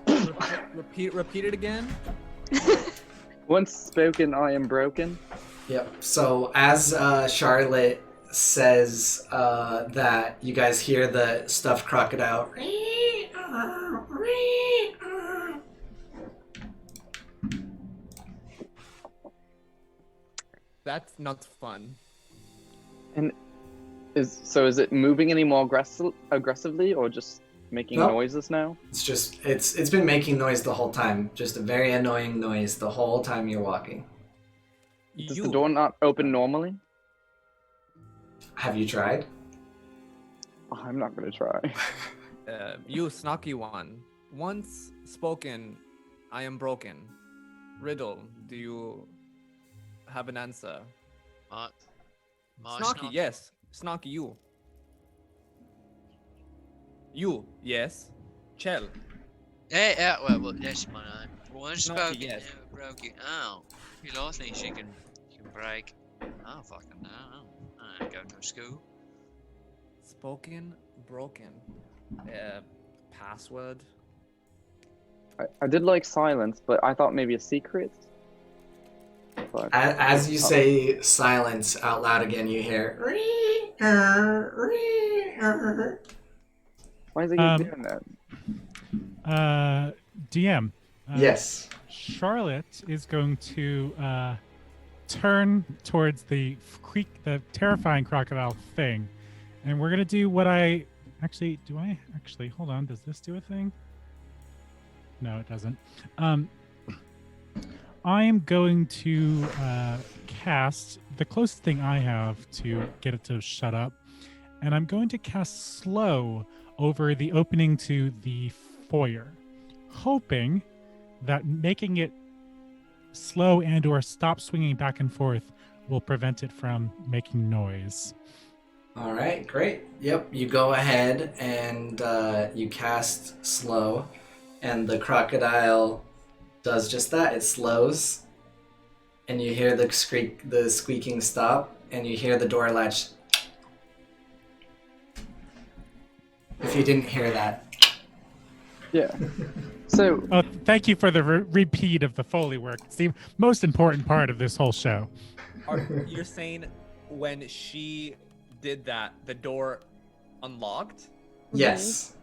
Repeat it again. Once spoken, I am broken. Yep. So as Charlotte says that, you guys hear the stuffed crocodile. That's not fun. And is it moving any more aggressively, or just making Nope. noises now? It's just it's been making noise the whole time. Just a very annoying noise the whole time you're walking. Does the door not open normally? Have you tried? Oh, I'm not gonna try. You snarky one. Once spoken, I am broken. Riddle, do you have an answer? Snarky, yes. Snarky, you. You, yes. Chell. Yeah, well, that's my name. Once Snarky, spoken, yes. never broken. Oh, you lot think she can break? Oh, fucking no. I ain't go to school. Spoken, broken. Password. I did like silence, but I thought maybe a secret. But As you say silence out loud again, you hear. why is he doing that? DM. Yes. Charlotte is going to turn towards the terrifying crocodile thing, and we're gonna do what I actually do. I actually hold on. Does this do a thing? No, it doesn't. I am going to cast the closest thing I have to get it to shut up, and I'm going to cast slow over the opening to the foyer, hoping that making it slow and or stop swinging back and forth will prevent it from making noise. All right, great. Yep, you go ahead and you cast slow, and the crocodile does just that. It slows, and you hear the squeaking stop, and you hear the door latch. If you didn't hear that. Yeah. So Oh, thank you for the repeat of the Foley work. It's the most important part of this whole show. You're saying when she did that, the door unlocked? Yes.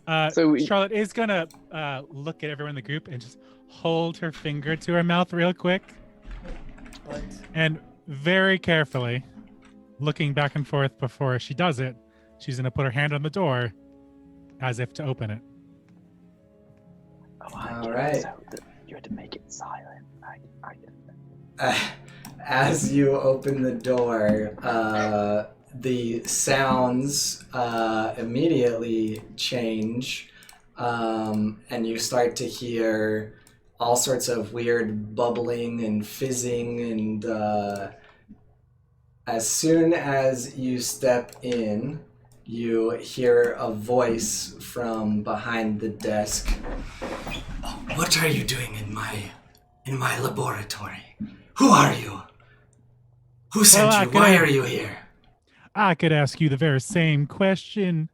Charlotte is gonna look at everyone in the group and just hold her finger to her mouth real quick. What? And very carefully, looking back and forth before she does it, she's going to put her hand on the door as if to open it. All right. So you had to make it silent. I did As you open the door, the sounds immediately change, and you start to hear all sorts of weird bubbling and fizzing, and as soon as you step in, you hear a voice from behind the desk. Oh, what are you doing in my laboratory? Who are you? Who sent you? Why are you here? I could ask you the very same question.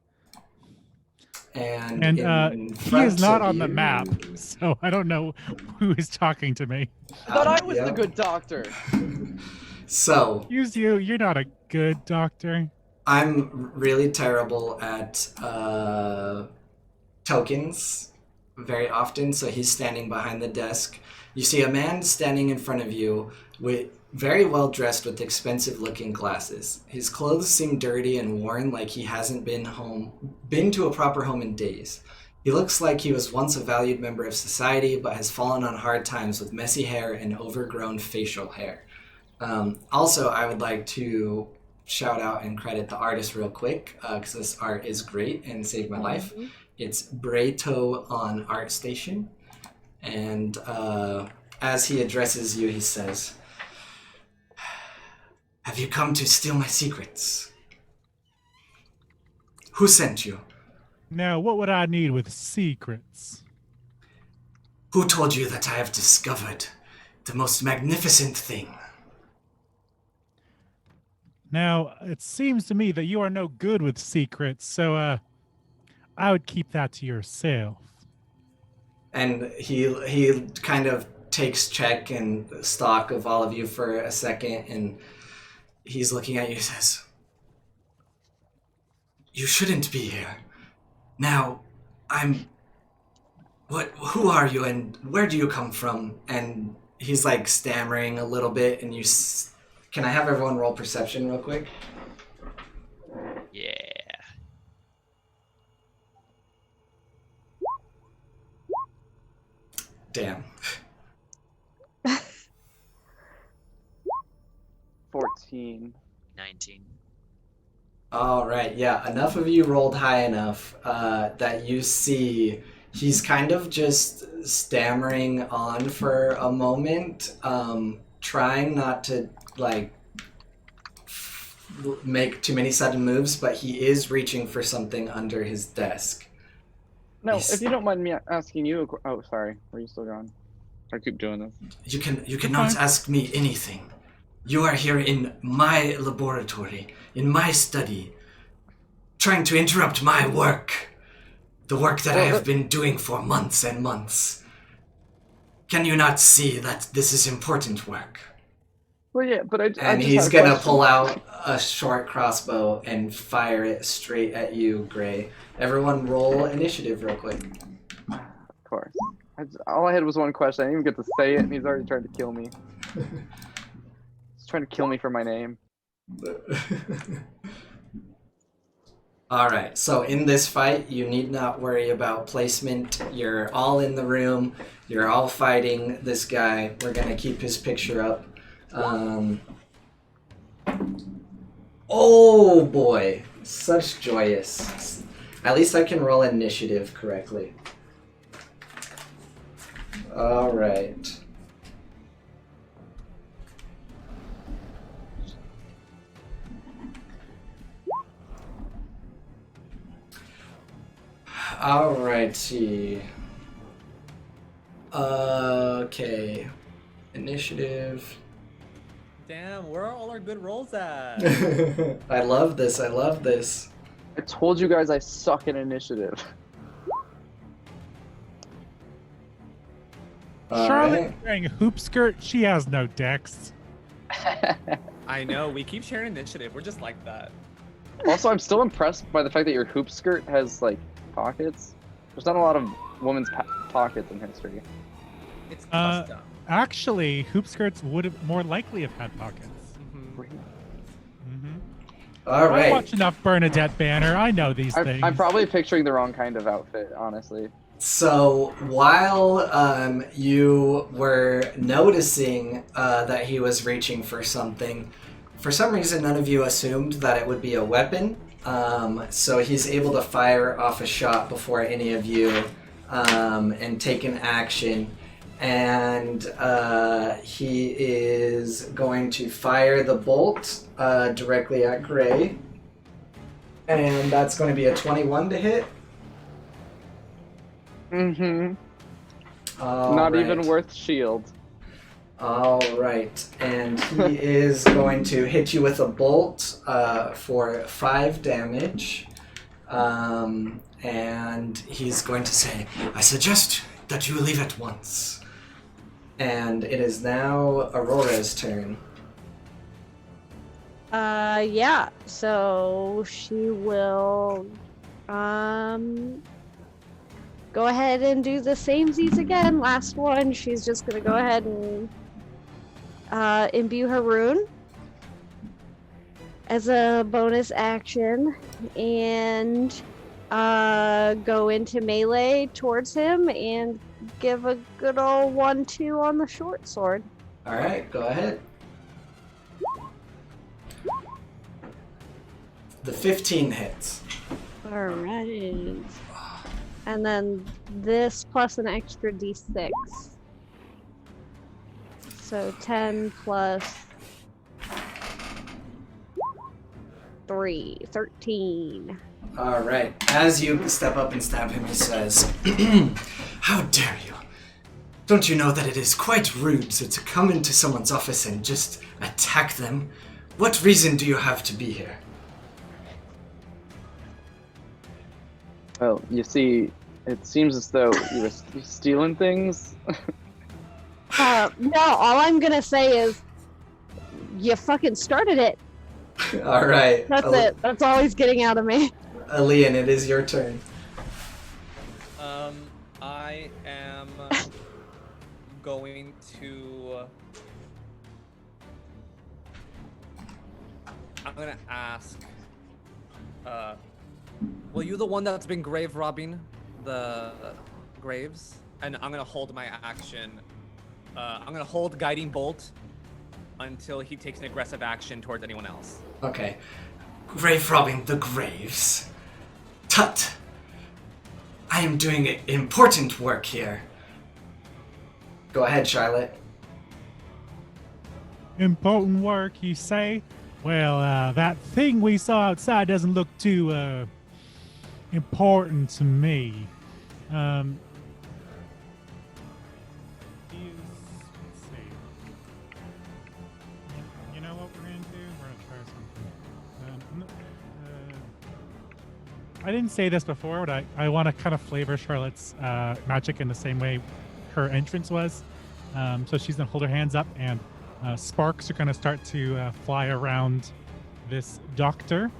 And he is not on the map, so I don't know who is talking to me. I thought I was the good doctor. So, Use you. You're not a good doctor. I'm really terrible at tokens very often, so he's standing behind the desk. You see a man standing in front of you, very well dressed with expensive looking glasses. His clothes seem dirty and worn, like he hasn't been to a proper home in days. He looks like he was once a valued member of society, but has fallen on hard times with messy hair and overgrown facial hair. Also, I would like to shout out and credit the artist real quick, because this art is great and saved my life. It's Breto on ArtStation. And as he addresses you, he says, "Have you come to steal my secrets? Who sent you? Now, what would I need with secrets? Who told you that I have discovered the most magnificent thing?" Now, it seems to me that you are no good with secrets, so I would keep that to yourself. And he kind of takes check and stock of all of you for a second, and he's looking at you and says, "You shouldn't be here. Now, who are you and where do you come from?" And he's like stammering a little bit, and can I have everyone roll perception real quick? Yeah. Damn. 14. 19. All right, yeah, enough of you rolled high enough that you see he's kind of just stammering on for a moment, trying not to, make too many sudden moves, but he is reaching for something under his desk. No, if you don't mind me asking you oh, sorry. Were you still gone? I keep doing this. You cannot ask me anything. You are here in my laboratory, in my study, trying to interrupt my work. The work that I have been doing for months and months. Can you not see that this is important work? Well, yeah, but I And just he's had a gonna question. pull out a short crossbow and fire it straight at you, Gray. Everyone roll initiative real quick. Of course. All I had was one question. I didn't even get to say it, and he's already trying to kill me. He's trying to kill me for my name. Alright, so in this fight, you need not worry about placement. You're all in the room. You're all fighting this guy. We're gonna keep his picture up. Oh boy, such joyous. At least I can roll initiative correctly. Alright. Alrighty. Okay. Initiative. Damn, where are all our good rolls at? I love this. I love this. I told you guys I suck at initiative. Charlotte wearing a hoop skirt, she has no dex. I know, we keep sharing initiative. We're just like that. Also, I'm still impressed by the fact that your hoop skirt has, pockets. There's not a lot of women's pockets in history. It's custom. Actually, hoop skirts would have more likely have had pockets. All I right. watch enough Bernadette Banner. I know these things. I'm probably picturing the wrong kind of outfit, honestly. So while you were noticing that he was reaching for something, for some reason none of you assumed that it would be a weapon. So he's able to fire off a shot before any of you and take an action. And he is going to fire the bolt directly at Gray. And that's going to be a 21 to hit. Mm-hmm. All Not right. even worth shield. All right, and he is going to hit you with a bolt for 5 damage. And he's going to say, I suggest that you leave at once. And it is now Aurora's turn. Yeah. So she will go ahead and do the samesies again. Last one, she's just gonna go ahead and imbue her rune as a bonus action and go into melee towards him and give a good old 1-2 on the short sword. All right, go ahead. The 15 hits. Alright. And then this plus an extra d6. So 10 plus 3, 13. All right. As you step up and stab him, he says, How dare you? Don't you know that it is quite rude to come into someone's office and just attack them? What reason do you have to be here? Well, you see, it seems as though you were stealing things. No, all I'm gonna say is, you fucking started it. All right. That's it. That's all he's getting out of me. Alian, it is your turn. I am going to. I'm gonna ask. Well, you the one that's been grave robbing the graves, and I'm gonna hold my action. I'm gonna hold guiding bolt until he takes an aggressive action towards anyone else. Okay. Grave robbing the graves. Tut. I am doing important work here. Go ahead, Charlotte. Important work, you say? Well, that thing we saw outside doesn't look too important to me. Let's see. You know what we're gonna do? We're gonna try something. I didn't say this before, but I want to kind of flavor Charlotte's magic in the same way her entrance was. So she's gonna hold her hands up, and sparks are gonna start to fly around this doctor.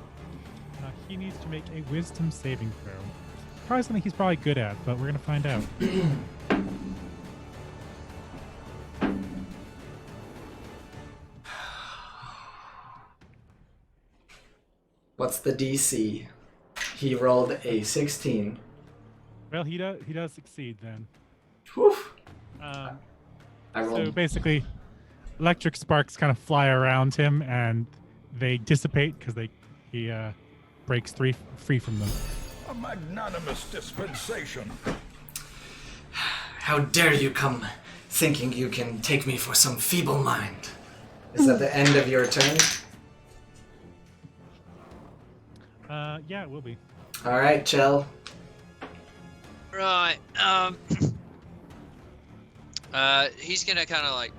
He needs to make a wisdom saving throw. Probably something he's probably good at, but we're gonna find out. What's the DC? He rolled a 16. Well, he does succeed then. Whew. Um, I rolled. So basically, electric sparks kind of fly around him, and they dissipate because he breaks free from them. A magnanimous dispensation. How dare you come thinking you can take me for some feeble mind? Is that the end of your turn? Yeah, it will be. All right, Chell. Right. He's gonna kind of like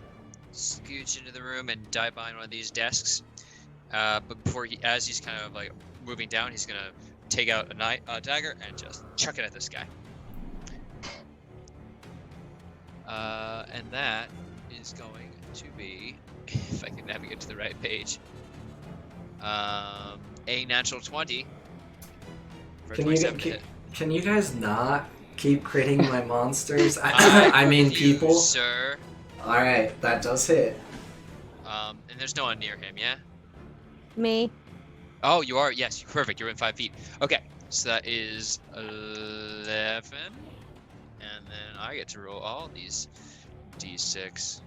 scooch into the room and dive behind one of these desks. But before as he's kind of like moving down, he's gonna take out a dagger and just chuck it at this guy. And that is going to be, if I can navigate to the right page, a natural 20 for a 27 hit. Can you guys not keep critting my monsters? I mean You, people. sir. All right, that does hit. And there's no one near him, yeah? Me. Oh, you are? Yes, perfect. You're in 5 feet. Okay, so that is 11. And then I get to roll all these d6.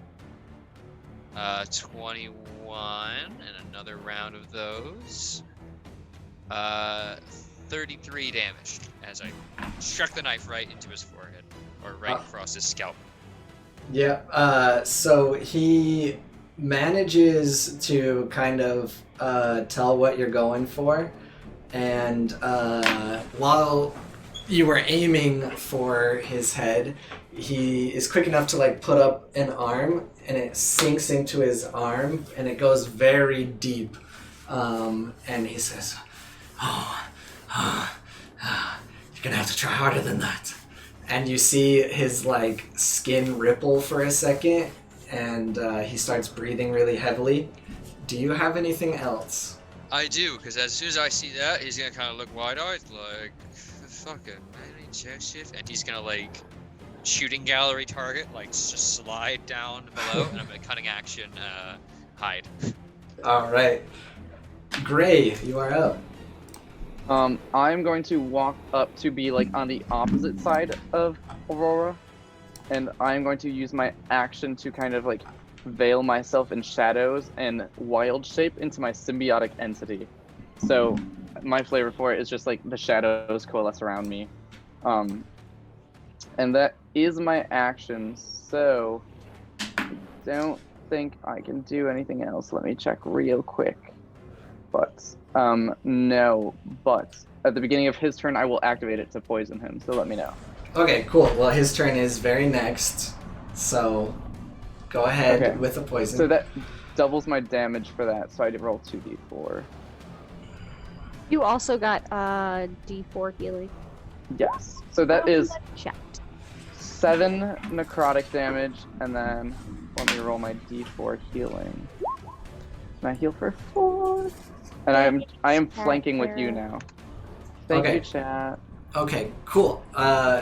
21, and another round of those. 33 damage as I struck the knife right into his forehead, or right across his scalp. Yeah, so he manages to kind of tell what you're going for, and while you were aiming for his head, he is quick enough to like put up an arm, and it sinks into his arm, and it goes very deep, and he says, you're gonna have to try harder than that. And you see his like skin ripple for a second, and he starts breathing really heavily. Do you have anything else? I do, because as soon as I see that, he's gonna kind of look wide-eyed, like, fucking man, check shit, and he's gonna like shooting gallery target, like just slide down below, and I'm gonna cunning action hide. All right, Gray, you are up. I'm going to walk up to be like on the opposite side of Aurora, and I'm going to use my action to kind of like veil myself in shadows and wild shape into my symbiotic entity. So my flavor for it is just like the shadows coalesce around me. And that is my action, so I don't think I can do anything else. Let me check real quick. But, no, but at the beginning of his turn, I will activate it to poison him, so let me know. Okay, cool. Well, his turn is very next, so go ahead with the poison. So that doubles my damage for that, so I did roll 2d4. You also got D4 healing. Yes. So that is Chat. 7 necrotic damage, and then let me roll my d4 healing. Can I heal for 4? And I am flanking with you now. Thank you, chat. Okay, cool.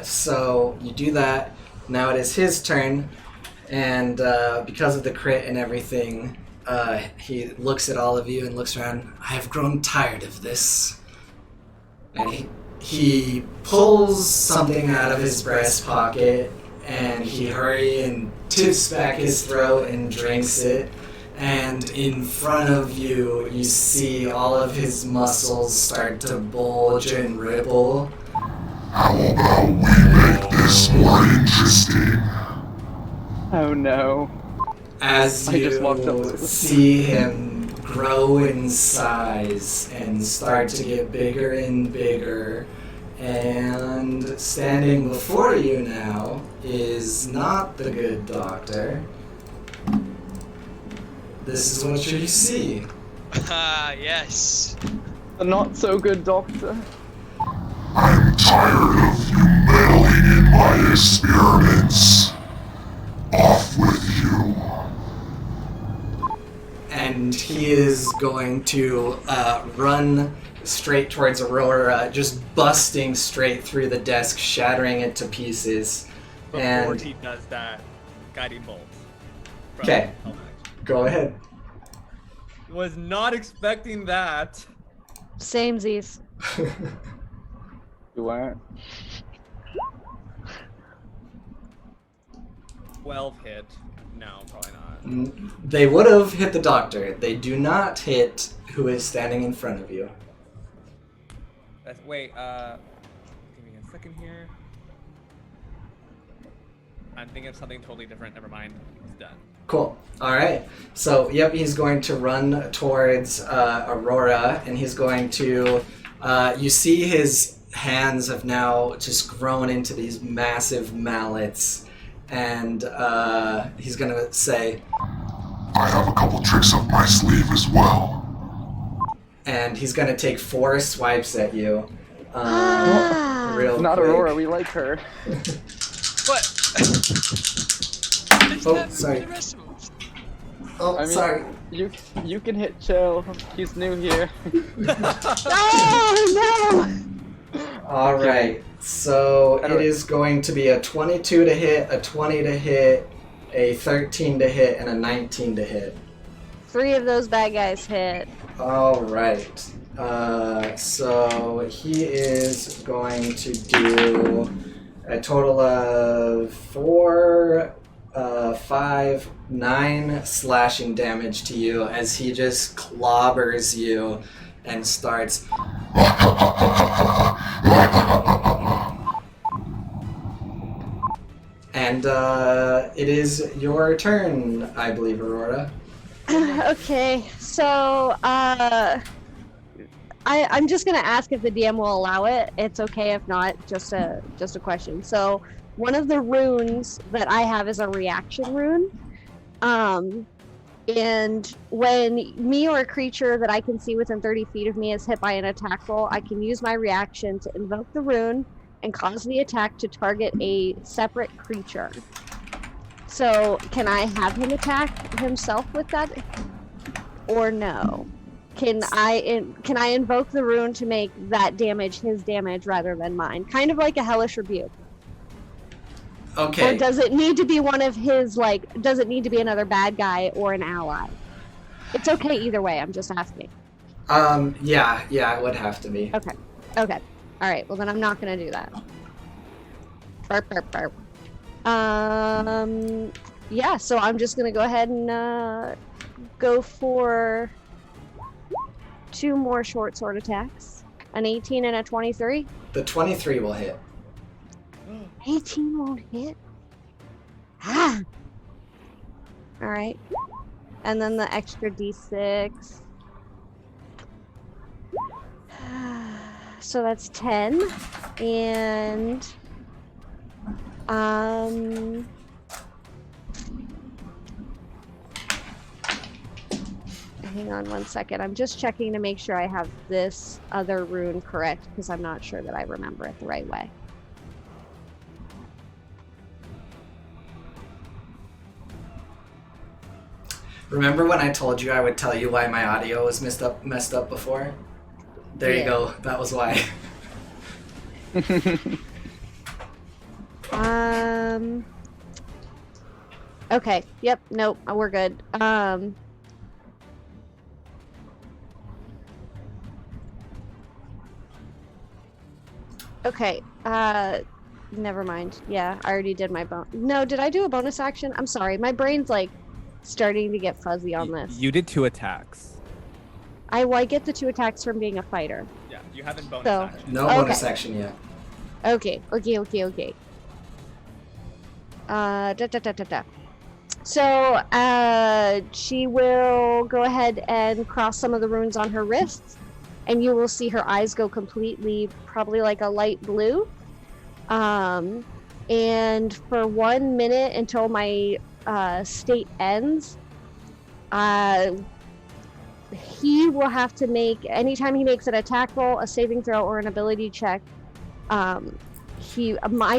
So you do that. Now it is his turn, and because of the crit and everything, he looks at all of you and looks around. I have grown tired of this. And he pulls something out of his breast pocket, and he hurries and tips back his throat and drinks it. And in front of you, you see all of his muscles start to bulge and ripple. How about we make this more interesting? Oh no. As I just walked up you to see him grow in size and start to get bigger and bigger, and standing before you now is not the good doctor. This is what you see. Ah, yes. The not so good doctor. I'm tired of you meddling in my experiments. Off with you. And he is going to run straight towards Aurora, just busting straight through the desk, shattering it to pieces. Before he does that, guiding bolt. Okay, go ahead. Was not expecting that. Samesies. You weren't. 12 hit. No, probably not. They would have hit the doctor. They do not hit who is standing in front of you. Wait, give me a second here. I'm thinking of something totally different. Never mind. It's done. Cool. All right. So, yep, he's going to run towards Aurora, and he's going to. You see his hands have now just grown into these massive mallets, and he's going to say, I have a couple tricks up my sleeve as well. and he's going to take 4 swipes at you. Real Not quick. Aurora, we like her. What? Oh, sorry. Oh, I mean, sorry. You can hit Chill. He's new here. Oh no! All right. So it is going to be a 22 to hit, a 20 to hit, a 13 to hit, and a 19 to hit. 3 of those bad guys hit. All right. So he is going to do a total of 4, 5, 9 slashing damage to you as he just clobbers you and starts. And it is your turn, I believe, Aurora. Okay, so I'm just gonna ask if the DM will allow it. It's okay if not, just a question. So one of the runes that I have is a reaction rune. And when me or a creature that I can see within 30 feet of me is hit by an attack roll, I can use my reaction to invoke the rune and cause the attack to target a separate creature. So can I have him attack himself with that, or no? Can I invoke the rune to make that damage his damage rather than mine? Kind of like a hellish rebuke. Okay. Or does it need to be one of his, like, does it need to be another bad guy or an ally? It's okay either way, I'm just asking. Yeah, it would have to be. Okay. Alright, well then I'm not gonna do that. Burp, burp, burp. Yeah, so I'm just gonna go ahead and, go for 2 more short sword attacks. An 18 and a 23. The 23 will hit. 18 won't hit. Ah! Alright. And then the extra d6. So that's 10. And... hang on one second. I'm just checking to make sure I have this other rune correct, because I'm not sure that I remember it the right way. Remember when I told you I would tell you why my audio was messed up before? There you go. That was why. Okay. Yep. Nope. We're good. Okay. Never mind. Yeah, I already did my No, did I do a bonus action? I'm sorry. My brain's like starting to get fuzzy on this. You did 2 attacks. I get the 2 attacks from being a fighter. Yeah, you haven't bonus action. No bonus action yet. Okay. So, she will go ahead and cross some of the runes on her wrists, and you will see her eyes go completely, probably like a light blue. And for 1 minute until my state ends, he will have to make, anytime he makes an attack roll, a saving throw, or an ability check, I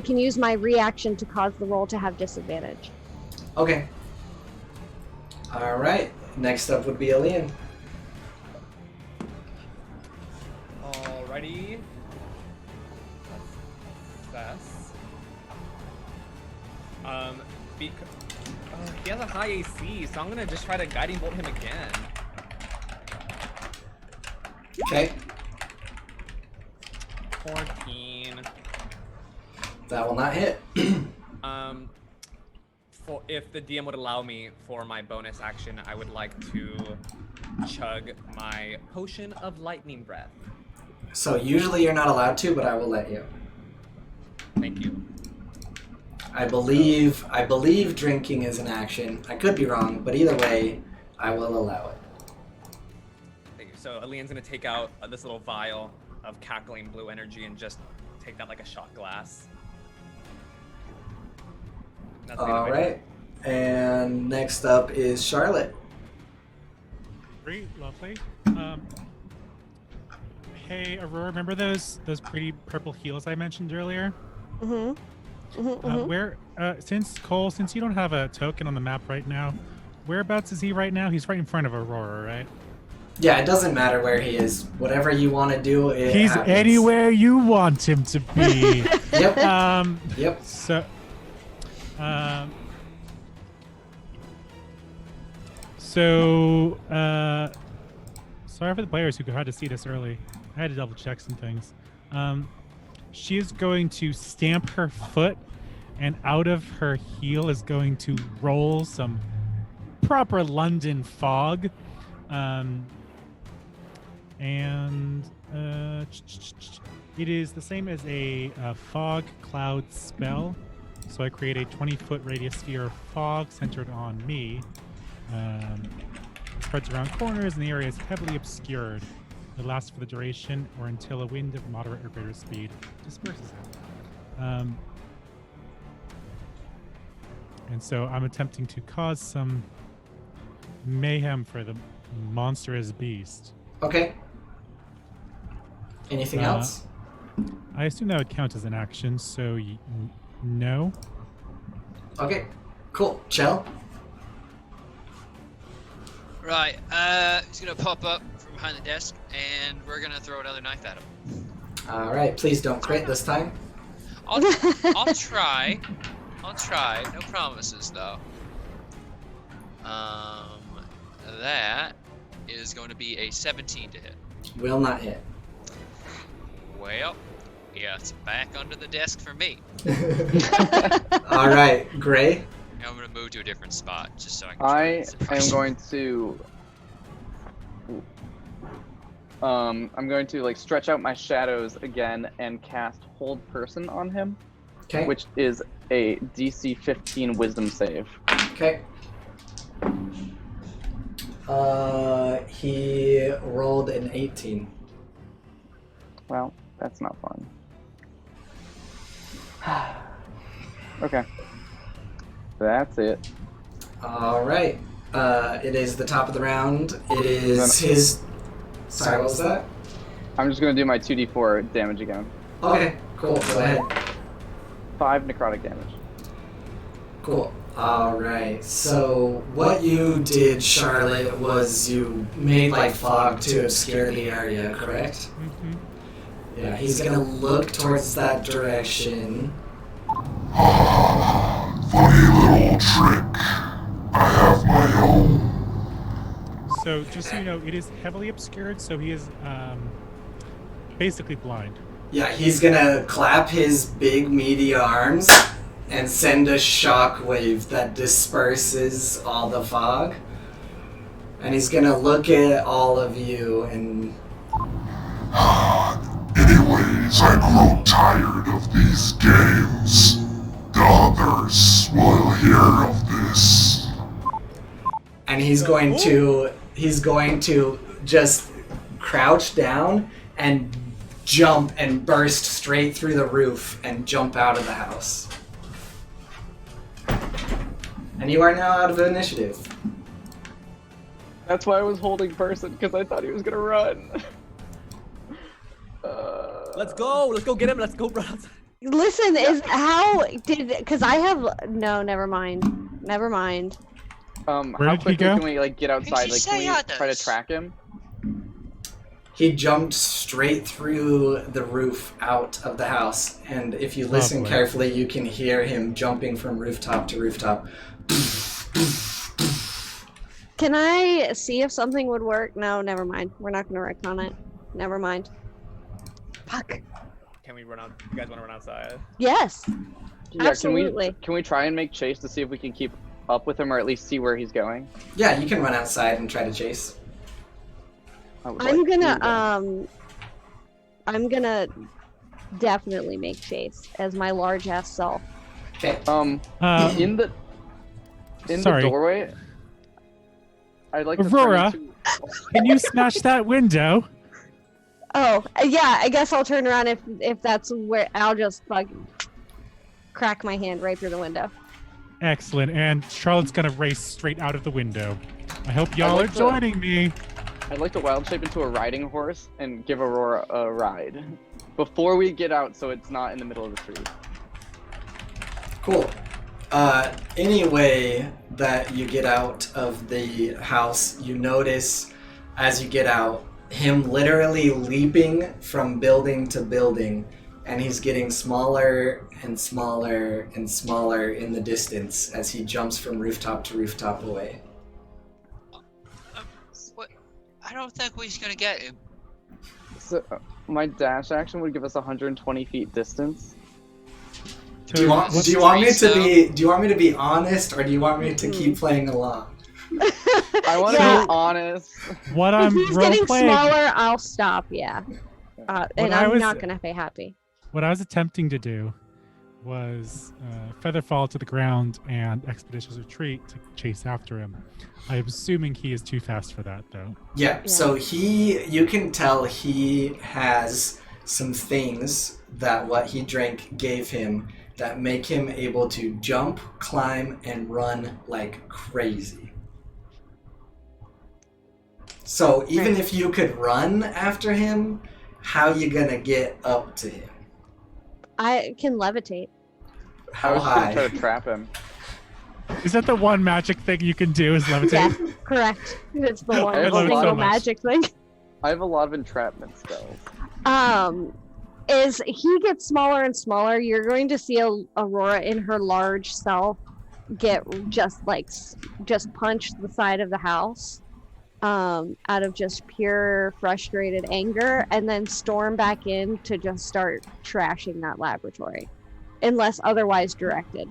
can use my reaction to cause the roll to have disadvantage. Okay. Alright. Next up would be Alien. Alrighty. That's he has a high AC, so I'm gonna just try to guiding bolt him again. Okay. 14. That will not hit. If the DM would allow me for my bonus action, I would like to chug my potion of lightning breath. So usually you're not allowed to, but I will let you. Thank you. I believe drinking is an action. I could be wrong, but either way, I will allow it. Thank you. So Alien's gonna take out this little vial of cackling blue energy and just take that like a shot glass. All right. And next up is Charlotte. Great, lovely. Hey, Aurora, remember those pretty purple heels I mentioned earlier? Where, since you don't have a token on the map right now, whereabouts is he right now? He's right in front of Aurora, right? Yeah, it doesn't matter where he is. Whatever you want to do, he's happens. Anywhere you want him to be. Yep. Yep. sorry for the players who had to see this early. I had to double check some things. She is going to stamp her foot, and out of her heel is going to roll some proper London fog. It is the same as a fog cloud spell. So I create a 20-foot radius sphere of fog centered on me. It spreads around corners, and the area is heavily obscured. It lasts for the duration or until a wind of moderate or greater speed disperses it. And so I'm attempting to cause some mayhem for the monstrous beast. Okay. Anything else? I assume that would count as an action, so no. Okay, cool. Chell? Right, he's gonna pop up from behind the desk, and we're gonna throw another knife at him. Alright, please don't crit this time. I'll try. I'll try. No promises, though. That is going to be a 17 to hit. Will not hit. Well, yeah, it's back under the desk for me. Alright, Gray? I'm going to move to a different spot, just so I can I try am this. going to... I'm going to like stretch out my shadows again and cast Hold Person on him, Okay. which is a DC 15 Wisdom save. Okay. He rolled an 18. Well, that's not fun. Okay. That's it. Alright. It is the top of the round. It is his... Sorry, what was that? I'm just gonna do my 2d4 damage again. Okay, cool. Go ahead. 5 necrotic damage. Cool. Alright, so what you did, Charlotte, was you made like fog to obscure the area, correct? Mm-hmm. Yeah, he's gonna look towards that direction. Funny little trick. I have my own. So just so you know, it is heavily obscured, so he is basically blind. Yeah, he's gonna clap his big meaty arms and send a shockwave that disperses all the fog. And he's gonna look at all of you and... Anyways, I grow tired of these games. The others will hear of this. And he's going to just crouch down and jump and burst straight through the roof and jump out of the house. And you are now out of initiative. That's why I was holding person, because I thought he was gonna run. Let's go get him, let's go run. Listen, because I have, no, never mind. Where How did he quickly go? can we like get outside? Like, can we say try to others? track him? He jumped straight through the roof out of the house, and if you listen Lovely. carefully, you can hear him jumping from rooftop to rooftop. Can I see if something would work? No, never mind. We're not gonna retcon it. Never mind. Fuck. Can we run out? You guys want to run outside? Yes. Yeah, Absolutely. Can we try and make chase to see if we can keep up with him or at least see where he's going? Yeah, you can run outside and try to chase. I would I'm like to do that. I'm gonna definitely make chase as my large ass self. Okay. In the sorry. doorway, I'd like to Aurora? turn into... Can you smash that window? Oh, yeah, I guess I'll turn around if that's where I'll just crack my hand right through the window. Excellent. And Charlotte's gonna race straight out of the window. I hope y'all like are the- joining me. I'd like to wild shape into a riding horse and give Aurora a ride before we get out, so it's not in the middle of the street. Cool. Anyway that you get out of the house, you notice as you get out him literally leaping from building to building, and he's getting smaller and smaller and smaller in the distance as he jumps from rooftop to rooftop away. What? I don't think we're gonna get him. So my dash action would give us 120 feet distance. Do you want me to be honest, or do you want me to keep playing along? I want to be honest. What I'm He's getting role-playing, smaller, I'll stop, yeah. And I'm not going to be happy. what I was attempting to do was feather fall to the ground and expeditious retreat to chase after him. I'm assuming he is too fast for that, though. Yeah, so you can tell he has some things that what he drank gave him that make him able to jump, climb, and run like crazy. So even if you could run after him, how you gonna get up to him? I can levitate. How I was high? gonna try to trap him. Is that the one magic thing you can do is levitate? Yeah, correct. It's the one I love it single so much. magic thing. I have a lot of entrapment spells. As he gets smaller and smaller, you're going to see Aurora in her large self get just punch the side of the house out of just pure frustrated anger, and then storm back in to just start trashing that laboratory, unless otherwise directed.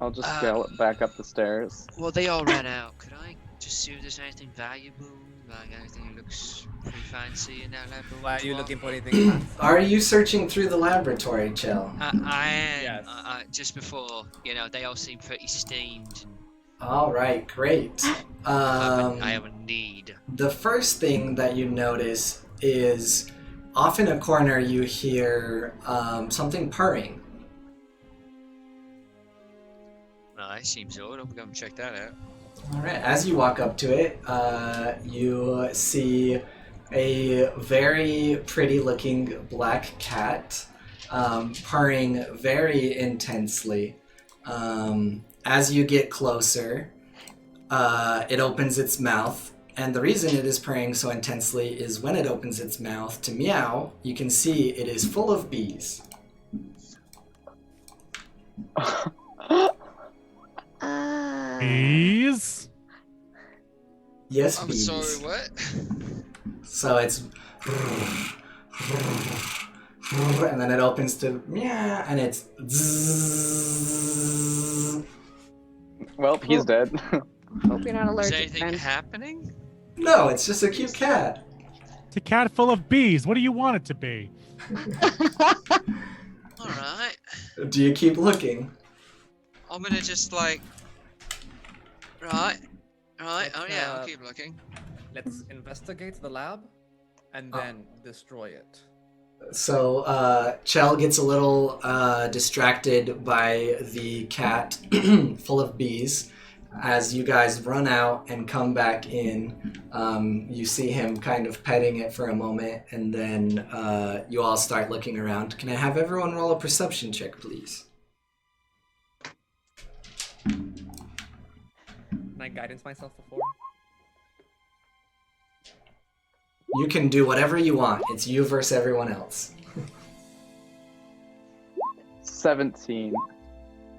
I'll just scale it back up the stairs. Well, they all ran out. Could I just see if there's anything valuable? Like anything that looks pretty fancy in that laboratory? Why are you looking for anything? Are you searching through the laboratory, Chell? I am. Yes. Just before, they all seem pretty steamed. And All right, great. I have a need. The first thing that you notice is off in a corner you hear something purring. Well, that seems odd. I'm going to check that out. All right, as you walk up to it, you see a very pretty-looking black cat purring very intensely. As you get closer, it opens its mouth, and the reason it is purring so intensely is when it opens its mouth to meow, you can see it is full of bees. Bees? Yes, I'm bees. sorry, what? So it's... and then it opens to meow, and it's... Well, he's dead. Hope you're not Is allergic, anything friend. happening? No, it's just a cute cat. It's a cat full of bees. What do you want it to be? Alright. Do you keep looking? I'm gonna just Right. Oh yeah, I'll Let's, keep looking. Let's investigate the lab and then destroy it. So, Chell gets a little distracted by the cat full of bees. As you guys run out and come back in, you see him kind of petting it for a moment, and then you all start looking around. Can I have everyone roll a perception check, please? Can I guidance myself before? You can do whatever you want. It's you versus everyone else. 17.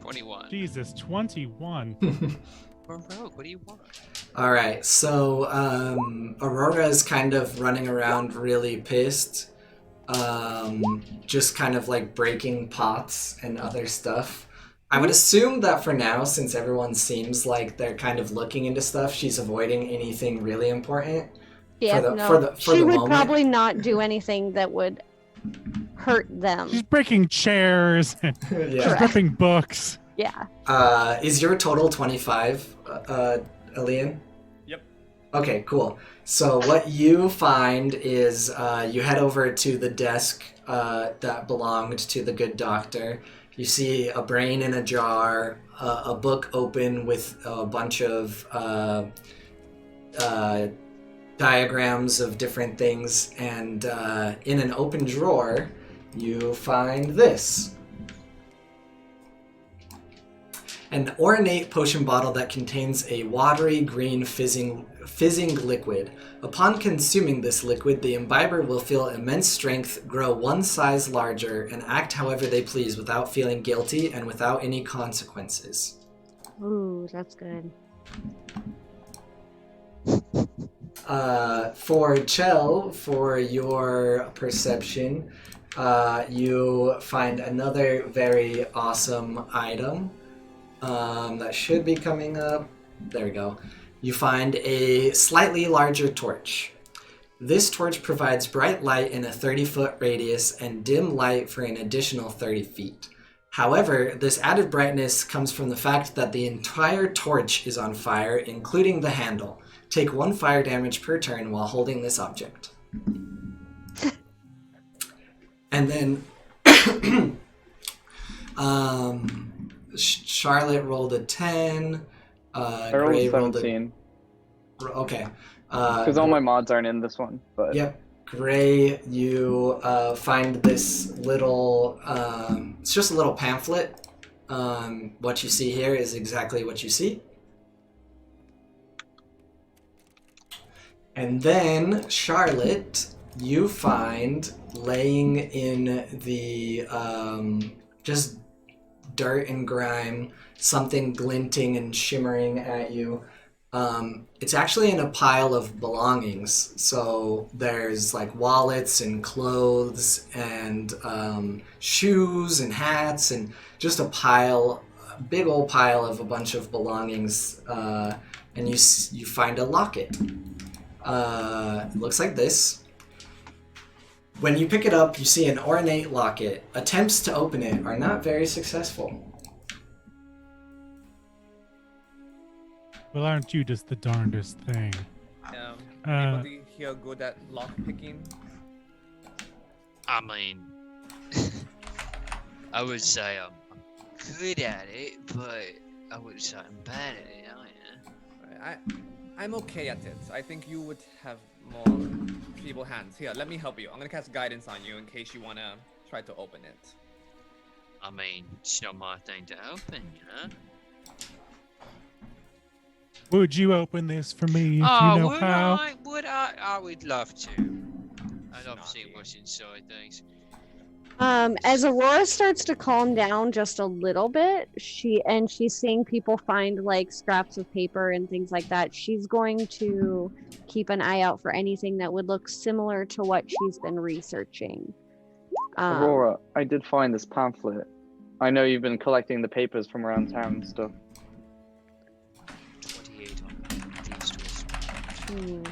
21. Jesus, 21. Rogue, what do you want? All right, so Aurora is kind of running around really pissed, just kind of like breaking pots and other stuff. I would assume that for now, since everyone seems like they're kind of looking into stuff, she's avoiding anything really important. Yeah, for she the would moment. probably not do anything that would hurt them. She's breaking chairs and Yeah. ripping books. Yeah. Is your total 25, Elian? Yep. Okay, cool. So what you find is you head over to the desk that belonged to the good doctor. You see a brain in a jar, a book open with a bunch of diagrams of different things, and in an open drawer, you find this. An ornate potion bottle that contains a watery green fizzing liquid. Upon consuming this liquid, the imbiber will feel immense strength, grow one size larger, and act however they please without feeling guilty and without any consequences. Ooh, that's good. For Chell, for your perception, you find another very awesome item that should be coming up. There we go. You find a slightly larger torch. This torch provides bright light in a 30-foot radius and dim light for an additional 30 feet. However, this added brightness comes from the fact that the entire torch is on fire, including the handle. Take 1 fire damage per turn while holding this object. And then Charlotte rolled a 10. I rolled Gray 17. Okay. Because all my mods aren't in this one. But Yep. Gray, you find this little... it's just a little pamphlet. What you see here is exactly what you see. And then, Charlotte, you find laying in the just dirt and grime, something glinting and shimmering at you. It's actually in a pile of belongings. So there's like wallets and clothes and shoes and hats and just a pile, a big old pile of a bunch of belongings. And you find a locket. It looks like this. When you pick it up, you see an ornate locket. Attempts to open it are not very successful. Well, aren't you just the darndest thing? Anybody here good at lock picking? I mean, I would say I'm good at it, but I wouldn't say I'm bad at it. I'm okay at it. I think you would have more feeble hands. Here, let me help you. I'm gonna cast guidance on you in case you wanna try to open it. I mean, it's not my thing to open, you know? Would you open this for me if Oh, you know would how? I? Would I? I would love to. I'd love to see what's inside things. As Aurora starts to calm down just a little bit, she's seeing people find like scraps of paper and things like that. She's going to keep an eye out for anything that would look similar to what she's been researching. Aurora, I did find this pamphlet. I know you've been collecting the papers from around town and stuff. 28 on these tools.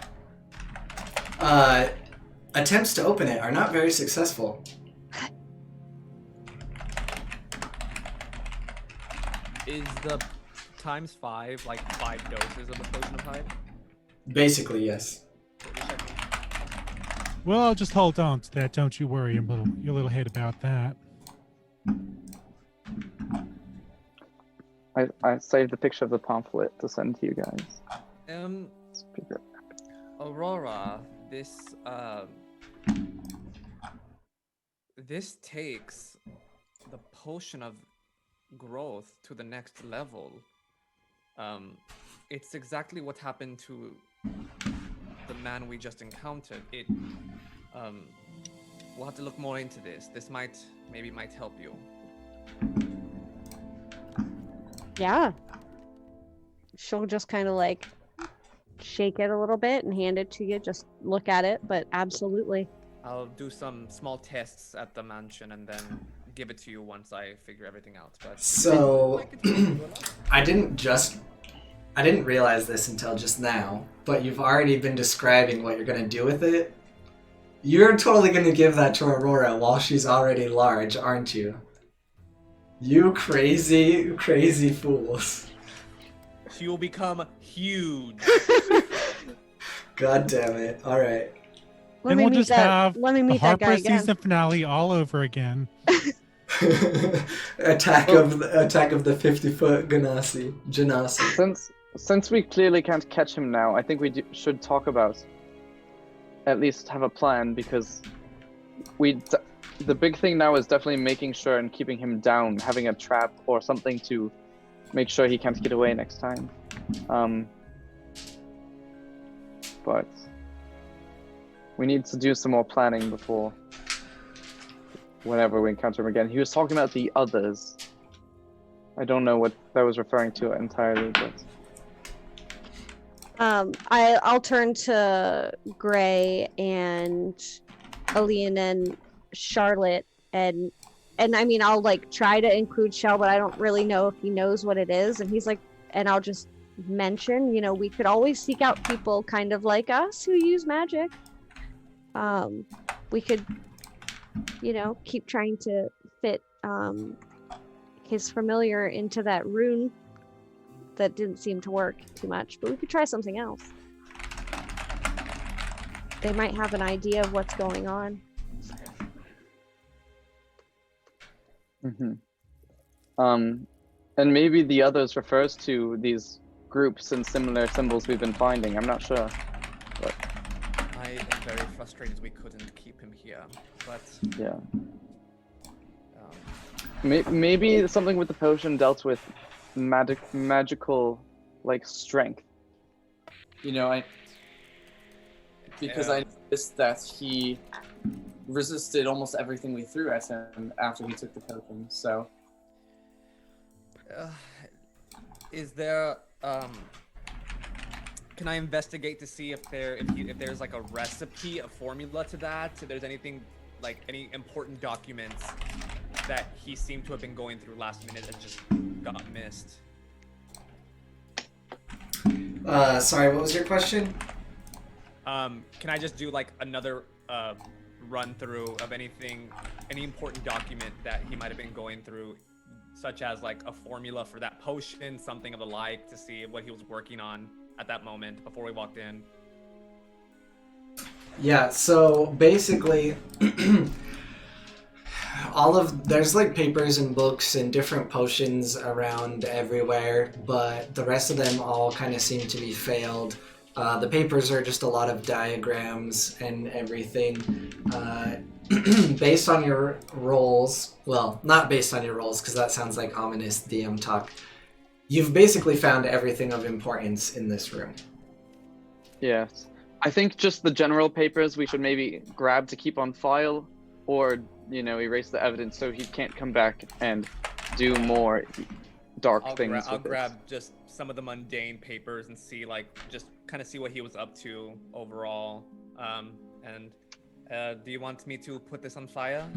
Attempts to open it are not very successful. Is the times 5 like 5 doses of the potion of hide? Basically, yes. Well, I'll just hold on to that. Don't you worry. You're a little head about that. I saved a picture of the pamphlet to send to you guys. Aurora, this takes the potion of growth to the next level. It's exactly what happened to the man we just encountered. We'll have to look more into this. This might help you. Yeah. She'll just kind of like shake it a little bit and hand it to you. Just look at it, but absolutely. I'll do some small tests at the mansion and then give it to you once I figure everything out. But so I didn't realize this until just now, but you've already been describing what you're going to do with it. You're totally going to give that to Aurora while she's already large, aren't you? You crazy, crazy fools. She will become huge. God damn it. All right. Then we'll just have let me meet the that guy Harper again. season finale all over again. Attack of the 50-foot Genasi. Since we clearly can't catch him now, I think we should talk about, at least have a plan, because the big thing now is definitely making sure and keeping him down, having a trap or something to make sure he can't get away next time. But we need to do some more planning before whenever we encounter him again. He was talking about the others. I don't know what that was referring to entirely, but I'll turn to Gray and Aline and Charlotte and I mean I'll like try to include Shell, but I don't really know if he knows what it is. And he's like, and I'll just mention, you know, we could always seek out people kind of like us who use magic. We could, you know, keep trying to fit his familiar into that rune that didn't seem to work too much, but we could try something else. They might have an idea of what's going on. And maybe the others refers to these groups and similar symbols we've been finding. I'm not sure. But I am very frustrated we couldn't keep him here, but yeah. Maybe something with the potion dealt with magical, like, strength. You know, I noticed that he resisted almost everything we threw at him after he took the potion. So, is there can I investigate to see if there's like a recipe, a formula to that? If there's anything like any important documents that he seemed to have been going through last minute and just got missed. Sorry, what was your question? Can I just do like another run through of any important document that he might have been going through, such as like a formula for that potion, something of the like, to see what he was working on at that moment before we walked in? Yeah, so basically there's like papers and books and different potions around everywhere, but the rest of them all kind of seem to be failed. The papers are just a lot of diagrams and everything. Based on your rolls, well, not based on your rolls, because that sounds like ominous DM talk. You've basically found everything of importance in this room. Yes. I think just the general papers we should maybe grab to keep on file, or, you know, erase the evidence so he can't come back and do more dark things. I'll grab just some of the mundane papers and see, like, just kind of see what he was up to overall. Do you want me to put this on fire?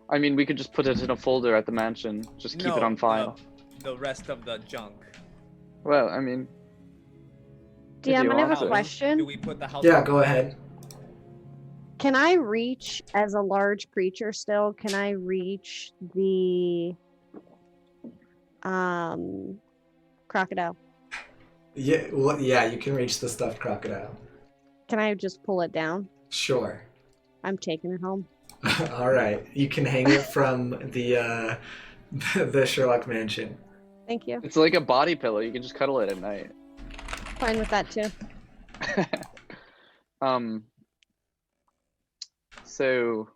I mean, we could just put it in a folder at the mansion. Just keep it on file. The rest of the junk. Well, I mean... DM, I have a question. Do we put the house? Yeah, go ahead. Can I reach, as a large creature still, can I reach the crocodile? Yeah, well, yeah, you can reach the stuffed crocodile. Can I just pull it down? Sure. I'm taking it home. All right, you can hang it from the Sherlock mansion. Thank you. It's like a body pillow. You can just cuddle it at night. Fine with that too. So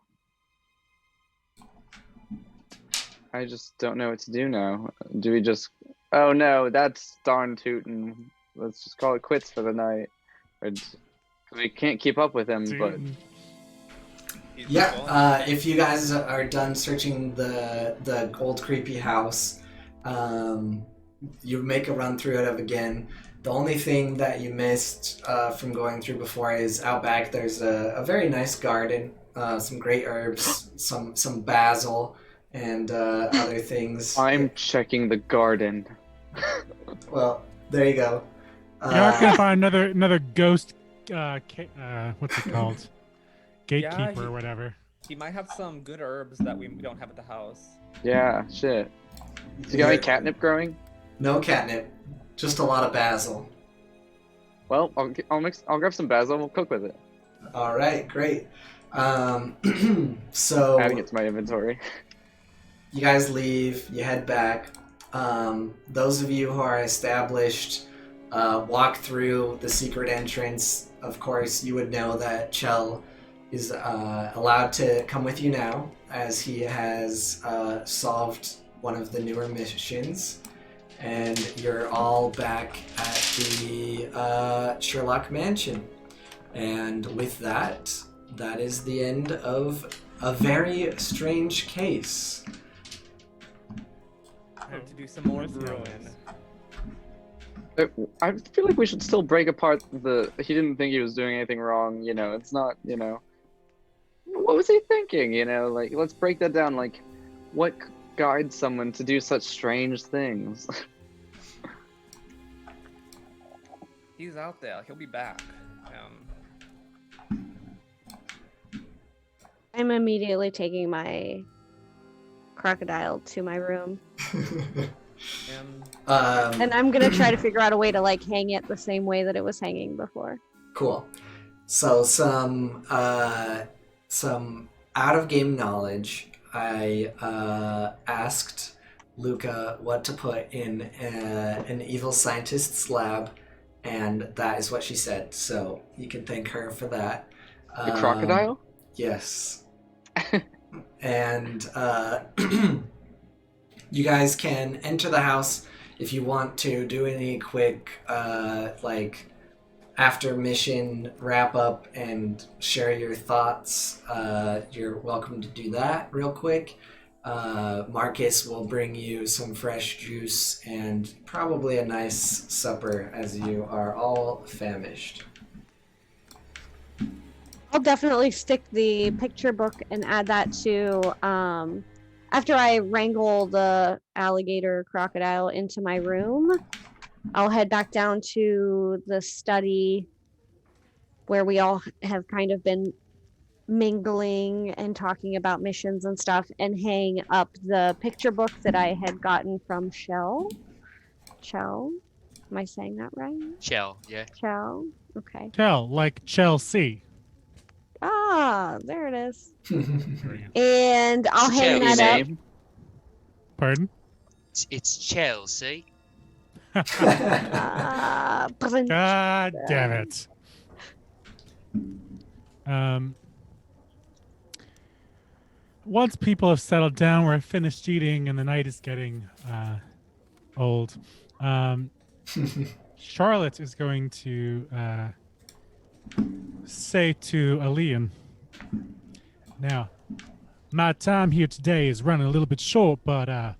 I just don't know what to do now. Do we just... Oh no, that's darn tootin'. Let's just call it quits for the night. We can't keep up with him, but... Yeah, if you guys are done searching the old creepy house, you make a run through it again. The only thing that you missed from going through before is out back there's a very nice garden, some great herbs, some basil, and other things. I'm checking the garden. Well, there you go. You're not gonna find another ghost. What's it called? Gatekeeper or whatever. He might have some good herbs that we don't have at the house. Yeah, shit. Do you got any catnip growing? No catnip, just a lot of basil. Well, I'll grab some basil and we'll cook with it. All right, great. So adding it to my inventory. You guys leave. You head back. Those of you who are established walk through the secret entrance. Of course, you would know that Chell is allowed to come with you now, as he has solved one of the newer missions, and you're all back at the Sherlock Mansion. And with that, that is the end of a very strange case. Time to do some more Yes, brewing. I feel like we should still break apart the. He didn't think he was doing anything wrong. You know, it's not. You know, what was he thinking? You know, like let's break that down. Like, what guides someone to do such strange things? He's out there. He'll be back. I'm immediately taking my crocodile to my room. And I'm gonna try to figure out a way to like hang it the same way that it was hanging before. Cool. So some out of game knowledge. I asked Luca what to put in an evil scientist's lab, and that is what she said. So you can thank her for that. The crocodile? Yes. And you guys can enter the house if you want to do any quick like after mission wrap up and share your thoughts. You're welcome to do that real quick. Marcus will bring you some fresh juice and probably a nice supper as you are all famished. I'll definitely stick the picture book and add that to after I wrangle the alligator crocodile into my room. I'll head back down to the study where we all have kind of been mingling and talking about missions and stuff, and hang up the picture book that I had gotten from Chell. Am I saying that right? Chell, yeah. Chell. Okay. Chell, like Chelsea. Ah, there it is. And I'll hang Chelsea. that up. Pardon? It's Chelsea. God damn it. Once people have settled down, we're finished eating, and the night is getting old. Charlotte is going to say to Alian, now, my time here today is running a little bit short, but I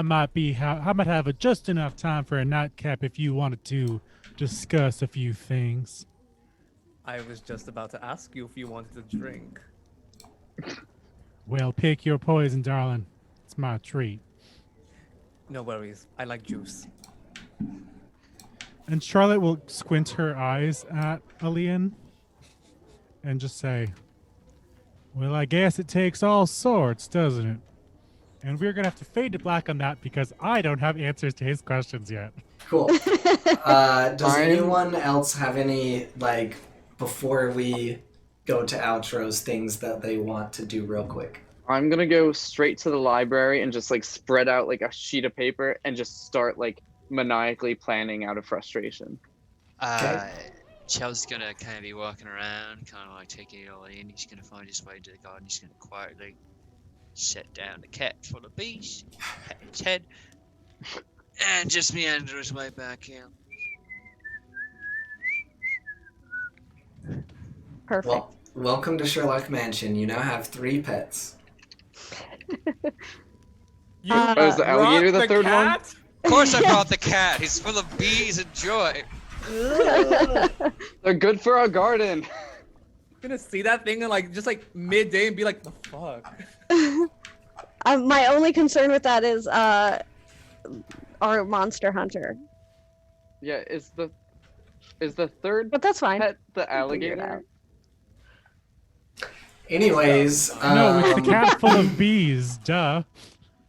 might have just enough time for a nightcap if you wanted to discuss a few things. I was just about to ask you if you wanted to drink. Well, pick your poison, darling. It's my treat. No worries. I like juice. And Charlotte will squint her eyes at Alian and just say, well, I guess it takes all sorts, doesn't it? And we're going to have to fade to black on that because I don't have answers to his questions yet. Cool. Does anyone else have any, like, before we go to outros, things that they want to do real quick? I'm gonna go straight to the library and just like spread out like a sheet of paper and just start like maniacally planning out of frustration. Chel's gonna kind of be walking around, kind of like taking it all in. He's gonna find his way to the garden. He's gonna quietly set down the cat full of bees, pat its head, and just meander his way back in. Perfect. Well, welcome to Sherlock Mansion. You now have 3 pets. Is the alligator the third one? Of course I brought the cat. He's full of bees and joy. They're good for our garden. I'm gonna see that thing in like just like midday and be like, the fuck? My only concern with that is our monster hunter. Yeah, is the third But that's fine. pet the Figure it alligator? out. Anyways, No, it's the cat full of bees, duh.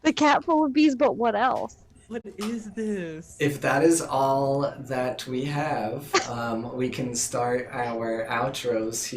The cat full of bees, but what else? What is this? if that is all that we have, we can start our outros here.